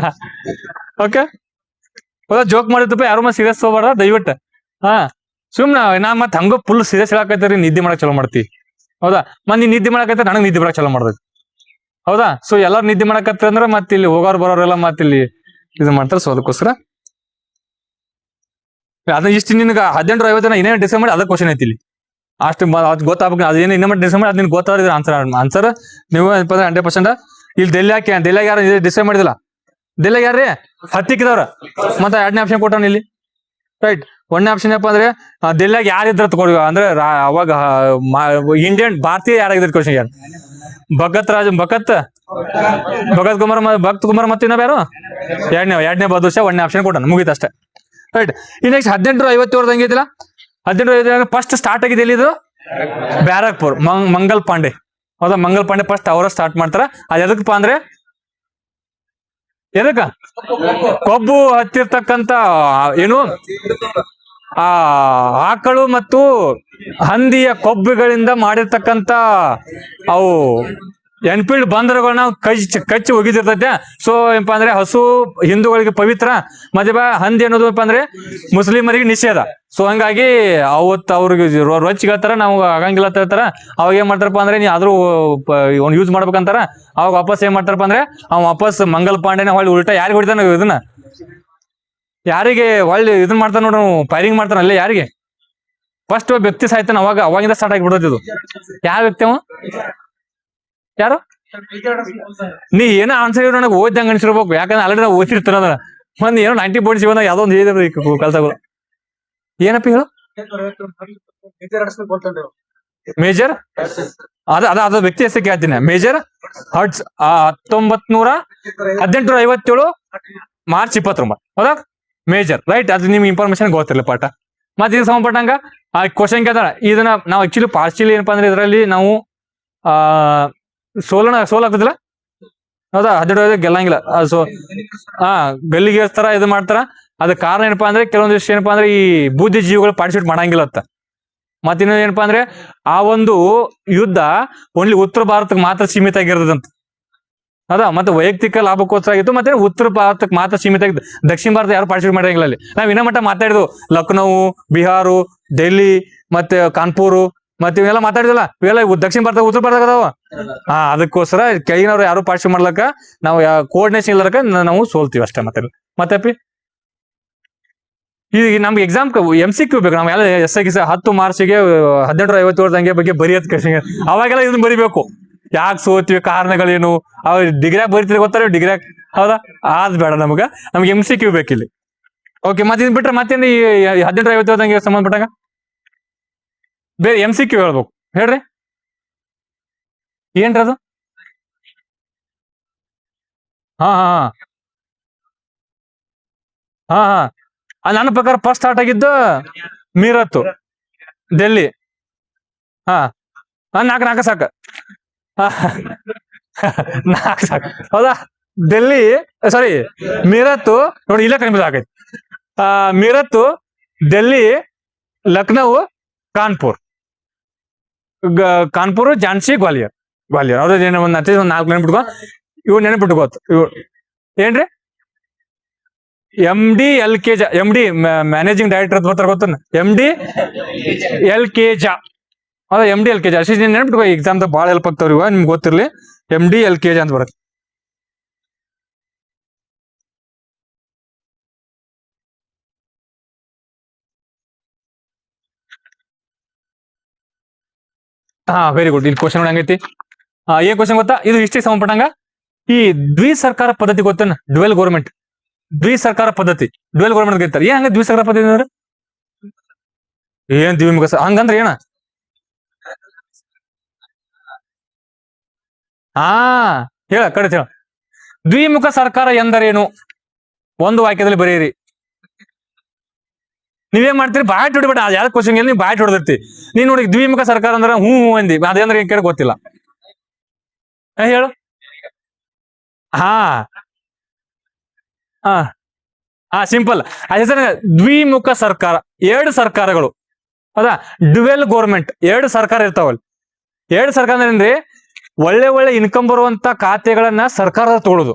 ಓಕೆ. ಹೌದಾ? ಜೋಕ್ ಮಾಡಿದ್ದಪ್ಪ, ಯಾರು ಸೀರಿಯಸ್ ಹೋಗ್ಬಾರ್ದ ದಯವಿಟ್ಟು. ಸುಮ್ನ ನಾ ಮತ್ತೆ ಹಂಗ ಫುಲ್ ಸೀರಿಯಸ್ ಹೇಳಕೈತರಿ. ನಿದ್ದೆ ಮಾಡಕ್ ಚಲೋ ಮಾಡ್ತಿ. ಹೌದಾ? ಮತ್ತೆ ನೀನ್ ನಿದ್ದೆ ಮಾಡಕೈತ, ನನಗ್ ನಿದ್ದೆ ಮಾಡಕ್ ಚಲೋ ಮಾಡ್ದೈತಿ. ಹೌದಾ? ಸೊ ಎಲ್ಲಾರು ನಿದ್ದೆ ಮಾಡಕತ್ತ ಅಂದ್ರೆ ಮತ್ತೆ ಇಲ್ಲಿ ಹೋಗೋರು ಬರೋರೆಲ್ಲ ಮತ್ತೆ ಇಲ್ಲಿ ಇದು ಮಾಡ್ತಾರೆ. ಸೊ ಅದಕ್ಕೋಸ್ಕರ ಅದ ಇಷ್ಟು ನಿನ್ಗೆ 1850 ಏನೇನು ಡಿಸೈಡ್ ಮಾಡಿ ಅದ ಕ್ವಶನ್ ಐತಿ ಇಲ್ಲಿ. ಅಷ್ಟು ಅದ್ ಗೊತ್ತಾಗ್ಬೇಕು. ಅದೇನು ಇನ್ನೂ ಡಿಸೈಡ್ ಮಾಡಿ ಅದ್ ನಿನ್ಗೆ ಗೊತ್ತಾದ್ರೆ ಆನ್ಸರ್ ನೀವು 100%. ಇಲ್ಲಿ ಡೆಲ್ಲಿಯಾಗ ಯಾರು ಡಿಸೈಡ್ ಮಾಡಿದಿಲ್ಲ. ಡೆಲ್ಲಿಯಾಗ ಯಾರ್ರಿ? ಹತ್ತಿಕ್ಕಿದವ್ರ. ಮತ್ತೆ 2ನೇ ಆಪ್ಷನ್ ಕೊಟ್ಟಾನ ಇಲ್ಲಿ. ರೈಟ್. 1ನೇ ಆಪ್ಷನ್ ಏನಪ್ಪ ಅಂದ್ರೆ ಡೆಲ್ಲಿಯಾಗ ಯಾರಿದ್ರ ತಗೊಳ್ಳಿ ಅಂದ್ರೆ ಅವಾಗ ಇಂಡಿಯನ್ ಭಾರತೀಯ ಯಾರಾಗಿದ್ರು ಕ್ವಶನ್ ಯಾರು? ಭಗತ್ ಕುಮಾರ್ ಮತ್ತೆ ಇನ್ನೊಬ್ಬ ಯಾರು? ಎರಡನೇ ಬಹದ್ದೂರ್. 1ನೇ ಆಪ್ಷನ್ ಕೊಟ್ಟಾನ. ಮುಗೀತು ಅಷ್ಟೇ. ರೈಟ್. ಈ ನೆಕ್ಸ್ಟ್ 1857 ಐತಿಲ್ಲ. 1857 ಫಸ್ಟ್ ಸ್ಟಾರ್ಟ್ ಆಗಿದೆ ಇಲ್ಲಿ. ಇದು ಬ್ಯಾರಕ್ಪುರ್. ಮಂಗಲ್ ಪಾಂಡೆ. ಹೌದಾ? ಮಂಗಲ್ ಪಾಂಡೆ ಫಸ್ಟ್ ಅವರ ಸ್ಟಾರ್ಟ್ ಮಾಡ್ತಾರ. ಅದ್ ಎದಕ್ಕಪ್ಪ ಅಂದ್ರೆ ಕೊಬ್ಬು ಹತ್ತಿರ್ತಕ್ಕಂತ ಏನು ಆಕಳು ಮತ್ತು ಹಂದಿಯ ಕೊಬ್ಬುಗಳಿಂದ ಮಾಡಿರ್ತಕ್ಕಂತ ಅವು ಎನ್ಫೀಲ್ಡ್ ಬಂದರುಗಳನ್ನ ಕಚ್ಚಿ ಒಗಿದಿರ್ತೈತೆ. ಸೊ ಏನಪ್ಪಾ ಅಂದ್ರೆ ಹಸು ಹಿಂದೂಗಳಿಗೆ ಪವಿತ್ರ, ಮತ್ತೆ ಹಂದಿ ಅನ್ನೋದು ಏನಪ್ಪಾ ಅಂದ್ರೆ ಮುಸ್ಲಿಮರಿಗೆ ನಿಷೇಧ. ಸೊ ಹಂಗಾಗಿ ಅವತ್ತು ಅವ್ರಿಗೆ ರೊಚ್ಚಿಗೆ ಹೇಳ್ತಾರ, ನಾವು ಆಗಂಗಿಲ್ಲ ಅಂತ ಹೇಳ್ತಾರ. ಅವಾಗ ಏನ್ ಮಾಡ್ತಾರಪ್ಪ ಅಂದ್ರೆ ನೀ ಆದ್ರೂ ಯೂಸ್ ಮಾಡ್ಬೇಕಂತಾರ. ಅವಾಗ ವಾಪಸ್ ಏನ್ ಮಾಡ್ತಾರಪ್ಪ ಅಂದ್ರೆ ವಾಪಸ್ ಮಂಗಲ್ ಪಾಂಡೆನ ಹೊಳ್ಳಿ ಉಲ್ಟಾ ಯಾರಿಗೆ ಹೊಡಿತಾನ ಇದನ್ನ? ಯಾರಿಗೆ ಹೊಳ್ಳಿ ಇದನ್ನ ಮಾಡ್ತಾನ ನೋಡ್ರಿ, ಫೈರಿಂಗ್ ಮಾಡ್ತಾನ ಅಲ್ಲೇ. ಯಾರಿಗೆ? ಫಸ್ಟ್ ವ್ಯಕ್ತಿ ಸಾಯ್ತಾನ. ಅವಾಗಿಂದ ಸ್ಟಾರ್ಟ್ ಆಗಿಬಿಡೋದು ಇದು. ಯಾವ ವ್ಯಕ್ತಿ ಅವ? ಯಾರು? ನೀ ಏನೋ ಆನ್ಸರ್ ನನಗೆ ಓದ್ದಂಗ ಅನ್ಸಿರ್ಬೇಕು. ಯಾಕಂದ್ರೆ ಆಲ್ರೆಡಿ ನಾವು ಓದಿರ್ತಾರ. ಅದನ್ನ ಒಂದ್ ಏನೋ 90 ಪಾಯಿಂಟ್ಸ್ ಇವನ್ನ ಯಾವ್ದೋ ಒಂದು ಹೇಳಿದ್ರು ಕಲ್ಸಗಳು. ಏನಪ್ಪ ಹೇಳು? ಮೇಜರ್ ಅದ ವ್ಯಕ್ತಿ ಹೆಸರು ಕೇಳ್ತೀನಿ. Major Hearsey. 1857 ಮಾರ್ಚ್ 29. ಹೌದಾ? ಮೇಜರ್. ರೈಟ್. ಅದು ನಿಮ್ಗೆ ಇನ್ಫಾರ್ಮೇಶನ್ ಗೊತ್ತಿರಲಿ ಪಾಠ. ಮತ್ತೆ ಇದಕ್ಕೆ ಸಂಬಂಧಪಟ್ಟಂಗ ಆ ಕ್ವಶನ್ ಕೇಳ್ತಾರ. ಇದನ್ನ ನಾವು ಆಕ್ಚುಲಿ ಪಾರ್ಶಿಯಲಿ ಏನಪ್ಪಾ ಅಂದ್ರೆ ಇದರಲ್ಲಿ ನಾವು ಸೋಲಾಗ್ತದಿಲ್ಲ, ಹೌದಾ? 12 ಗೆಲ್ಲಂಗಿಲ್ಲ. ಹಾ, ಗಲ್ಲಿಗೆ ತರ ಇದು ಮಾಡ್ತಾರ. ಅದ ಕಾರಣ ಏನಪ್ಪಾ ಅಂದ್ರೆ ಕೆಲವೊಂದಿಷ್ಟು ಏನಪ್ಪಾ ಅಂದ್ರೆ ಈ ಬುದ್ಧಿ ಜೀವಿಗಳು ಪಾರ್ಟಿಸಿಪೇಟ್ ಮಾಡಂಗಿಲ್ಲ ಅಂತ. ಮತ್ತೆ ಇನ್ನೊಂದು ಏನಪ್ಪಾ ಅಂದ್ರೆ ಆ ಒಂದು ಯುದ್ಧ ಓನ್ಲಿ ಉತ್ತರ ಭಾರತಕ್ಕೆ ಮಾತ್ರ ಸೀಮಿತ ಆಗಿರೋದಂತ. ಹೌದಾ? ಮತ್ತೆ ವೈಯಕ್ತಿಕ ಲಾಭಕ್ಕೋಸ್ಕರ ಆಗಿತ್ತು. ಮತ್ತೆ ಉತ್ತರ ಭಾರತಕ್ಕೆ ಮಾತ್ರ ಸೀಮಿತ ಆಗಿತ್ತು. ದಕ್ಷಿಣ ಭಾರತ ಯಾರು ಪಾರ್ಟಿಸಿಪೇಟ್ ಮಾಡಂಗಿಲ್ಲ ಅಲ್ಲಿ. ನಾವ್ ಇನ್ನ ಮಟ್ಟ ಮಾತಾಡಿದ್ವು ಲಕ್ನೋ, ಬಿಹಾರು, ಡೆಲ್ಲಿ, ಮತ್ತೆ ಕಾನ್ಪುರ್, ಮತ್ತೆ ಇವೆಲ್ಲ ಮಾತಾಡಿದಲ್ಲ, ಇವೆಲ್ಲ ದಕ್ಷಿಣ ಭಾರತ ಉತ್ತರ ಭಾರತ ಅದಾವ. ಅದಕ್ಕೋಸ್ಕರ ಕೆಳಗಿನವ್ರು ಯಾರು ಪಾರ್ಟಿಸಿಪೇಟ್ ಮಾಡ್ಲಕ್ಕ ನಾವು ಕೋಆರ್ಡಿನೇಷನ್ ಇಲ್ಲದಕ್ಕ ನಾವು ಸೋಲ್ತೀವಿ ಅಷ್ಟೇ. ಮತ್ತೆ ಈಗ ನಮ್ಗೆ ಎಕ್ಸಾಮ್ MCQ ಬೇಕು. ನಾವ್ ಎಲ್ಲ SI 10 ಮಾರ್ಚ್ಗೆ 1857 ದಂಗೆ ಬಗ್ಗೆ ಬರೆಯೋದ್ ಅವಾಗೆಲ್ಲ ಇದನ್ನ ಬರಿಬೇಕು. ಯಾಕೆ ಸೋತ್ವಿ, ಕಾರಣಗಳೇನು, ಅವ್ ಡಿಗ್ರಿಯಾಗ ಬರಿತೀರಿ ಗೊತ್ತಾರ ಡಿಗ್ರಿಯಾಗ, ಹೌದಾ? ಅದ್ ಬೇಡ ನಮ್ಗೆ MCQ ಬೇಕಿಲ್ಲಿ. ಓಕೆ, ಮತ್ತೆ ಇದ್ ಬಿಟ್ರೆ ಮತ್ತೇನು ಈ 1857 ದಂಗೆ ಸಂಬಂಧಪಟ್ಟಾಗ ಬೇರೆ MCQ ಹೇಳ್ಬೇಕು. ಹೇಳ್ರಿ ಏನ್ರಿ ಅದು? ಹಾ ಹಾ ಹಾ ಹಾ ನನ್ನ ಪ್ರಕಾರ ಫಸ್ಟ್ ಸ್ಟಾರ್ಟ್ ಆಗಿದ್ದು ಮೀರತ್ತು, ಡೆಲ್ಲಿ. ಹಾ, 4 ಸಾಕ. ನಾಲ್ಕು ಸಾಕ, ಹೌದಾ? ಡೆಲ್ಲಿ, ಸಾರಿ, ಮೀರತ್ತು ನೋಡಿ, ಇಲ್ಲೇ ಕಡಿಮೆ ಆಗೈತಿ. ಮೀರತ್ತು, ಡೆಲ್ಲಿ, ಲಕ್ನೋ, ಕಾನ್ಪುರ್, ಝಾನ್ಸಿ, ಗ್ವಾಲಿಯರ್. ಅವ್ರದ್ದು ಏನೋ ಒಂದು 4 ನೆನಪಿಟ್ಕೋ. ಇವ್ ನೆನಪಿಟ್ಕೋತ್. ಇವ್ ಏನ್ರಿ? MD ಮ್ಯಾನೇಜಿಂಗ್ ಡೈರೆಕ್ಟರ್ ಅಂತ ಬರ್ತಾರ, ಗೊತ್ತ? MD LKJ, ಹೌದಾ? MD LKJ ಅಷ್ಟು ನೆನಪಿಟ್ಕೋ. ಎಕ್ಸಾಮ್ ಭಾಳ ಹೆಲ್ಪ್ ಆಗ್ತಾವ್ರಿ ಇವ, ನಿಮ್ಗೆ ಗೊತ್ತಿರ್ಲಿ. MD LKJ ಅಂತ ಬರುತ್ತೆ. ಹಾ, ವೆರಿ ಗುಡ್. ಇಲ್ಲಿ ಕ್ವಶನ್ ಹಂಗೈತಿ. ಏನ್ ಕ್ವಶನ್ ಗೊತ್ತಾ? ಇದು ಹಿಸ್ಟ್ರಿ ಸಂಬಂಧಪಟ್ಟಂಗ. ಈ ದ್ವಿ ಸರ್ಕಾರ ಪದ್ಧತಿ ಗೊತ್ತೇನ? ಡ್ಯುವೆಲ್ ಗೌರ್ಮೆಂಟ್, ದ್ವಿ ಸರ್ಕಾರ ಪದ್ಧತಿ, ಡ್ಯುವೆಲ್ ಗೌರ್ಮೆಂಟ್ ಗೆಲ್ತಾರೆ. ಏನ್ ಹಂಗ ದ್ವಿ ಸರ್ಕಾರ ಪದ್ಧತಿ ಅಂದ್ರೆ ಏನ್ ದ್ವಿಮುಖ ಹಂಗಂದ್ರೆ ಏನ? ಹಾ, ಹೇಳ ಕಡೆ ಹೇಳ. ದ್ವಿಮುಖ ಸರ್ಕಾರ ಎಂದರೇನು? ಒಂದು ವಾಕ್ಯದಲ್ಲಿ ಬರೀರಿ. ನೀವೇನ್ ಮಾಡ್ತೀರಿ? ಬಾಯ್ ಹೊಡಿಬೇಡ. ಯಾವ್ದು ಕ್ವಶನ್ ನೀವು ಬಾಯ್ ಹೊಡೆದಿರ್ತಿ. ನೀನ್ ನೋಡಿ ದ್ವಿಮುಖ ಸರ್ಕಾರ ಅಂದ್ರೆ ಹ್ಞೂ ಅಂದಿ, ಅದೇಂದ್ರೆ ಕೇಳ ಗೊತ್ತಿಲ್ಲ. ಹೇಳು. ಹಾ ಹಾ ಸಿಂಪಲ್. ಹೆಸರು ದ್ವಿಮುಖ ಸರ್ಕಾರ, 2 ಸರ್ಕಾರಗಳು, ಹೌದಾ? ಡ್ಯುವೆಲ್ ಗೌರ್ಮೆಂಟ್, 2 ಸರ್ಕಾರ ಇರ್ತಾವಲ್ಲಿ. 2 ಸರ್ಕಾರ ಅಂದ್ರೆ ಒಳ್ಳೆ ಇನ್ಕಮ್ ಬರುವಂತ ಖಾತೆಗಳನ್ನ ಸರ್ಕಾರ ತಗೊಳ್ಳೋದು.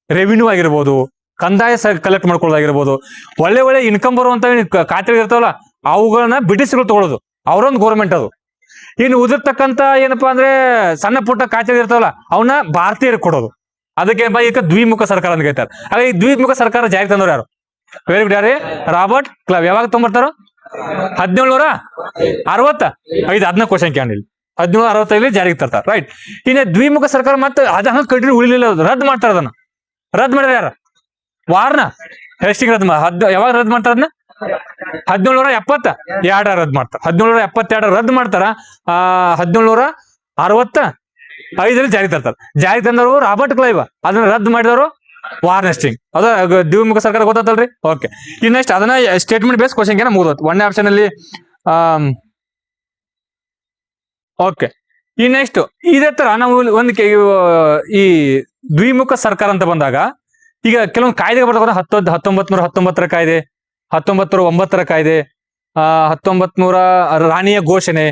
ರೆವಿನ್ಯೂ ಆಗಿರ್ಬೋದು, ಕಂದಾಯ ಕಲೆಕ್ಟ್ ಮಾಡ್ಕೊಳ್ಳೋದಾಗಿರ್ಬೋದು, ಒಳ್ಳೆ ಇನ್ಕಮ್ ಬರುವಂತ ಖಾತೆಗಳು ಇರ್ತಾವಲ್ಲ, ಅವುಗಳನ್ನ ಬ್ರಿಟಿಷರು ತಗೊಳ್ಳೋದು. ಅವರೊಂದು ಗೌರ್ಮೆಂಟ್ ಅದು. ಇನ್ನು ಉದಿರ್ತಕ್ಕಂತ ಏನಪ್ಪಾ ಅಂದ್ರೆ ಸಣ್ಣ ಪುಟ್ಟ ಖಾತೆಗಳು ಇರ್ತಾವಲ್ಲ, ಅವನ್ನ ಭಾರತೀಯರು ಕೊಡೋದು. ಅದಕ್ಕೆ ಈಗ ದ್ವಿಮುಖ ಸರ್ಕಾರ ಅಂತ ಹೇಳ್ತಾರೆ. ಹಾಗೆ ಈ ದ್ವಿಮುಖ ಸರ್ಕಾರ ಜಾರಿಗೆ ತಂದವರು ಯಾರು? Very good. ಯಾರೇ? Robert Clive. ಯಾವಾಗ ತೊಂಬರ್ತಾರೋ? 1765. ಅದನ್ನ ಕ್ವಶನ್ ಕ್ಯಾನ್. 1765 ಜಾರಿಗೆ ತರ್ತಾರೆ, ರೈಟ್? ಇನ್ನು ದ್ವಿಮುಖ ಸರ್ಕಾರ ಮತ್ತೆ ಅದ ಹಂಗ ಕಂಟಿನ್ಯೂ ಉಳಿಲಿಲ್ಲ, ರದ್ದು ಮಾಡ್ತಾರೆ. ಅದನ್ನ ರದ್ದು ಮಾಡಿದ್ರೆ ಯಾರ? ವಾರ್ನ ಹೆಸ್ಟಿಂಗ್ ರದ್ದು ಯಾವಾಗ ರದ್ದು ಮಾಡ್ತಾರ? ಅದನ್ನ 1772 ರದ್ದು ಮಾಡ್ತಾರ. 1772 ರದ್ದು ಮಾಡ್ತಾರ. 1765 ಜಾರಿ ತರ್ತಾರೆ. ಜಾರಿ ತಂದವರು ರಾಬರ್ಟ್ ಕ್ಲೈವ್, ಅದನ್ನ ರದ್ದು ಮಾಡಿದವರು ವಾರ್ನ್ ಹೆಸ್ಟಿಂಗ್. ಅದ ದ್ವಿಮುಖ ಸರ್ಕಾರ ಗೊತ್ತಲ್ರಿ? ಓಕೆ. ಇನ್ ನೆಕ್ಸ್ಟ್ ಅದನ್ನ ಸ್ಟೇಟ್ಮೆಂಟ್ ಬೇಸ್ ಕ್ವಶನ್ ಗೆ ಮುಗಿದೋತು. 1ನೇ ಆಪ್ಷನ್ ಅಲ್ಲಿ. ಓಕೆ. ಈ ನೆಕ್ಸ್ಟ್ ಇದೇ ತರ ನಾವು ಒಂದು ಈ ದ್ವಿಮುಖ ಸರ್ಕಾರ ಅಂತ ಬಂದಾಗ ಈಗ ಕೆಲವೊಂದು ಕಾಯ್ದೆ ಬರ್ತಾರೆ. 1919 ಕಾಯ್ದೆ, 1909 ಕಾಯ್ದೆ, 1900 ರಾಣಿಯ ಘೋಷಣೆ,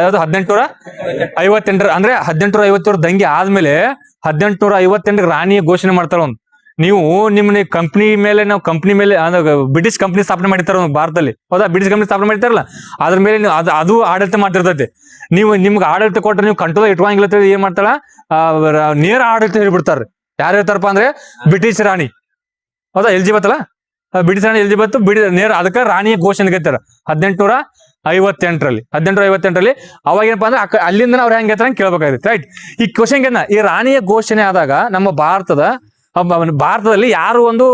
ಯಾವ್ದು 1858 ಅಂದ್ರೆ 1857 ದಂಗೆ ಆದ್ಮೇಲೆ 1858 ರಾಣಿಯ ಘೋಷಣೆ ಮಾಡ್ತಾರ. ಒಂದು ನೀವು ನಿಮ್ನ ಕಂಪ್ನಿ ಮೇಲೆ, ನಾವು ಕಂಪ್ನಿ ಮೇಲೆ ಬ್ರಿಟಿಷ್ ಕಂಪ್ನಿ ಸ್ಥಾಪನೆ ಮಾಡಿರ್ತಾರ ಒಂದು ಭಾರತದಲ್ಲಿ, ಹೌದಾ? ಬ್ರಿಟಿಷ್ ಕಂಪ್ನಿ ಸ್ಥಾಪನೆ ಮಾಡಿರ್ತಾರಲ್ಲ, ಅದ್ರ ಮೇಲೆ ನೀವು ಅದು ಆಡಳಿತ ಮಾಡ್ತಿರ್ತೈತೆ. ನಿಮ್ಗೆ ಆಡಳಿತ ಕೊಟ್ಟರೆ ನೀವು ಕಂಟ್ರೋಲ್ ಇಟ್ಕೊಂಗಿಲ್ಲ ಅಂತ ಏನ್ ಮಾಡ್ತಾಳ? ನೇರ ಆಡಳಿತ ಹೇಳ್ಬಿಡ್ತಾರ. ಯಾರು ಹೇಳ್ತಾರಪ್ಪ ಅಂದ್ರೆ ಬ್ರಿಟಿಷ್ ರಾಣಿ, ಹೌದಾ? ಎಲಿಜಬೆತ್ ಅಲ್ಲ, ಬ್ರಿಟಿಷ್ ರಾಣಿ ಎಲಿಜಬೆತ್ ನೇರ. ಅದಕ್ಕೆ ರಾಣಿಯ ಘೋಷಣೆ ಗೆಲ್ತಾರ 1858ರಲ್ಲಿ. ಅವಾಗ ಏನಪ್ಪಾ ಅಂದ್ರೆ ಅಲ್ಲಿಂದ ಅವ್ರು ಹೆಂಗ್ ಗೆಲ್ತಾರ ಕೇಳ್ಬೇಕಾಗಿತ್ತು, ರೈಟ್? ಈ ಕ್ವಶನ್ ಈ ರಾಣಿಯ ಘೋಷಣೆ ಆದಾಗ ನಮ್ಮ ಭಾರತದಲ್ಲಿ ಯಾರು ಒಂದು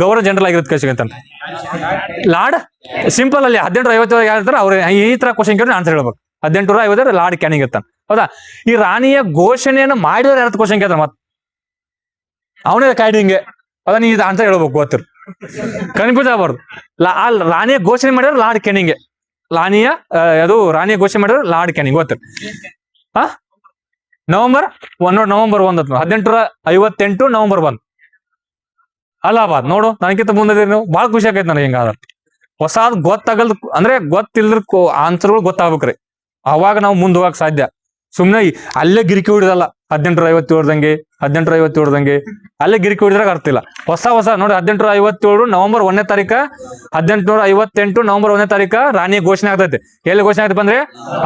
ಗವರ್ನರ್ ಜನರಲ್ ಆಗಿರುತ್ತೆ ಕ್ವಶನ್ ಅಂತ? ಲಾರ್ಡ್. ಸಿಂಪಲ್ ಅಲ್ಲಿ 1857 ಯಾರು ಅವ್ರು ಈ ತರ ಕ್ವಶನ್ ಕೇಳಿ ಆನ್ಸರ್ ಹೇಳ್ಬೇಕು. 1857 ಲಾರ್ಡ್ ಕ್ಯಾನಿಂಗ್ ಇರ್ತಾನೆ, ಹೌದಾ? ಈ ರಾಣಿಯ ಘೋಷಣೆಯನ್ನು ಮಾಡಿದವ್ರು ಯಾರು ಕ್ವಶನ್ ಕೇಳ್ತಾರ? ಮತ್ ಅವನೇ ಕಾಯ್ಡಿಂಗೆ, ಅದ ನೀ ಆನ್ಸರ್ ಹೇಳ್ಬೇಕು, ಗೊತ್ತಿರ್ ಕನ್ಫ್ಯೂಸ್ ಆಗಬಾರ್ದು. ರಾಣಿಯ ಘೋಷಣೆ ಮಾಡಿದ್ರೆ ಲಾರ್ಡ್ ಕ್ಯಾನಿಂಗೆ. ರಾಣಿಯ ಘೋಷಣೆ ಮಾಡಿದ್ರೆ ಲಾರ್ಡ್ ಕ್ಯಾನಿಂಗ್, ಗೊತ್ತಿರ್. November 1858 November 1 Allahabad. ನೋಡು ನನಗಿಂತ ಮುಂದೆ ನೀವು ಬಹಳ ಖುಷಿ ಆಗೈತೆ ನನಗೆ. ಹಿಂಗಾದ್ರೆ ಹೊಸಾದ್ ಗೊತ್ತಾಗಲ್ ಅಂದ್ರೆ ಗೊತ್ತಿಲ್ದ್ರ ಆನ್ಸರ್ಗಳು ಗೊತ್ತಾಗ್ಬೇಕ್ರಿ, ಅವಾಗ ನಾವು ಮುಂದೆ ಹೋಗಕ್ ಸಾಧ್ಯ. ಸುಮ್ನೆ ಅಲ್ಲೇ ಗಿರಿಕಿ ಹೊಡಿದಲ್ಲ 1857 1857 ಅಲ್ಲೇ ಗಿರಿಕಿ ಹೊಡಿದ್ರಾಗ ಅರ್ಥ ಇಲ್ಲ. ಹೊಸ ನೋಡಿ 1857 ನವೆಂಬರ್ 1ನೇ ತಾರೀಕು, 1858 ನವೆಂಬರ್ 1ನೇ ತಾರೀಕು ರಾಣಿ ಘೋಷಣೆ ಆಗ್ತೈತಿ. ಎಲ್ಲಿ ಘೋಷಣೆ ಆಗ್ತೈತಿ ಅಂದ್ರೆ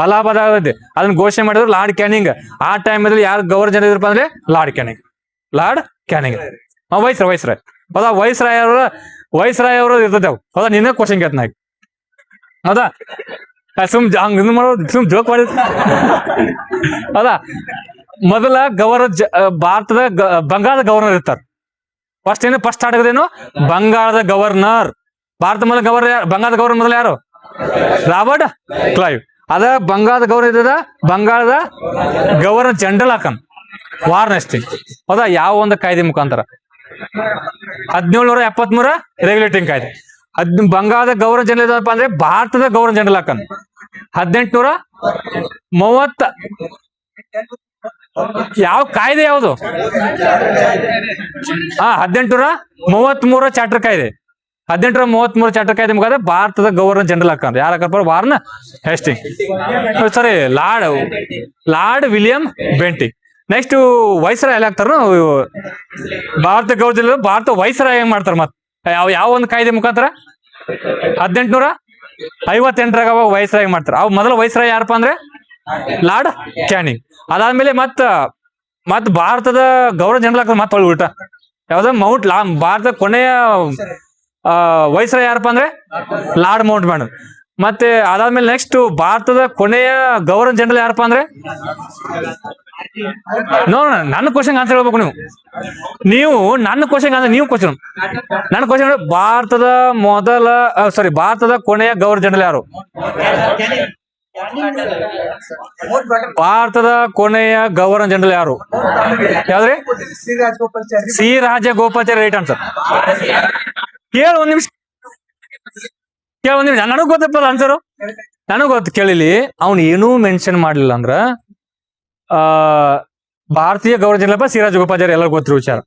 ಅಲಹಾಬಾದ್ ಆಗ್ತೈತಿ. ಅದನ್ನ ಘೋಷಣೆ ಮಾಡಿದ್ರು ಲಾರ್ಡ್ ಕ್ಯಾನಿಂಗ್. ಆ ಟೈಮಲ್ಲಿ ಯಾರು ಗವರ್ನರ್ ಇದ್ರಪ್ಪ ಅಂದ್ರೆ ಲಾರ್ಡ್ ಕ್ಯಾನಿಂಗ್ ವೈಸ್ರಾಯ್. ಹೌದಾ, ವೈಸ್ರಾಯ್ ಅವರು ಇರ್ತೈತೆ. ಹೌದಾ, ನಿನ್ನ ಕ್ವಶನ್ ಕೇಳ್ತ ನಾಯಿ. ಹೌದಾ, ಸುಮ್ ಜೋಕ್ ಮಾಡಿ. ಹೌದಾ, ಮೊದಲ ಭಾರತದ ಬಂಗಾಳದ ಗವರ್ನರ್ ಇರ್ತಾರೆ. ಫಸ್ಟ್ ಸ್ಟಾರ್ಟ್ ಆಗೋದೇನು ಬಂಗಾಳದ ಗವರ್ನರ್. ಭಾರತ ಮೊದಲ ಬಂಗಾಳದ ಗವರ್ನರ್ ಮೊದಲು ಯಾರು? Robert Clive. ಅದ ಬಂಗಾಳದ ಗವರ್ನರ್ ಇದ್ದದ ಬಂಗಾಳದ ಗವರ್ನರ್ ಜನರಲ್ ಹಾಕನ್ ವಾರ್ನೆಸ್ಟಿಂಗ್. ಹೌದಾ, ಯಾವ ಒಂದು ಕಾಯ್ದೆ ಮುಖಾಂತರ 1773 ರೆಗ್ಯುಲೇಟಿಂಗ್ ಕಾಯ್ದೆ. ಬಂಗಾಳದ ಗವರ್ನರ್ ಜನರಲ್ ಏನಪ್ಪ ಅಂದ್ರೆ ಭಾರತದ ಗವರ್ನರ್ ಜನರಲ್ ಹಾಕನ್ 1830. ಯಾವ ಕಾಯ್ದೆ ಯಾವುದು? 1833 ಚಾರ್ಟರ್ ಕಾಯ್ದೆ. 1833 ಚಾರ್ಟರ್ ಕಾಯ್ದೆ ಮುಖಾಂತರ ಭಾರತದ ಗವರ್ನರ್ ಜನರಲ್ ಹಾಕಂದ್ರೆ ಯಾರು ಹಾಕಪ್ಪ? Warren Hastings. Sorry, lord William Bentinck. Next viceroy ಎಲ್ಲ ಹಾಕ್ತಾರ. ಭಾರತ ಗವರ್ನರ್ ಭಾರತ ವೈಸ್ರಾಯ್ ಹೆಂಗ್ ಮಾಡ್ತಾರ? ಮತ್ತೆ ಯಾವ ಒಂದು ಕಾಯ್ದೆ ಮುಖಾಂತರ 1858 ವೈಸ್ರಾಯ್ ಮಾಡ್ತಾರ. ಅವ್ ಮೊದಲ ವೈಸ್ರಾಯ್ ಯಾರಪ್ಪ ಅಂದ್ರೆ ಲಾರ್ಡ್ ಕ್ಯಾನಿಂಗ್. ಅದಾದ್ಮೇಲೆ ಮತ್ ಭಾರತದ ಗವರ್ನರ್ ಜನರಲ್ ಹಾಕ್ತಾರೆ ಮತ್ತೆ ಉಲ್ಟಾ. ಯಾವ್ದ ಭಾರತದ ಕೊನೆಯ ವೈಸ್ರಾಯ್ ಯಾರಪ್ಪ ಅಂದ್ರೆ ಲಾರ್ಡ್ ಮೌಂಟ್ ಬ್ಯಾಟನ್. ಮತ್ತೆ ಅದಾದ್ಮೇಲೆ ನೆಕ್ಸ್ಟ್ ಭಾರತದ ಕೊನೆಯ ಗವರ್ನರ್ ಜನರಲ್ ಯಾರಪ್ಪ ಅಂದ್ರೆ ನನ್ನ ಕ್ವಶನ್ ಆನ್ಸರ್ ಹೇಳ್ಬೇಕು ನೀವು ನನ್ನ ಕ್ವಶನ್ ಆನ್ಸರ್ ನೀವು ಕ್ವಶನ್. ನನ್ನ ಕ್ವಶನ್ ಭಾರತದ ಕೊನೆಯ ಗವರ್ನರ್ ಜನರಲ್ ಯಾರು? ಭಾರತದ ಕೊನೆಯ ಗವರ್ನರ್ ಜನರಲ್ ಯಾರು? ಯಾವ್ದ್ರಿ? ಸಿ ರಾಜಗೋಪಾಲ್ಚಾರಿ. Right answer. ಕೇಳ ಒಂದ್ ನಿಮಿಷ ನನಗ್ ಗೊತ್ತಪ್ಪ ಆನ್ಸರು. ನನಗ್ ಗೊತ್ತು. ಕೇಳಿಲಿ, ಅವ್ನು ಏನೂ ಮೆನ್ಷನ್ ಮಾಡ್ಲಿಲ್ಲ ಅಂದ್ರ ಭಾರತೀಯ ಗವರ್ನರ್ ಜನರಲ್ ಸಿ ರಾಜಗೋಪಾಲ್ಚಾರಿ ಎಲ್ಲರಿಗೂ ಗೊತ್ತಿರೋ ವಿಚಾರ.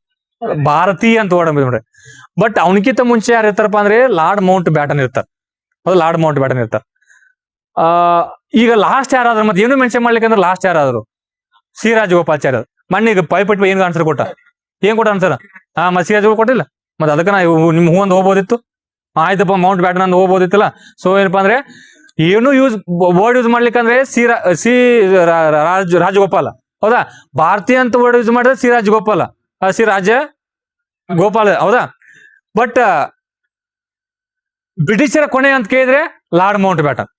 ಭಾರತೀಯ ಅಂತ ವರ್ಡ್ ನೋಡ್ರಿ. ಬಟ್ ಅವನಕ್ಕಿಂತ ಮುಂಚೆ ಯಾರು ಇರ್ತಾರಪ್ಪ ಅಂದ್ರೆ ಲಾರ್ಡ್ ಮೌಂಟ್ ಬ್ಯಾಟನ್ ಇರ್ತಾರ. ಹೌದು, ಲಾರ್ಡ್ ಮೌಂಟ್ ಬ್ಯಾಟನ್ ಇರ್ತಾರ. ಈಗ ಲಾಸ್ಟ್ ಯಾರಾದ್ರು ಮತ್ತೆ ಏನು ಮೆನ್ಷನ್ ಮಾಡ್ಲಿಕ್ಕೆ ಅಂದ್ರೆ ಲಾಸ್ಟ್ ಯಾರಾದ್ರು ಸಿ ರಾಜಗೋಪಾಲ್ಚಾರಿ. ಮಣ್ಣಿಗೆ ಪೈಪಟ್ಟು ಏನ್ ಆನ್ಸರ್ ಕೊಟ್ಟ? ಏನ್ ಕೊಟ್ಟ ಆನ್ಸರ್? ಮತ್ತೆ ಸಿ ರಾಜಗೋಪಾಲ್ ಕೊಟ್ಟಿಲ್ಲ. ಮತ್ತೆ ಅದಕ್ಕೆ ನಿಮ್ ಒಂದು ಹೋಗ್ಬೋದಿತ್ತು. ಆಯ್ತಪ್ಪ, ಮೌಂಟ್ ಬ್ಯಾಟನ್ ಹೋಗ್ಬೋದಿತ್ತಲ್ಲ. ಸೊ ಏನಪ್ಪಾ ಅಂದ್ರೆ ಏನು ವರ್ಡ್ ಯೂಸ್ ಮಾಡ್ಲಿಕ್ಕೆ ಅಂದ್ರೆ ರಾಜಗೋಪಾಲ. ಹೌದಾ, ಭಾರತೀಯ ಅಂತ ವರ್ಡ್ ಯೂಸ್ ಮಾಡಿದ್ರೆ ಸಿ ರಾಜಗೋಪಾಲ. ಹೌದಾ, ಬಟ್ ಬ್ರಿಟಿಷರ ಕೊನೆ ಅಂತ ಕೇಳಿದ್ರೆ ಲಾರ್ಡ್ ಮೌಂಟ್ ಬ್ಯಾಟನ್.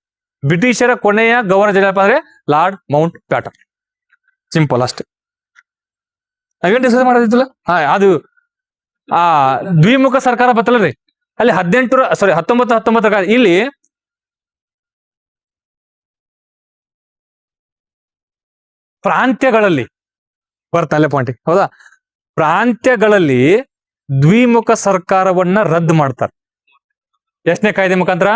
ಬ್ರಿಟಿಷರ ಕೊನೆಯ ಗವರ್ನರ್ ಜನರಲ್ ಅಂದ್ರೆ ಲಾರ್ಡ್ ಮೌಂಟ್ ಬ್ಯಾಟನ್. ಸಿಂಪಲ್ ಅಷ್ಟೇ. ನಾವೇನ್ ಡಿಸ್ಕಸ್ ಮಾಡೋದಿತ್ತಲ್ಲ, ಅದು ದ್ವಿಮುಖ ಸರ್ಕಾರ ಬತ್ತಲ್ರಿ, ಅಲ್ಲಿ 1919 ಇಲ್ಲಿ ಪ್ರಾಂತ್ಯಗಳಲ್ಲಿ ಬರ್ತಲ್ಲ ಪಾಯಿಂಟ್. ಹೌದಾ, ಪ್ರಾಂತ್ಯಗಳಲ್ಲಿ ದ್ವಿಮುಖ ಸರ್ಕಾರವನ್ನ ರದ್ದು ಮಾಡ್ತಾರೆ. ಎಷ್ಟನೇ ಕಾಯ್ದೆ ಮುಖಾಂತರ?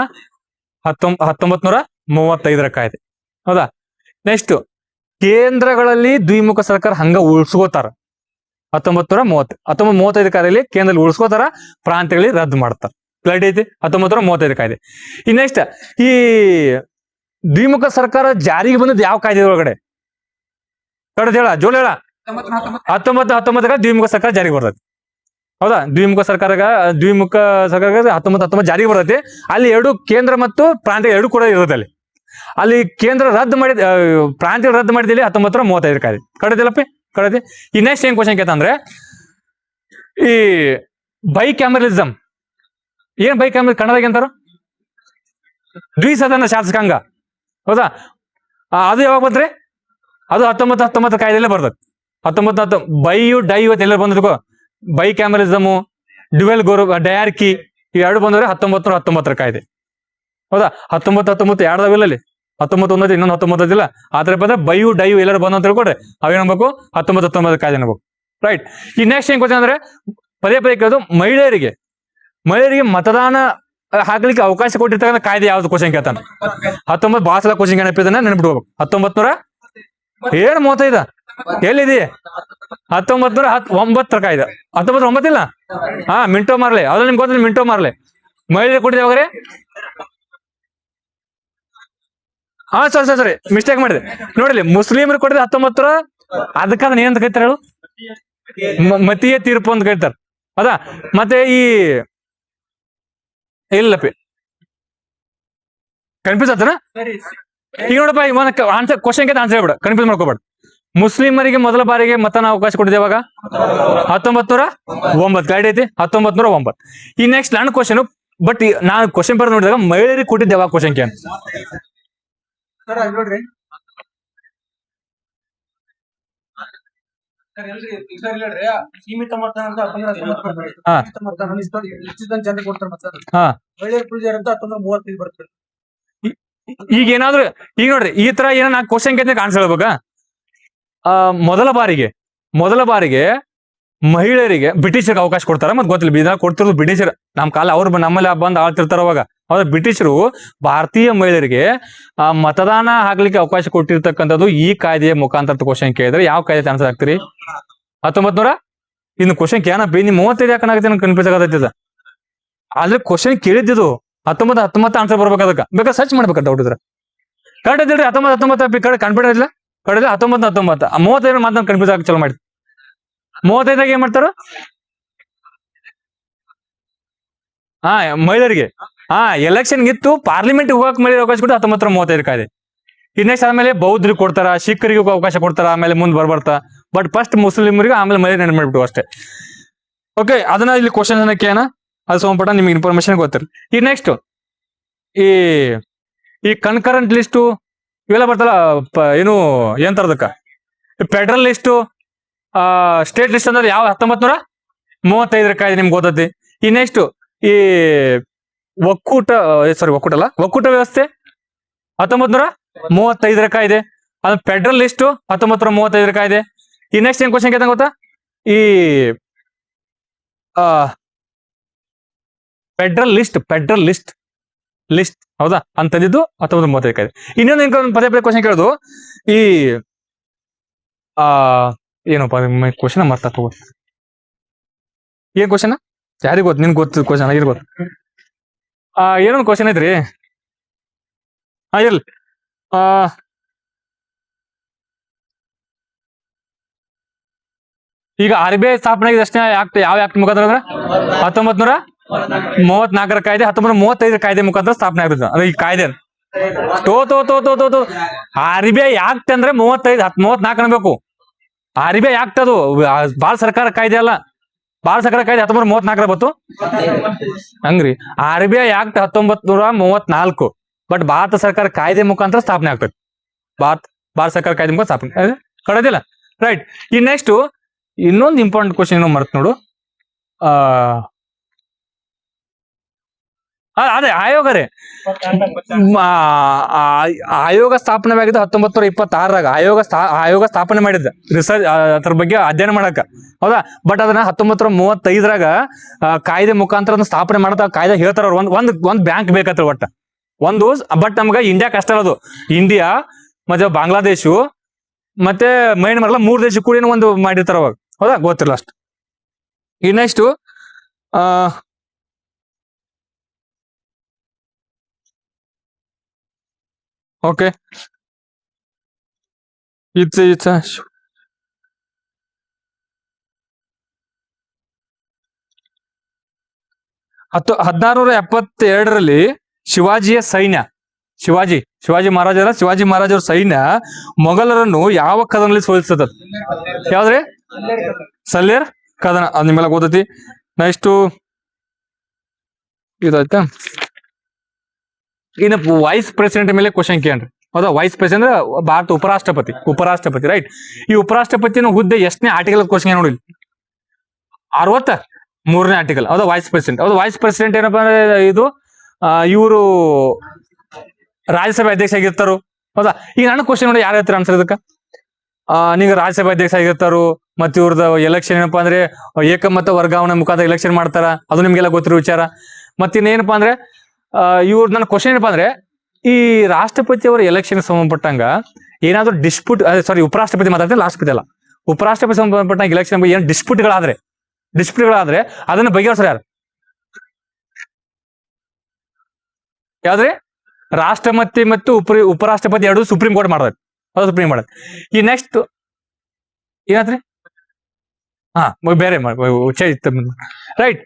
1935 ಕಾಯ್ದೆ. ಹೌದಾ, ನೆಕ್ಸ್ಟ್ ಕೇಂದ್ರಗಳಲ್ಲಿ ದ್ವಿಮುಖ ಸರ್ಕಾರ ಹಂಗ ಉಳಿಸ್ಕೋತಾರ. 1935 ಕಾಯ್ದೆಯಲ್ಲಿ ಕೇಂದ್ರದಲ್ಲಿ ಉಳಿಸ್ಕೋತಾರ, ಪ್ರಾಂತ್ಯಗಳಲ್ಲಿ ರದ್ದು ಮಾಡ್ತಾರ. ಕ್ಲಾರಿಟಿ ಐತಿ? 1935 ಕಾಯ್ದೆ. ಈ ನೆಕ್ಸ್ಟ್ ಈ ದ್ವಿಮುಖ ಸರ್ಕಾರ ಜಾರಿಗೆ ಬಂದದ್ದು ಯಾವ ಕಾಯ್ದೆ ಒಳಗಡೆ? ಕಡೆ ಹೇಳ, ಜೋಲ್ ಹೇಳ. 1919 ದ್ವಿಮುಖ ಸರ್ಕಾರ ಜಾರಿಗೆ ಬರ್ತೈತಿ. ಹೌದಾ, ದ್ವಿಮುಖ ಸರ್ಕಾರ 1919 ಜಾರಿಗೆ ಬರ್ತೈತಿ. ಅಲ್ಲಿ ಎರಡು ಕೇಂದ್ರ ಮತ್ತು ಪ್ರಾಂತ್ಯ ಎರಡು ಕೂಡ ಇರುತ್ತೆ. ಅಲ್ಲಿ ಕೇಂದ್ರ ರದ್ದು ಮಾಡಿದ, ಪ್ರಾಂತ್ಯ ರದ್ದು ಮಾಡಿದಲ್ಲಿ 1935 ಕಾಯ್ದೆ. ಕಡೆದಿಲ್ಲಪ್ಪಿ ಕಡೆದಿ. ಈ ನೆಕ್ಸ್ಟ್ ಏನ್ ಕ್ವಶನ್ ಕೇಳ್ತಂದ್ರೆ, ಈ ಬೈಕ್ಯಾಮರಲಿಸಮ್ ಏನ್? ಕನ್ನಡದಾಗ ಎಂತಾರ? ದ್ವಿಸದನ ಶಾಸಕಾಂಗ. ಹೌದಾ, ಅದು ಯಾವಾಗ ಬಂದ್ರಿ? ಅದು 1919 ಕಾಯ್ದೆಲ್ಲೇ ಬರ್ತದೆ. 19 ಡೈ ಎಲ್ಲ ಬಂದಿರ್ಕೋ. ಬೈಕ್ಯಾಮರಲಿಸಮು, ಡ್ಯುವೆಲ್ ಡಯಾರ್ಕಿ ಇವೆರಡು ಬಂದ್ರೆ 1919 ಕಾಯ್ದೆ. ಹೌದಾ, 1919 ಎರಡದಾವಿಲ್ಲ ಅಲ್ಲಿ. 19 ಇನ್ನೊಂದು 19 ಇಲ್ಲ. ಆತರ ಬಂದ್ರೆ ಡೈ ಎಲ್ಲರೂ ಬಂದು ಅಂತ ತಿಳ್ಕೊಡ್ರಿ. ಅವೇನಬೇಕು 1919 ಕಾಯ್ದೆ ಅನ್ಬೇಕು. ರೈಟ್. ಈ ನೆಕ್ಸ್ಟ್ ಏನ್ ಕ್ವಶನ್ ಅಂದ್ರೆ, ಪದೇ ಕೇಳೋದು, ಮಹಿಳೆಯರಿಗೆ ಮತದಾನ ಹಾಕ್ಲಿಕ್ಕೆ ಅವಕಾಶ ಕೊಟ್ಟಿರ್ತಕ್ಕಂಥ ಕಾಯ್ದೆ ಯಾವ್ದು ಕ್ವಶನ್ ಕೇಳ್ತಾನೆ? 19 ಭಾಳ ಸಲ ಕ್ವಶನ್ ನೆನಪಿದಾನೆ, ನೆನ್ಬಿಡ್ಬೇಕು. 1935 ಎಲ್ಲಿದೆ? 1909 ಕಾಯ್ದೆ. 1909 ಇಲ್ಲ. ಮಿಂಟೋ ಮಾರ್ಲೆ. ಅದ್ರ ನಿಮ್ಗೆ ಗೊತ್ತಿಲ್ಲ, ಮಿಂಟೋ ಮಾರ್ಲೆ. ಮಹಿಳೆಯರಿಗೆ ಕೊಟ್ಟಿದೆ ಯಾವಾಗ್ರೆ? ಸರಿ ಮಿಸ್ಟೇಕ್ ಮಾಡಿದೆ ನೋಡಿಲಿ. ಮುಸ್ಲಿಮರಿಗೆ ಕೊಟ್ಟಿದೆ 1900. ಅದಕ್ಕೆ ಅದನ್ನ ಏನಂತ ಕರಿತಾರೆ ಹೇಳು? ಮತೀಯ ತೀರ್ಪು ಅಂತ ಕರೀತಾರೆ. ಹೌದಾ? ಮತ್ತೆ ಈ ಇಲ್ಲಪ್ಪಿ ಕನ್ಫ್ಯೂಸ್ ಆತನ. ಈಗ ನೋಡಪ್ಪ, ಈಗ ಆನ್ಸರ್ ಕ್ವಶನ್ ಆನ್ಸರ್ ಹೇಳ್ಬಿಡ, ಕನ್ಫ್ಯೂಸ್ ಮಾಡ್ಕೋಬೇಡ. ಮುಸ್ಲಿಮರಿಗೆ ಮೊದಲ ಬಾರಿಗೆ ಮತನ ಅವಕಾಶ ಕೊಟ್ಟಿದೆ ಯಾವಾಗ? 1909. ಗೈಡ್ ಐತಿ 1909. ಈ ನೆಕ್ಸ್ಟ್ ನನ್ನ ಕ್ವಶನ್, ಬಟ್ ನಾನು ಕ್ವಶನ್ ಪೇಪರ್ ನೋಡಿದಾಗ ಮಹಿಳೆಯರಿಗೆ ಕೊಟ್ಟಿದ್ದೆ ಯಾವಾಗ ಕ್ವಶನ್ ಕೇಳ ನೋಡ್ರಿ. ಸೀಮಿತ ಮತದಾನ ಅಂತ 1919 ಜನರಿಗೆ ಕೊಡ್ತಾರೆ. ಮಹಿಳೆಯರ ಪೂಜೆ ಅಂತ 1935 ಬರ್ತದೆ. ಈಗ ಏನಾದ್ರು ಈಗ ನೋಡ್ರಿ, ಈ ತರ ಏನೋ ನಾ ಕ್ವಶನ್ ಕೇಳ್ತೀನಿ ಆನ್ಸರ್ ಹೇಳ್ಬೇಕಾ? ಮೊದಲ ಬಾರಿಗೆ ಮಹಿಳೆಯರಿಗೆ ಬ್ರಿಟಿಷರಿಗೆ ಅವಕಾಶ ಕೊಡ್ತಾರ. ಮತ್ ಗೊತ್ತಿಲ್ಲ, ಇದನ್ನ ಕೊಡ್ತಿರೋದು ಬ್ರಿಟಿಷರ್. ನಮ್ ಕಾಲ ಅವ್ರು ನಮ್ಮಲ್ಲಿ ಬಂದ್ ಆಳ್ತಿರ್ತಾರ. ಅವಾಗ ಅವ್ರ ಬ್ರಿಟಿಷರು ಭಾರತೀಯ ಮಹಿಳೆಯರಿಗೆ ಮತದಾನ ಹಾಕ್ಲಿಕ್ಕೆ ಅವಕಾಶ ಕೊಟ್ಟಿರ್ತಕ್ಕಂಥದ್ದು ಈ ಕಾಯ್ದೆಯ ಮುಖಾಂತರ ಕ್ವಶನ್ ಕೇಳಿದ್ರೆ ಯಾವ ಕಾಯ್ದೆ ಆನ್ಸರ್ ಆಗ್ತೀರಿ? 1900. ಇನ್ನು ಕ್ವಶನ್ ಕೇಳ ನೀ 35 ಯಾಕನಾಗತ್ತೆ ನನ್ ಕನ್ಫ್ಯೂಸ್ ಆಗತ್ತದ. ಆದ್ರೆ ಕ್ವಶನ್ ಕೇಳಿದ್ದು 1919 ಆನ್ಸರ್ ಬರ್ಬೇಕು. ಅದಕ್ಕೆ ಬೇಕಾದ್ರೆ ಸರ್ಚ್ ಮಾಡ್ಬೇಕಂತ ಡೌಟ್ ಇದ್ರೆ. ಕರೆಕ್ಟ್ ಇದ್ರಿ 1919 ಕಡೆ ಕಾನ್ಫಿಡೆನ್ಸ್ ಇಲ್ಲ. ಕಡೆ 1919 35 ಮಾತ್ರ ಕನ್ಫ್ಯೂಸ್ ಆಗಿ ಚಲೋ ಮಾಡಿ. 35 ಏನ್ ಮಾಡ್ತಾರ? ಮಹಿಳೆಯರಿಗೆ ಎಲೆಕ್ಷನ್ ಇತ್ತು, ಪಾರ್ಲಿಮೆಂಟ್ ಹೋಗಕ್ ಮಹಿಳೆಯರಿಗೆ ಅವಕಾಶ ಕೊಟ್ಟು 1935 ಕಾಯ್ದೆ. ನೆಕ್ಸ್ಟ್ ಆಮೇಲೆ ಬೌದ್ಧರಿಗೆ ಕೊಡ್ತಾರ, ಸಿಖ್ಖರಿಗೂ ಅವಕಾಶ ಕೊಡ್ತಾರ, ಆಮೇಲೆ ಮುಂದೆ ಬರ್ಬರ್ತಾ. ಬಟ್ ಫಸ್ಟ್ ಮುಸ್ಲಿಮರಿಗೆ, ಆಮೇಲೆ ಮಹಿಳೆ ನೆನಪು ಮಾಡ್ಬಿಟ್ಟು ಅಷ್ಟೇ. ಓಕೆ, ಅದನ್ನ ಇಲ್ಲಿ ಕ್ವಶನ್ ಏನಕ್ಕೆ ಅದು ಸಂಬಂಧಪಟ್ಟ ನಿಮ್ಗೆ ಇನ್ಫಾರ್ಮೇಶನ್ ಗೊತ್ತಿರ. ಈ ನೆಕ್ಸ್ಟ್ ಈ ಕನ್ಕರೆಂಟ್ ಲಿಸ್ಟು ಇವೆಲ್ಲ ಬರ್ತಲ್ಲ, ಏನು ಏನ್ ತರದಕ್ಕ ಫೆಡರಲ್ ಲಿಸ್ಟು, ಸ್ಟೇಟ್ ಲಿಸ್ಟ್ ಅಂದ್ರೆ ಯಾವ 1935 ಕಾಯ್ದೆ ನಿಮ್ಗೆ ಗೊತ್ತೈತಿ. ಈ ನೆಕ್ಸ್ಟ್ ಈ ಒಕ್ಕೂಟ ವ್ಯವಸ್ಥೆ 1935 ಕಾಯ್ದೆ. ಅದು ಫೆಡರಲ್ ಲಿಸ್ಟ್ 1935 ಕಾಯ್ದೆ. ಈ ನೆಕ್ಸ್ಟ್ ಏನ್ ಕ್ವಶನ್ ಕೇಳ್ತಾನೆ ಗೊತ್ತಾ? ಈ ಫೆಡರಲ್ ಲಿಸ್ಟ್ ಹೌದಾ ಅಂತಂದಿದ್ದು 1935 ಕಾಯ್ದೆ. ಇನ್ನೊಂದು ಪದೇ ಪದೇ ಕ್ವಶನ್ ಕೇಳೋದು ಈ ಏನಪ್ಪ ಕ್ವಶನ್ ಮರ್ತ ತಗೋ. ಏನ್ ಕ್ವಶನ್ ಯಾರಿಗ ಗೊತ್ತು? ನಿನ್ ಗೊತ್ತು ಕ್ವಶನ್ ಆಗಿರ್ ಗೊತ್ತು. ಏನೊಂದು ಕ್ವಶನ್ ಐತ್ರಿ. ಇರ್ಲಿ. ಈಗ RBI ಸ್ಥಾಪನೆ ಅಷ್ಟೇ ಯಾವ ಆಕ್ಟ್ ಮುಖಾಂತರ ಅಂದ್ರೆ 1934 ಕಾಯ್ದೆ, 1935 ಕಾಯ್ದೆ ಮುಖಾಂತರ ಸ್ಥಾಪನೆ ಆಗಿರೋದು. ಅಂದ್ರೆ ಈ ಕಾಯ್ದೆ RBI ಆಕ್ಟ್ ಅಂದ್ರೆ 34 ಅನ್ಬೇಕು. RBI ಆಕ್ಟ್ ಅದು ಭಾರತ ಸರ್ಕಾರ ಕಾಯ್ದೆ ಅಲ್ಲ. ಭಾರತ ಸರ್ಕಾರ ಕಾಯ್ದೆ 1934 ಬತ್ತು ಹಂಗ್ರಿ. RBI act 1934. ಬಟ್ ಭಾರತ ಸರ್ಕಾರ ಕಾಯ್ದೆ ಮುಖಾಂತರ ಸ್ಥಾಪನೆ ಆಗ್ತದೆ. ಭಾರತ ಸರ್ಕಾರ ಕಾಯ್ದೆ ಮುಖಾಂತರ ಸ್ಥಾಪನೆ ಕಡದಿಲ್ಲ. ರೈಟ್. ಈ ನೆಕ್ಸ್ಟ್ ಇನ್ನೊಂದು ಇಂಪಾರ್ಟೆಂಟ್ ಕ್ವಶನ್ ಏನೋ ಮರ್ತ್ ನೋಡು. ಅದೇ ಆಯೋಗ ರೀ. ಆಯೋಗ ಸ್ಥಾಪನೆ ಆಗಿದ್ದು 1926 ಆಯೋಗ ಸ್ಥಾಪನೆ ಮಾಡಿದ್ದ ರಿಸರ್ಚ್ ಅದ್ರ ಬಗ್ಗೆ ಅಧ್ಯಯನ ಮಾಡಕ. ಹೌದಾ? ಬಟ್ ಅದನ್ನ 1935 ಕಾಯ್ದೆ ಮುಖಾಂತರ ಸ್ಥಾಪನೆ ಮಾಡದ ಕಾಯ್ದೆ ಹೇಳ್ತಾರ. ಒಂದ್ ಬ್ಯಾಂಕ್ ಬೇಕತ್ರ ಒಟ್ಟ ಒಂದು. ಬಟ್ ನಮ್ಗ ಇಂಡಿಯಾ ಕಷ್ಟ ಅದು. ಇಂಡಿಯಾ ಮತ್ತೆ ಬಾಂಗ್ಲಾದೇಶು ಮತ್ತೆ ಮೈನ್ಮಾರ್ 3 ದೇಶ ಕೂಡ ಒಂದು ಮಾಡಿರ್ತಾರ ಅವಾಗ. ಹೌದಾ? ಗೊತ್ತಿಲ್ಲ ಅಷ್ಟು. ಈ ನೆಕ್ಸ್ಟ್ ಓಕೆ, ಇಟ್ಸ್ 1672 ಶಿವಾಜಿಯ ಸೈನ್ಯ, ಶಿವಾಜಿ ಮಹಾರಾಜರ ಸೈನ್ಯ ಮೊಘಲರನ್ನು ಯಾವ ಕದನದಲ್ಲಿ ಸೋಲಿಸ್ತದ? ಯಾವ್ದ್ರಿ? ಸಲ್ಲೇರ್ ಕದನ. ಅದ್ ನಿಮ್ಮೆಲ್ಲ ಗೊತ್ತೈತಿ. ನೆಕ್ಸ್ಟ್ ಇದಾಯ್ತಾ. ಇನ್ನು ವೈಸ್ ಪ್ರೆಸಿಡೆಂಟ್ ಮೇಲೆ ಕ್ವಶನ್ ಕೇಳ್ರಿ. ಹೌದಾ? ವೈಸ್ ಪ್ರೆಸಿಡೆಂಟ್ ಭಾರತ ಉಪರಾಷ್ಟ್ರಪತಿ ರೈಟ್. ಈ ಉಪರಾಷ್ಟ್ರಪತಿನ ಹುದ್ದೆ ಎಷ್ಟನೇ ಆರ್ಟಿಕಲ್ ಕ್ವಶನ್ ನೋಡಿ? 63ನೇ ಆರ್ಟಿಕಲ್. ಹೌದಾ? Vice president. ಹೌದು, ವೈಸ್ ಪ್ರೆಸಿಡೆಂಟ್ ಏನಪ್ಪಾ ಅಂದ್ರೆ ಇದು ಇವರು ರಾಜ್ಯಸಭೆ ಅಧ್ಯಕ್ಷ ಆಗಿರ್ತಾರು. ಹೌದಾ? ಈಗ ನನ್ನ ಕ್ವಶನ್ ನೋಡಿ, ಯಾರು ಹೇಳ್ತಾರೆ ಆನ್ಸರ್ ಇದಕ್ಕ? ನೀವು ರಾಜ್ಯಸಭೆ ಅಧ್ಯಕ್ಷ ಆಗಿರ್ತಾರು. ಮತ್ತೆ ಇವ್ರದ್ದು ಎಲೆಕ್ಷನ್ ಏನಪ್ಪಾ ಅಂದ್ರೆ ಏಕಮತ ವರ್ಗಾವಣೆ ಮುಖಾಂತರ ಎಲೆಕ್ಷನ್ ಮಾಡ್ತಾರ. ಅದು ನಿಮ್ಗೆಲ್ಲ ಗೊತ್ತಿರೋ ವಿಚಾರ. ಮತ್ತೆ ಇನ್ನೇನಪ್ಪಾ ಅಂದ್ರೆ ನನ್ನ ಕ್ವಶನ್ ಏನಪ್ಪಾ ಅಂದ್ರೆ ಈ ರಾಷ್ಟ್ರಪತಿ ಅವರ ಎಲೆಕ್ಷನ್ ಸಂಬಂಧಪಟ್ಟಂಗ ಏನಾದ್ರು ಡಿಸ್ಪ್ಯೂಟ್, ಸಾರಿ ಉಪರಾಷ್ಟ್ರಪತಿ ಮಾತಾಡ್ತೀನಿ, ಲಾಸ್ಟ್ ಅಲ್ಲ, ಉಪರಾಷ್ಟ್ರಪತಿ ಸಂಬಂಧಪಟ್ಟ ಇಲೆಕ್ಷನ್ ಏನು ಡಿಸ್ಪ್ಯೂಟ್ಗಳಾದ್ರೆ ಅದನ್ನ ಬಗೆಹರಿಸೋರು ಯಾರು? ಯಾವ್ದ್ರಿ? ರಾಷ್ಟ್ರಪತಿ ಮತ್ತು ಉಪರಾಷ್ಟ್ರಪತಿ ಎರಡು ಸುಪ್ರೀಂ ಕೋರ್ಟ್ ಮಾಡೋದು, ಅದು ಸುಪ್ರೀಂ ಮಾಡೋದು. ಈ ನೆಕ್ಸ್ಟ್ ಏನಾದ್ರಿ? ಹಾ ಬೇರೆ ರೈಟ್.